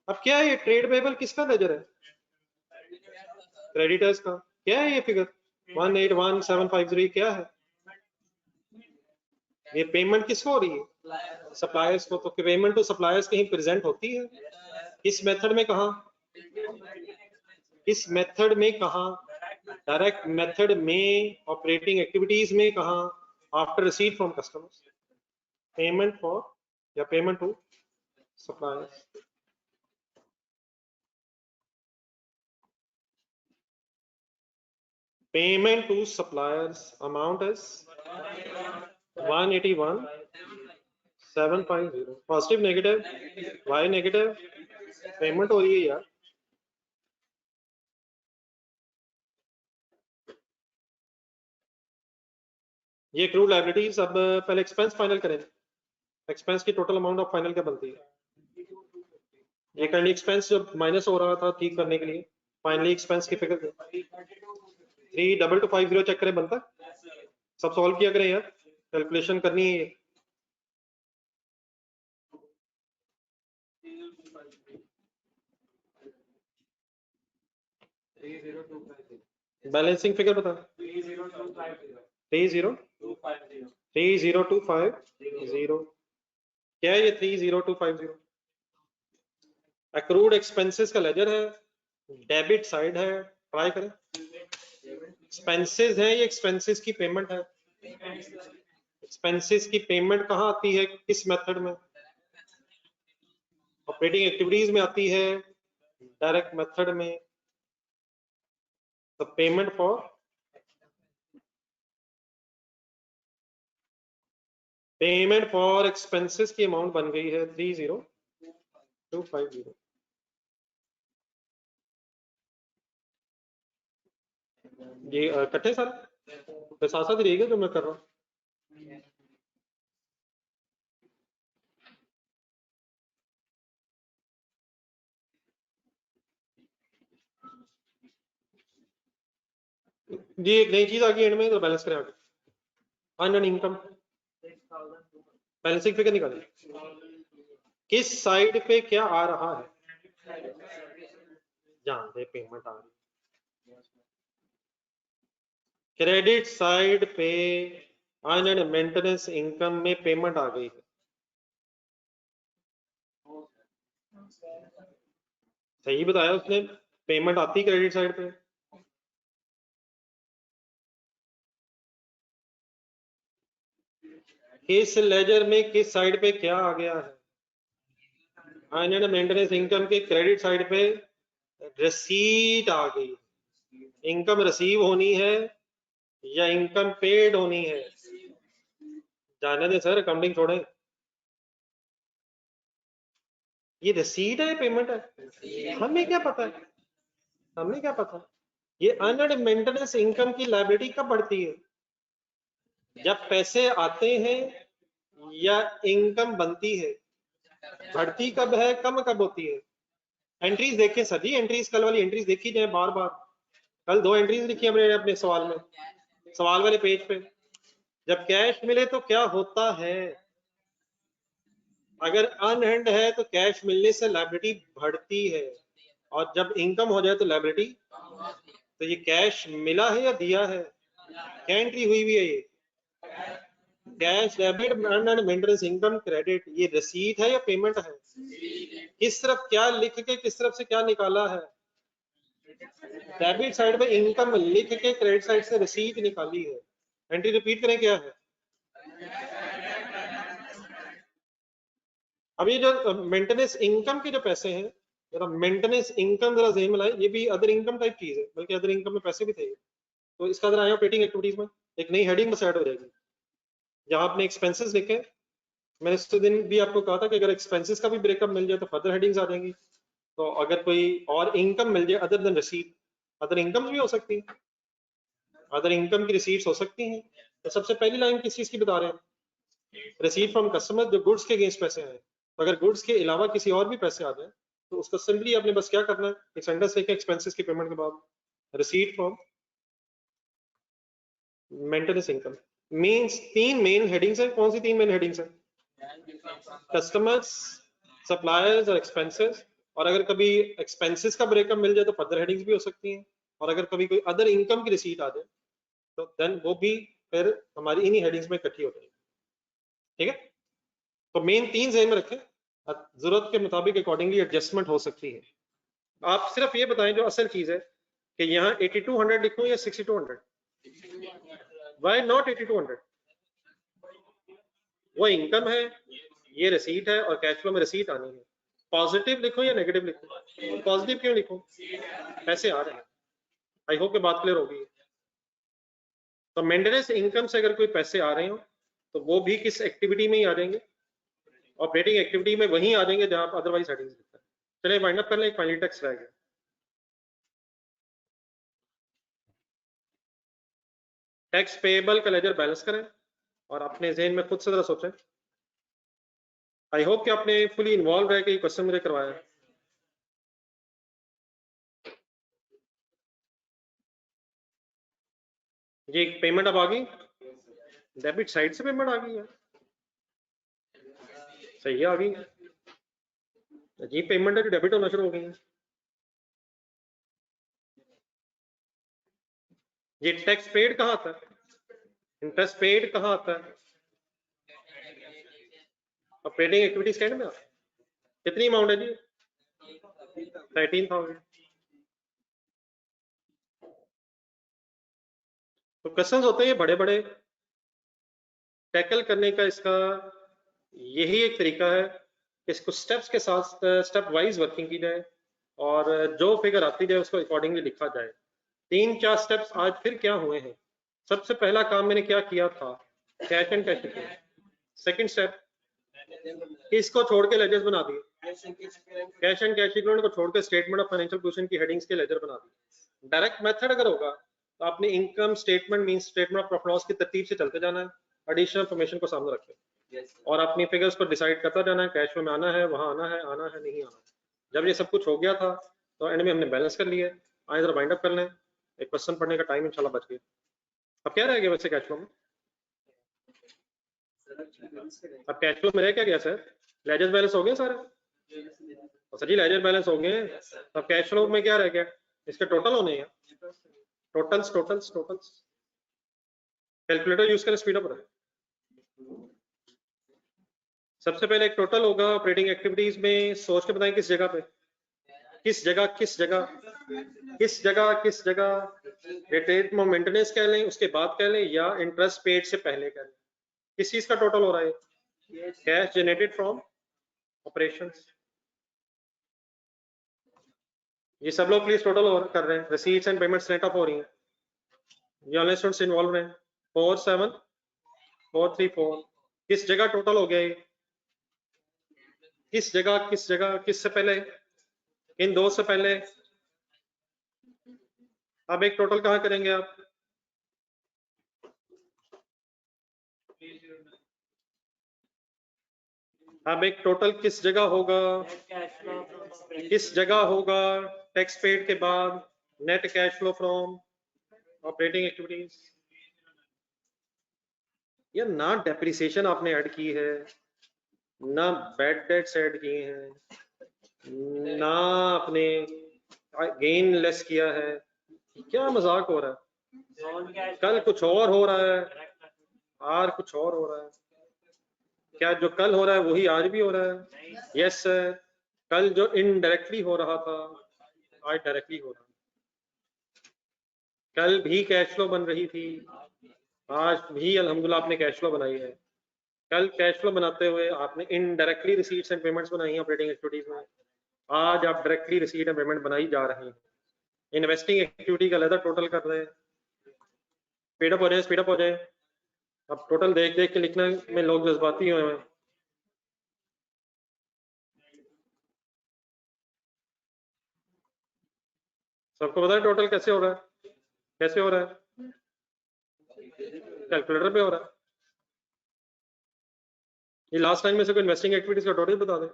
अब क्या है ये ट्रेड पेबल किसका लेजर है? क्रेडिटर्स का। क्या है ये फिगर 181753 क्या है? ये पेमेंट किसको हो रही है? सप्लायर्स को। तो पेमेंट टू सप्लायर्स कहीं प्रेजेंट होती है? इस मेथड में कहा? इस मेथड में कहा? डायरेक्ट मेथड में, ऑपरेटिंग एक्टिविटीज में कहा? After receipt from customers, payment for या payment to suppliers. Payment to suppliers amount is 181,750. पॉजिटिव नेगेटिव? वाई नेगेटिव? पेमेंट हो रही है यार। ये accrued liabilities। अब पहले एक्सपेंस फाइनल करें। एक्सपेंस की टोटल अमाउंट ऑफ फाइनल क्या बनती है? ये करंट एक्सपेंस जब माइनस हो रहा था ठीक करने के लिए फाइनली एक्सपेंस की फिगर 32250 चेक करें, बनता सब सॉल्व किया करें यार, कैलकुलेशन करनी है। बैलेंसिंग फिगर बता। 30250 क्या है ये 30250? एक्रूड एक्सपेंसेस का लेजर है, डेबिट साइड है, ट्राई करें। एक्सपेंसेस है, ये एक्सपेंसेस की पेमेंट है। एक्सपेंसेस की पेमेंट कहाँ आती है, किस मेथड में? ऑपरेटिंग एक्टिविटीज में आती है, डायरेक्ट मेथड में। तो पेमेंट फॉर एक्सपेंसेस की अमाउंट बन गई है 30250। ये इकट्ठे सारे तो साथ साथ ही रहेगा जो मैं कर रहा हूँ। जी एक नई चीज आ गई एंड में, तो बैलेंस करें आगे। अन इनकम बैलेंसिंग फिगर निकालिए, किस साइड पे क्या आ रहा है? जानते पेमेंट आ रही, क्रेडिट साइड पे अर्न मेंटेनेंस इनकम में पेमेंट आ गई है। सही बताया उसने, पेमेंट आती क्रेडिट साइड पे। किस लेजर में किस साइड पे क्या आ गया है? अर्न मेंटेनेंस इनकम के क्रेडिट साइड पे रिसीट आ गई। इनकम रिसीव होनी है या इनकम पेड होनी है? जाने दे सर, अकाउंटिंग छोड़े। ये रिसीट है पेमेंट है, हमें क्या पता है? हमें क्या पता? ये अर्नड मेंटेनेंस इनकम की लायबिलिटी कब बढ़ती है? जब पैसे आते हैं या इनकम बनती है? बढ़ती कब है, कम कब होती है? एंट्रीज देखें सर जी, एंट्रीज कल वाली एंट्रीज देखी जाए बार बार। कल 2 एंट्रीज लिखी हमने अपने सवाल में, सवाल वाले पेज पे। जब कैश मिले तो क्या होता है? अगर अनहैंड है तो कैश मिलने से लायबिलिटी बढ़ती है, और जब इनकम हो जाए तो लायबिलिटी। तो ये कैश मिला है या दिया है? क्या एंट्री हुई है ये? Cash debit and maintenance income credit, ये रिसीट है या पेमेंट है? किस तरफ क्या लिख के किस तरफ से क्या निकाला है? डेबिट साइड में इनकम लिख के क्रेडिट साइड से रिसीट निकाली है। एंट्री रिपीट करें, क्या है? अब ये जो मेंटेनेंस इनकम के जो पैसे हैं, जरा मेंटेनेंस इनकम जरा ज़हन में लाएं, ये भी अदर इनकम टाइप चीज है, बल्कि अदर इनकम में पैसे भी थे। तो इसका जरा आया ऑपरेटिंग एक्टिविटीज में एक नई हेडिंग में सेट हो जाएगी, जहां आपने एक्सपेंसेस लिखे। मैंने इस दिन भी आपको कहा था कि अगर एक्सपेंसेस का भी ब्रेकअप मिल जाए तो फर्दर हेडिंग्स आ जाएंगी। तो अगर कोई और इनकम मिल जाए other than receipt, other income भी हो सकती है, अदर इनकम की रिसीट्स हो सकती हैं। तो सबसे पहली लाइन किस चीज की बता रहे हैं? रिसीट फ्रॉम कस्टमर, जो गुड्स के अगेंस्ट पैसे आए। तो अगर गुड्स के अलावा किसी और भी पैसे आ जाए तो उसको सिंपली आपने बस क्या करना है, एक सेंटेंस लिखें एक्सपेंसेस की पेमेंट के बाद, receipt from maintenance income. Means 3 main headings हैं। कौन सी 3 मेन हेडिंग्स हैं? कस्टमर्स, सप्लायर्स और एक्सपेंसेस। और अगर कभी एक्सपेंसेस का ब्रेकअप मिल जाए तो फर्दर हेडिंग्स भी हो सकती हैं। और अगर कभी कोई अदर इनकम की रिसीट आ जाए तो देन वो भी फिर हमारी इन्हीं हेडिंग्स में इकट्ठी हो जाएगी। ठीक है, तो मेन 3 ज़हन में रखें, जरूरत के मुताबिक अकॉर्डिंगली एडजस्टमेंट हो सकती है। आप सिर्फ ये बताएं जो असल चीज है कि यहाँ 8200 लिखूं या 6200? Why not 8200? वो इनकम है, ये रिसीट है, और कैश फ्लो में रिसीट आनी है। पॉजिटिव लिखूं या नेगेटिव लिखूं? पॉजिटिव क्यों लिखूं? पैसे आ रहे हैं। आई होप कि बात क्लियर होगी। तो मेंटेनेंस इनकम से अगर कोई पैसे आ रहे हो तो वो भी किस एक्टिविटी में ही आ जाएंगे? ऑपरेटिंग एक्टिविटी में वहीं आ जाएंगे जहां आप अदरवाइज हेडिंग्स लिखते हैं। चलिए वाइंड अप कर लें, एक फाइनल टेक्स्ट रह गया। टैक्स पेएबल का लेजर बैलेंस करें और अपने ज़हन में खुद से जरा सोचें। आई होप कि आपने फुली इन्वॉल्व रह के ये क्वेश्चन मुझे करवाया है। जी पेमेंट अब आ गई, डेबिट साइड से पेमेंट आ गई है, सही है आ गई। जी पेमेंट है जो डेबिट होना शुरू हो गई है। ये टैक्स पेड कहाँ आता है, इंटरेस्ट पेड कहाँ आता है, ऑपरेटिंग एक्टिविटीज कैंड में आता है। कितनी अमाउंट है जी, 13,000। तो क्वेश्चंस होते हैं ये बड़े बड़े, टैकल करने का इसका यही एक तरीका है कि इसको स्टेप्स के साथ स्टेप वाइज वर्किंग की जाए और जो फिगर आती जाए उसको अकॉर्डिंगली लिखा जाए। 3-4 स्टेप्स आज फिर क्या हुए हैं। सबसे पहला काम मैंने क्या किया था, cash and cash equity. Second step, इसको छोड़ के लेजर्स बना दिए, कैश एंड कैश इक्विटी को छोड़ के स्टेटमेंट ऑफ फाइनेंशियल पोजीशन की हेडिंग्स के लेजर बना दिए। डायरेक्ट मेथड अगर होगा तो आपने income statement mean statement of profit loss की तरतीब से चलते जाना है, एडिशनल इंफॉर्मेशन को सामने रखें और अपनी फिगर्स को डिसाइड करता जाना है, कैश फ्लो में आना है, वहां आना है नहीं आना। जब ये सब कुछ हो गया था तो एंड में हमने बैलेंस कर लिया। आए जरा वाइंड अप कर लें, एक क्वेश्चन पढ़ने का टाइम इंशाल्लाह बच गया। अब क्या रह गया वैसे कैश फ्लो में, अब कैश फ्लो में रह क्या गया सर, लेजर बैलेंस हो गए सारे, सर जी लेजर बैलेंस हो गए। अब कैश फ्लो में क्या रह गया, इसके टोटल होने हैं, totals totals totals. Calculator use करें, स्पीड अप रहे। सबसे पहले एक टोटल होगा ऑपरेटिंग एक्टिविटीज में, सोच के बताएं किस जगह पे, किस जगह किस जगह किस जगह किस जगह रेट में मेंटेनेंस कह लें, उसके बाद कह लें, या इंटरेस्ट पेड से पहले कह लें। किस चीज का टोटल हो रहा है, कैश जनरेटेड फ्रॉम ऑपरेशंस। ये सब लोग प्लीज टोटल कर रहे हैं, receipts and payments net of हो रही हैं, ये ऑनलाइन स्टूडेंट्स इन्वॉल्व हैं। 47434 किस जगह टोटल हो गया ये, किस जगह किस से पहले, इन दो से पहले। अब एक टोटल कहां करेंगे आप, अब एक टोटल किस जगह होगा, किस जगह होगा, टैक्स पेड के बाद net cash flow from operating activities. या ना डेप्रिसिएशन आपने ऐड की है, ना बैड डेट्स ऐड किए हैं, ना आपने गेन लेस किया है। क्या मजाक हो रहा है, कल कुछ और हो रहा है, आज कुछ और हो रहा है। क्या जो कल हो रहा है वही आज भी हो रहा है? यस सर, कल जो इनडायरेक्टली हो रहा था आज डायरेक्टली हो रहा है। कल भी कैश फ्लो बन रही थी, आज भी अल्हम्दुलिल्लाह आपने कैश फ्लो बनाई है। कल कैश फ्लो बनाते हुए आपने इनडायरेक्टली रिसीट्स एंड पेमेंट्स बनाई हैं ऑपरेटिंग एक्टिविटीज में, आज आप डायरेक्टली रिसीट एंड पेमेंट बनाई जा रही हैं। इन्वेस्टिंग एक्टिविटी का अलग टोटल कर रहे हैं। स्पीडअप हो जाए, स्पीडअप हो जाए। अब टोटल देख देख के लिखने में लोग जज्बाती हुए हैं। सबको पता है टोटल कैसे हो रहा है, कैसे हो रहा है, कैलकुलेटर पे हो रहा है। ये लास्ट लाइन में से कोई इन्वेस्टिंग एक्टिविटीज का टोटल बता दे,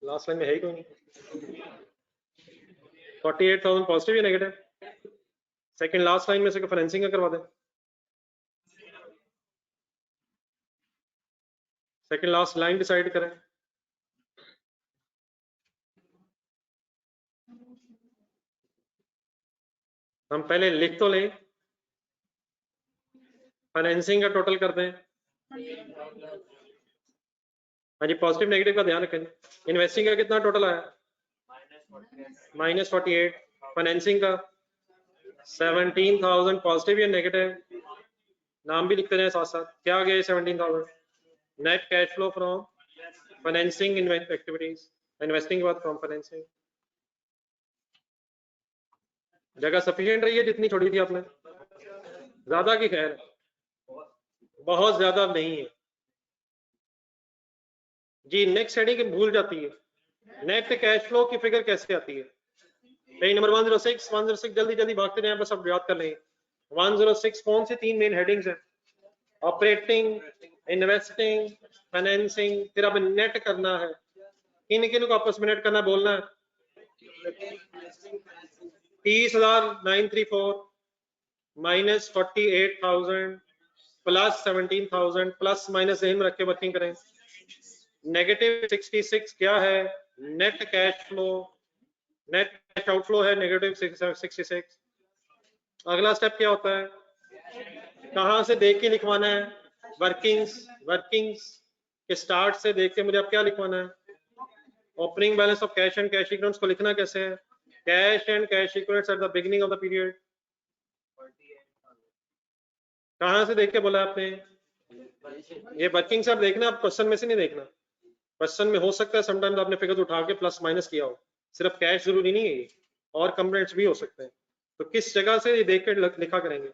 लास्ट लाइन में है ही कोई नहीं। 48,000 पॉजिटिव या नेगेटिव, सेकंड लास्ट लाइन में से फाइनेंसिंग का करवा दे, सेकंड लास्ट लाइन डिसाइड करें। हम पहले लिख तो लें, फाइनेंसिंग का टोटल कर दें। हाँ जी, पॉजिटिव नेगेटिव का ध्यान रखें। इन्वेस्टिंग का कितना टोटल आया, -48, फाइनेंसिंग का 17,000 पॉजिटिव या नेगेटिव, नाम भी लिखते रहे साथ साथ। क्या आ गया 17,000, net cash flow from financing activities, investing के बाद फ्रॉम फाइनेंसिंग। जगह सफिशिएंट रही है जितनी छोड़ी थी आपने, ज्यादा की खैर, बहुत ज्यादा नहीं है जी। नेक्स्ट हेडिंग भूल जाती है, नेट कैश फ्लो की फिगर कैसे आती है। पेज नंबर 106 जल्दी जल्दी भागते जाएं, बस अब याद कर लें। 106 कौन सी 3 मेन हेडिंग्स हैं, ऑपरेटिंग, इन्वेस्टिंग, फाइनेंसिंग। फिर अब नेट करना है, किन किन को आपस में नेट करना बोलना है। 30,934 माइनस 48,000 प्लस 17,000 प्लस माइनस एम रख के वर्किंग करें। नेगेटिव 66 क्या है? Net cash flow, net cash outflow है नेगेटिव 66। अगला स्टेप क्या होता है? कहां से देख के लिखवाना है? वर्किंग्स के स्टार्ट से देख के मुझे अब क्या लिखवाना है? Opening balance of cash and cash equivalents को लिखना कैसे है? Cash and cash equivalents at the beginning of the period. कहां से देख के बोला आपने? ये वर्किंग से आप देखना, आप क्वेश्चन में से नहीं देखना। क्वेश्चन में हो सकता है समटाइम्स आपने फिगर उठा के प्लस माइनस किया हो, सिर्फ कैश जरूरी नहीं है ये, और कंपोनेंट्स भी हो सकते हैं। तो किस जगह से देख के लिखा करेंगे?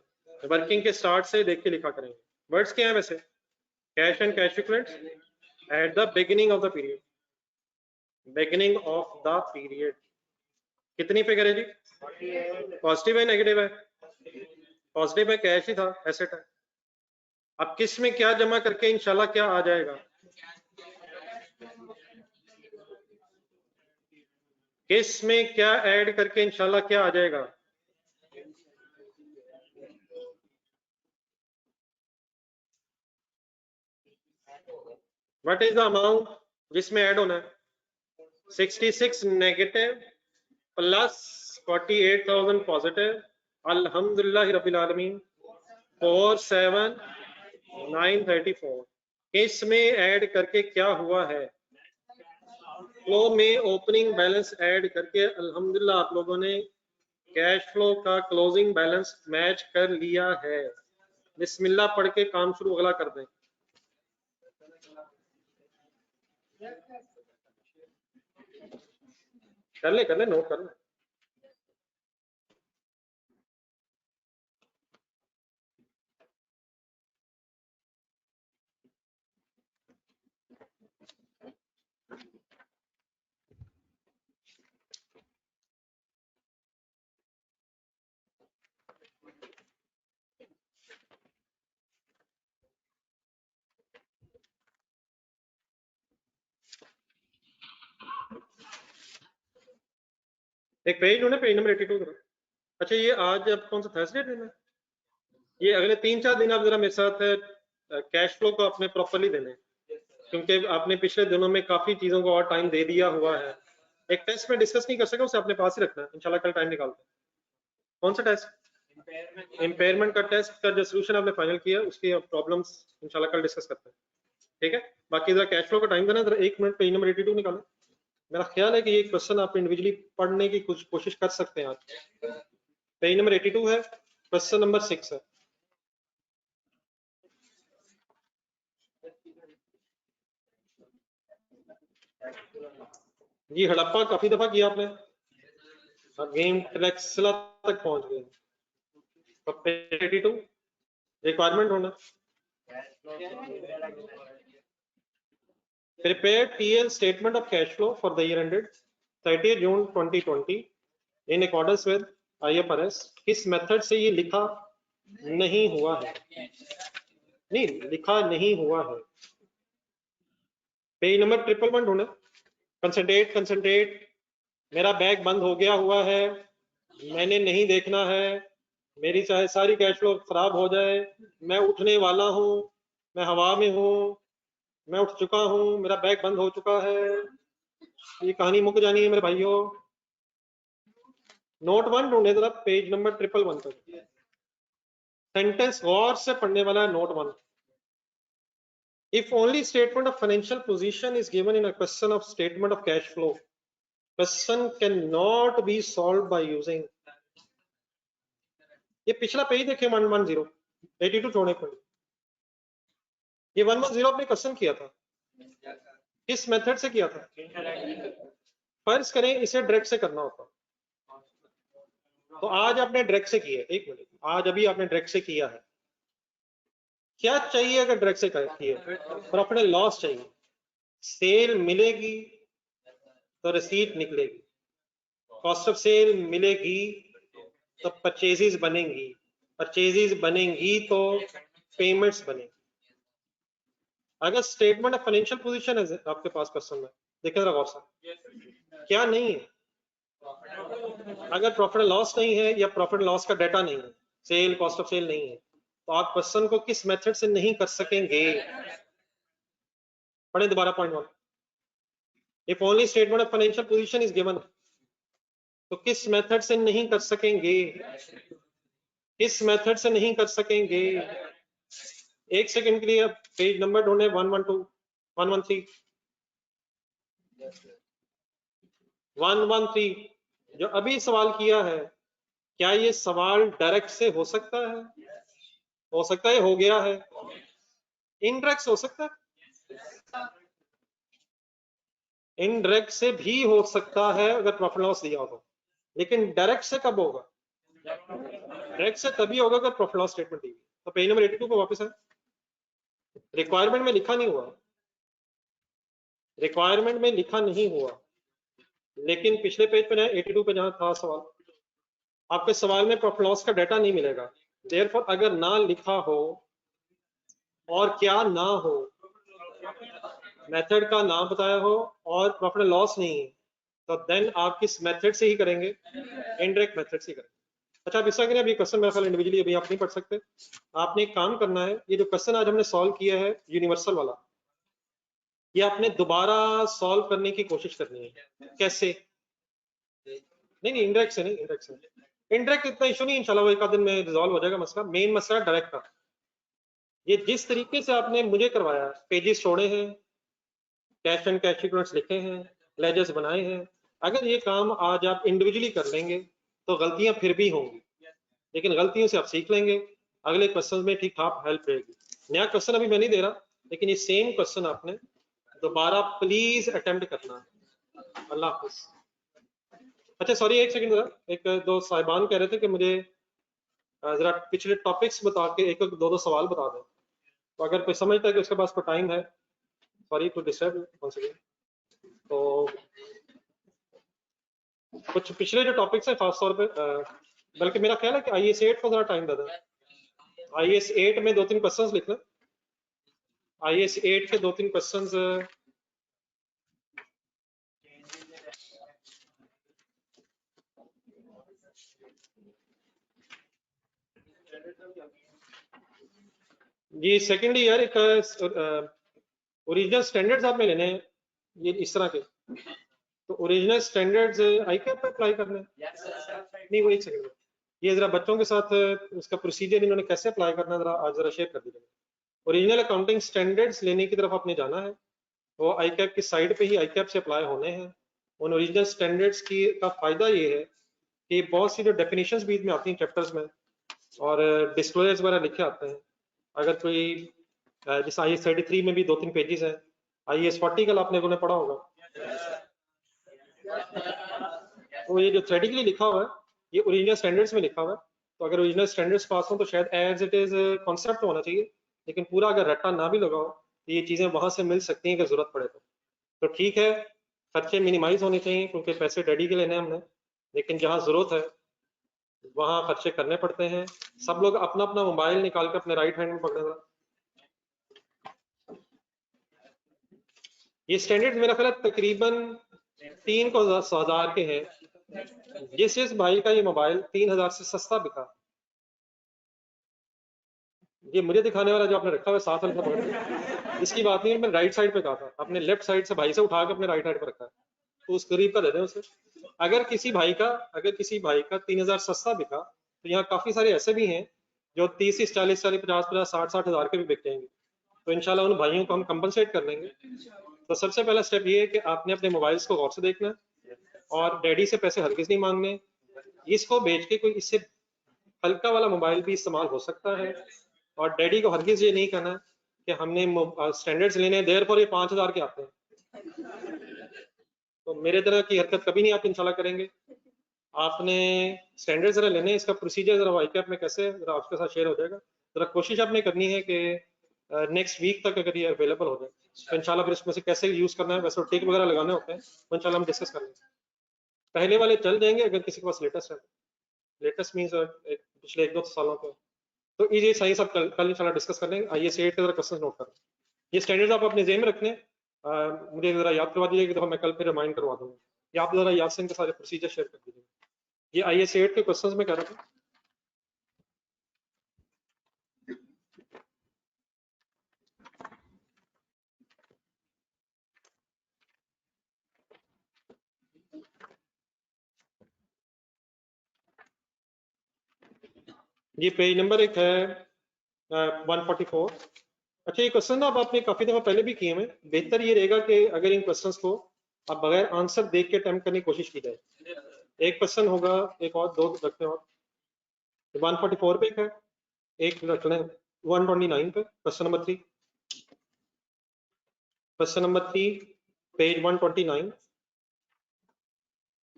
वर्किंग के स्टार्ट से देख के लिखा करेंगे। वर्ड्स क्या है वैसे? Cash and cash equivalents at the beginning of the period. Beginning of the period कितनी फिगर है जी? पॉजिटिव है नेगेटिव है? पॉजिटिव है, कैश ही था, एसेट है। अब किस में क्या जमा करके इंशाल्लाह क्या आ जाएगा? किस में क्या ऐड करके इंशाल्लाह क्या आ जाएगा? व्हाट इज द अमाउंट जिसमें ऐड होना है? 66 नेगेटिव प्लस 48,000 पॉजिटिव। अल्हम्दुलिल्लाह रब्बिल आलमीन। 47,934 इसमें ऐड करके क्या हुआ है? फ्लो में ओपनिंग बैलेंस ऐड करके अल्हम्दुलिल्लाह आप लोगों ने कैश फ्लो का क्लोजिंग बैलेंस मैच कर लिया है। बिस्मिल्लाह पढ़ के काम शुरू अगला कर दें। कर ले नोट कर ले। एक पेज होना, पेज नंबर 82 करो। अच्छा ये आज अब कौन सा थर्सडे दिन है? ये अगले 3-4 दिन आप जरा मेरे साथ कैश फ्लो को अपने प्रॉपरली देने, क्योंकि आपने पिछले दिनों में काफी चीजों को और टाइम दे दिया हुआ है। एक टेस्ट में डिस्कस नहीं कर सका, उसे अपने पास ही रखना है, इंशाल्लाह कल टाइम निकालते हैं। कौन सा टेस्ट? इम्पेयरमेंट का टेस्ट का जो सोल्यूशन आपने फाइनल किया उसकी प्रॉब्लम्स इंशाल्लाह कल डिस्कस करते हैं, ठीक है? बाकी जरा कैश फ्लो का टाइम देना, जरा 1 मिनट पेज नंबर 82 निकालो। मेरा ख्याल है कि ये क्वेश्चन आप इंडिविजुअली पढ़ने की कुछ कोशिश कर सकते हैं आज। पेज नंबर 82 है, क्वेश्चन नंबर 6 है। ये हड़प्पा काफी दफा किया आपने, गेम ट्रैक्सला तक पहुंच गए। तो पेज 82 रिक्वायरमेंट होना, prepare TL statement of cash flow for the year ended 30 June 2020 in accordance with IFRS। किस मेथड से ये लिखा नहीं हुआ है? नहीं लिखा नहीं हुआ है। पेज नंबर 111 ढूंढे। कंसंट्रेट मेरा बैग बंद हो गया हुआ है, मैंने नहीं देखना है, मेरी चाहे सारी कैश फ्लो खराब हो जाए, मैं उठने वाला हूं, मैं हवा में हूं, मैं उठ चुका हूं, मेरा बैग बंद हो चुका है, ये कहानी मुक जानी है मेरे भाइयों। नोट 1 ढूंढे जरा, पेज नंबर 111 पर। सेंटेंस गौर से पढ़ने वाला है। Note 1, if only statement of financial position is given in a question of statement of cash flow, question cannot be solved by using। ये पिछला पेज देखिए 110 82 छोड़ने पर, ये 110 आपने क्वेश्चन किया था, किस मेथड से किया था? फर्ज करें इसे डायरेक्ट से करना होता, तो आज आपने डायरेक्ट से किया। एक मिनट, आज अभी आपने डायरेक्ट से किया है। क्या चाहिए अगर डायरेक्ट से किए? प्रॉफिट एंड लॉस चाहिए। सेल मिलेगी तो रिसीट निकलेगी, कॉस्ट ऑफ सेल मिलेगी तो परचेजेस बनेंगी, परचेजेस बनेंगी तो पेमेंट्स बनेंगी। अगर स्टेटमेंट ऑफ फाइनेंशियल पोजीशन है आपके पास क्वेश्चन में, देखें जरा गौर से, क्या नहीं है? अगर प्रॉफिट एंड लॉस नहीं है या प्रॉफिट एंड लॉस का डाटा नहीं है, सेल, कॉस्ट ऑफ सेल नहीं है, तो आप क्वेश्चन को किस मेथड से नहीं कर सकेंगे? पढ़े दोबारा point 1। If only statement of financial position is given, तो किस मेथड से नहीं कर सकेंगे? किस मेथड से नहीं कर सकेंगे? एक सेकंड के लिए पेज नंबर ढूंढे, 112, 113, 113 जो अभी सवाल किया है, क्या ये सवाल डायरेक्ट से हो सकता है? हो सकता है, हो गया है। इनडायरेक्ट हो सकता है, इनडायरेक्ट से भी हो सकता है अगर प्रॉफिट लॉस दिया हो तो, लेकिन डायरेक्ट से कब होगा? डायरेक्ट से तभी होगा अगर प्रॉफिट लॉस स्टेटमेंट दी। तो पेज नंबर 82 पे वापस है। रिक्वायरमेंट में लिखा नहीं हुआ, रिक्वायरमेंट में लिखा नहीं हुआ, लेकिन पिछले पेज पे 82 पे जहां था सवाल, आपके सवाल में प्रॉफिट लॉस का डाटा नहीं मिलेगा। देयरफॉर अगर ना लिखा हो और क्या ना हो, मेथड का नाम बताया हो और प्रॉफिट लॉस नहीं है, तो देन आप किस मेथड से ही करेंगे? इनडायरेक्ट मेथड से करेंगे। अच्छा, अब इसका अभी क्वेश्चन मेरे ख्याल इंडिविजुअली अभी आप नहीं पढ़ सकते। आपने एक काम करना है, ये जो क्वेश्चन आज हमने सॉल्व किया है यूनिवर्सल वाला, ये आपने दोबारा सॉल्व करने की कोशिश करनी है। कैसे? नहीं, इनडायरेक्ट से नहीं, इनडायरेक्ट से इनडायरेक्ट इतना इशू नहीं, इंशाल्लाह वो एक आध दिन में रिजॉल्व हो जाएगा मसला। मेन मसला डायरेक्ट का। ये जिस तरीके से आपने मुझे करवाया, पेजेस छोड़े हैं, कैश एंड कैश इक्विवेलेंट्स लिखे हैं, लेजर्स बनाए हैं, अगर ये काम आज आप इंडिविजुअली कर लेंगे तो गलतियां फिर भी होंगी, लेकिन गलतियों से आप सीख लेंगे, अगले क्वेश्चन में ठीक ठाक हेल्प रहेगी। नया क्वेश्चन अभी मैं नहीं दे रहा, लेकिन ये सेम क्वेश्चन आपने दोबारा प्लीज अटेम्प्ट करना है। अल्लाह हाफिज। अच्छा सॉरी, एक सेकंड जरा, एक दो साहिबान कह रहे थे कि मुझे जरा पिछले टॉपिक्स बता के एक दो दो सवाल बता दें, तो अगर कोई समझता है कि उसके पास कोई टाइम है, sorry to disturb once again, तो कुछ पिछले जो टॉपिक्स हैं खास तौर पे, बल्कि मेरा ख्याल है कि IAS 8 को जरा टाइम दे दें। IAS 8 में 2-3 क्वेश्चंस लिख लें। IAS 8 के 2-3 क्वेश्चंस ये सेकंड ईयर एक ओरिजिनल स्टैंडर्ड्स आपने लेने हैं, ये इस तरह के, तो ओरिजिनल स्टैंडर्ड्स ICAP पे अप्लाई करने हैं। नहीं, वो एक सेकंड, ये जरा बच्चों के साथ उसका प्रोसीजर इन्होंने कैसे अप्लाई करना है जरा आज जरा शेयर कर दीजिए। ओरिजिनल अकाउंटिंग स्टैंडर्ड्स लेने की तरफ आपने जाना है, वो ICAP की साइड पे ही ICAP से अप्लाई होने हैं। उन ओरिजिनल स्टैंडर्ड्स की का फायदा ये है कि बहुत सी जो डेफिनेशंस बीच में आती हैं चैप्टर्स में और डिस्क्लोजर्स वगैरह लिखे आते हैं, अगर कोई जैसे IAS 33 में भी 2-3 पेजेस हैं, IAS 40 कल आपने लोगों ने पढ़ा होगा, तो ये जो थ्योरेटिकली लिखा हुआ है ये ओरिजिनल स्टैंडर्ड्स में लिखा हुआ है, तो अगर ओरिजिनल स्टैंडर्ड्स पास हो तो शायद एज इट इज कॉन्सेप्ट तो होना चाहिए, लेकिन पूरा अगर रट्टा ना भी लगाओ तो ये चीजें वहां से मिल सकती हैं अगर जरूरत पड़े तो ठीक है। खर्चे मिनिमाइज होने चाहिए क्योंकि पैसे रेडी के लेने हमने, लेकिन जहाँ जरूरत है वहां खर्चे करने पड़ते हैं। सब लोग अपना अपना मोबाइल निकाल कर अपने राइट हैंड में पकड़ेगा। ये स्टैंडर्ड मेरा ख्याल तकरीबन 3,000 के हैं। जिस भाई का ये मोबाइल 3,000 से सस्ता बिका, ये मुझे दिखाने वाला जो आपने रखा हुआ साथ वाला पकड़ के, इसकी बात नहीं है, मैंने राइट साइड पे कहा था, अपने लेफ्ट साइड से भाई से उठा के अपने राइट साइड पे रखा है, तो उस करीब का दे दें उसे। अगर किसी भाई का 3,000 सस्ता बिका, तो यहाँ काफी सारे ऐसे भी हैं जो 30, 40, 50, 60 हजार के भी बिक जाएंगे, तो इंशाल्लाह उन भाइयों को हम कंपनसेट कर लेंगे। तो सबसे पहला स्टेप ये है कि आपने अपने मोबाइल्स को गौर से देखना है और डैडी से पैसे हरगिज नहीं मांगने। इसको बेच के कोई इससे हल्का वाला मोबाइल भी इस्तेमाल हो सकता है, और डैडी को हरगिज ये नहीं कहना कि हमने स्टैंडर्ड्स लेने देर पर ये 5,000 के आते हैं, तो मेरे तरह की हरकत कभी नहीं आप इंशाल्लाह करेंगे। आपने स्टैंडर्ड जरा लेने, इसका प्रोसीजर जरा ICAP में कैसे जरा आपके साथ शेयर हो जाएगा, जरा कोशिश आपने करनी है कि नेक्स्ट वीक तक अगर ये अवेलेबल हो जाए तो इंशाल्लाह फिर इसमें से कैसे यूज करना है, वैसे टिक वगैरह लगाने होते हैं, तो इंशाल्लाह हम डिस्कस कर लेंगे। पहले वाले चल जाएंगे अगर किसी के पास लेटेस्ट है, लेटेस्ट मीन्स पिछले 1-2 सालों के, तो ये सही सब कल इंशाल्लाह डिस्कस कर लेंगे। IAS 8 के जरा क्वेश्चन नोट करें, ये स्टैंडर्ड्स आप अपने जेहन में रखने, मुझे जरा याद करवा दीजिए कि दफा मैं कल फिर रिमाइंड करवा दूंगा, या आप जरा याद से इनके सारे प्रोसीजर शेयर कर दीजिए। ये IAS 8 के क्वेश्चंस में कह रहा था। ये पेज नंबर एक है 144। अच्छा, ये क्वेश्चन ना अब आपने काफी दफा पहले भी किए हैं। बेहतर ये रहेगा कि अगर इन क्वेश्चंस को आप बगैर आंसर देख के अटेम्प्ट करने की कोशिश की जाए। एक क्वेश्चन होगा, एक और दो रखते हैं और 144 पे है, एक रख लें 129 पे, question number 3। Question number 3 page 129।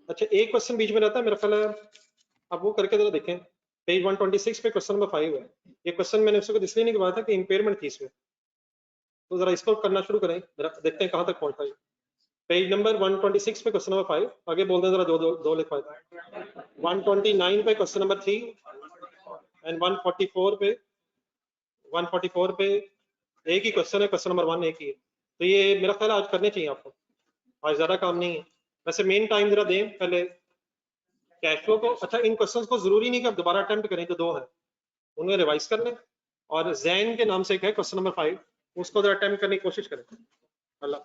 अच्छा, एक क्वेश्चन बीच में रहता है मेरा ख्याल है, अब वो करके जरा देखें। पेज 126 पे क्वेश्चन नंबर 5 है। ये क्वेश्चन मैंने उसको इसलिए नहीं करवाया था कि इंपेयरमेंट थी इसमें, तो जरा इसको करना शुरू करें, जरा देखते हैं कहां तक पहुंचता है। पेज नंबर 126 पे क्वेश्चन नंबर 5, आगे बोल दें जरा, दो लिख पाए। 129 पे क्वेश्चन नंबर 3 एंड 144 पे एक ही क्वेश्चन है, क्वेश्चन नंबर 1 एक ही है। तो ये मेरा ख्याल आज करने चाहिए आपको, आज ज्यादा काम नहीं है। वैसे मेन टाइम जरा दें पहले कैश फ्लो को। अच्छा, इन क्वेश्चंस को जरूरी नहीं कि आप दोबारा अटेम्प्ट करें, जो 2 है उन्हें रिवाइज कर लें, और जैन के नाम से एक है क्वेश्चन नंबर 5, उसको जरा अटेम्प्ट करने की कोशिश करें। अल्लाह।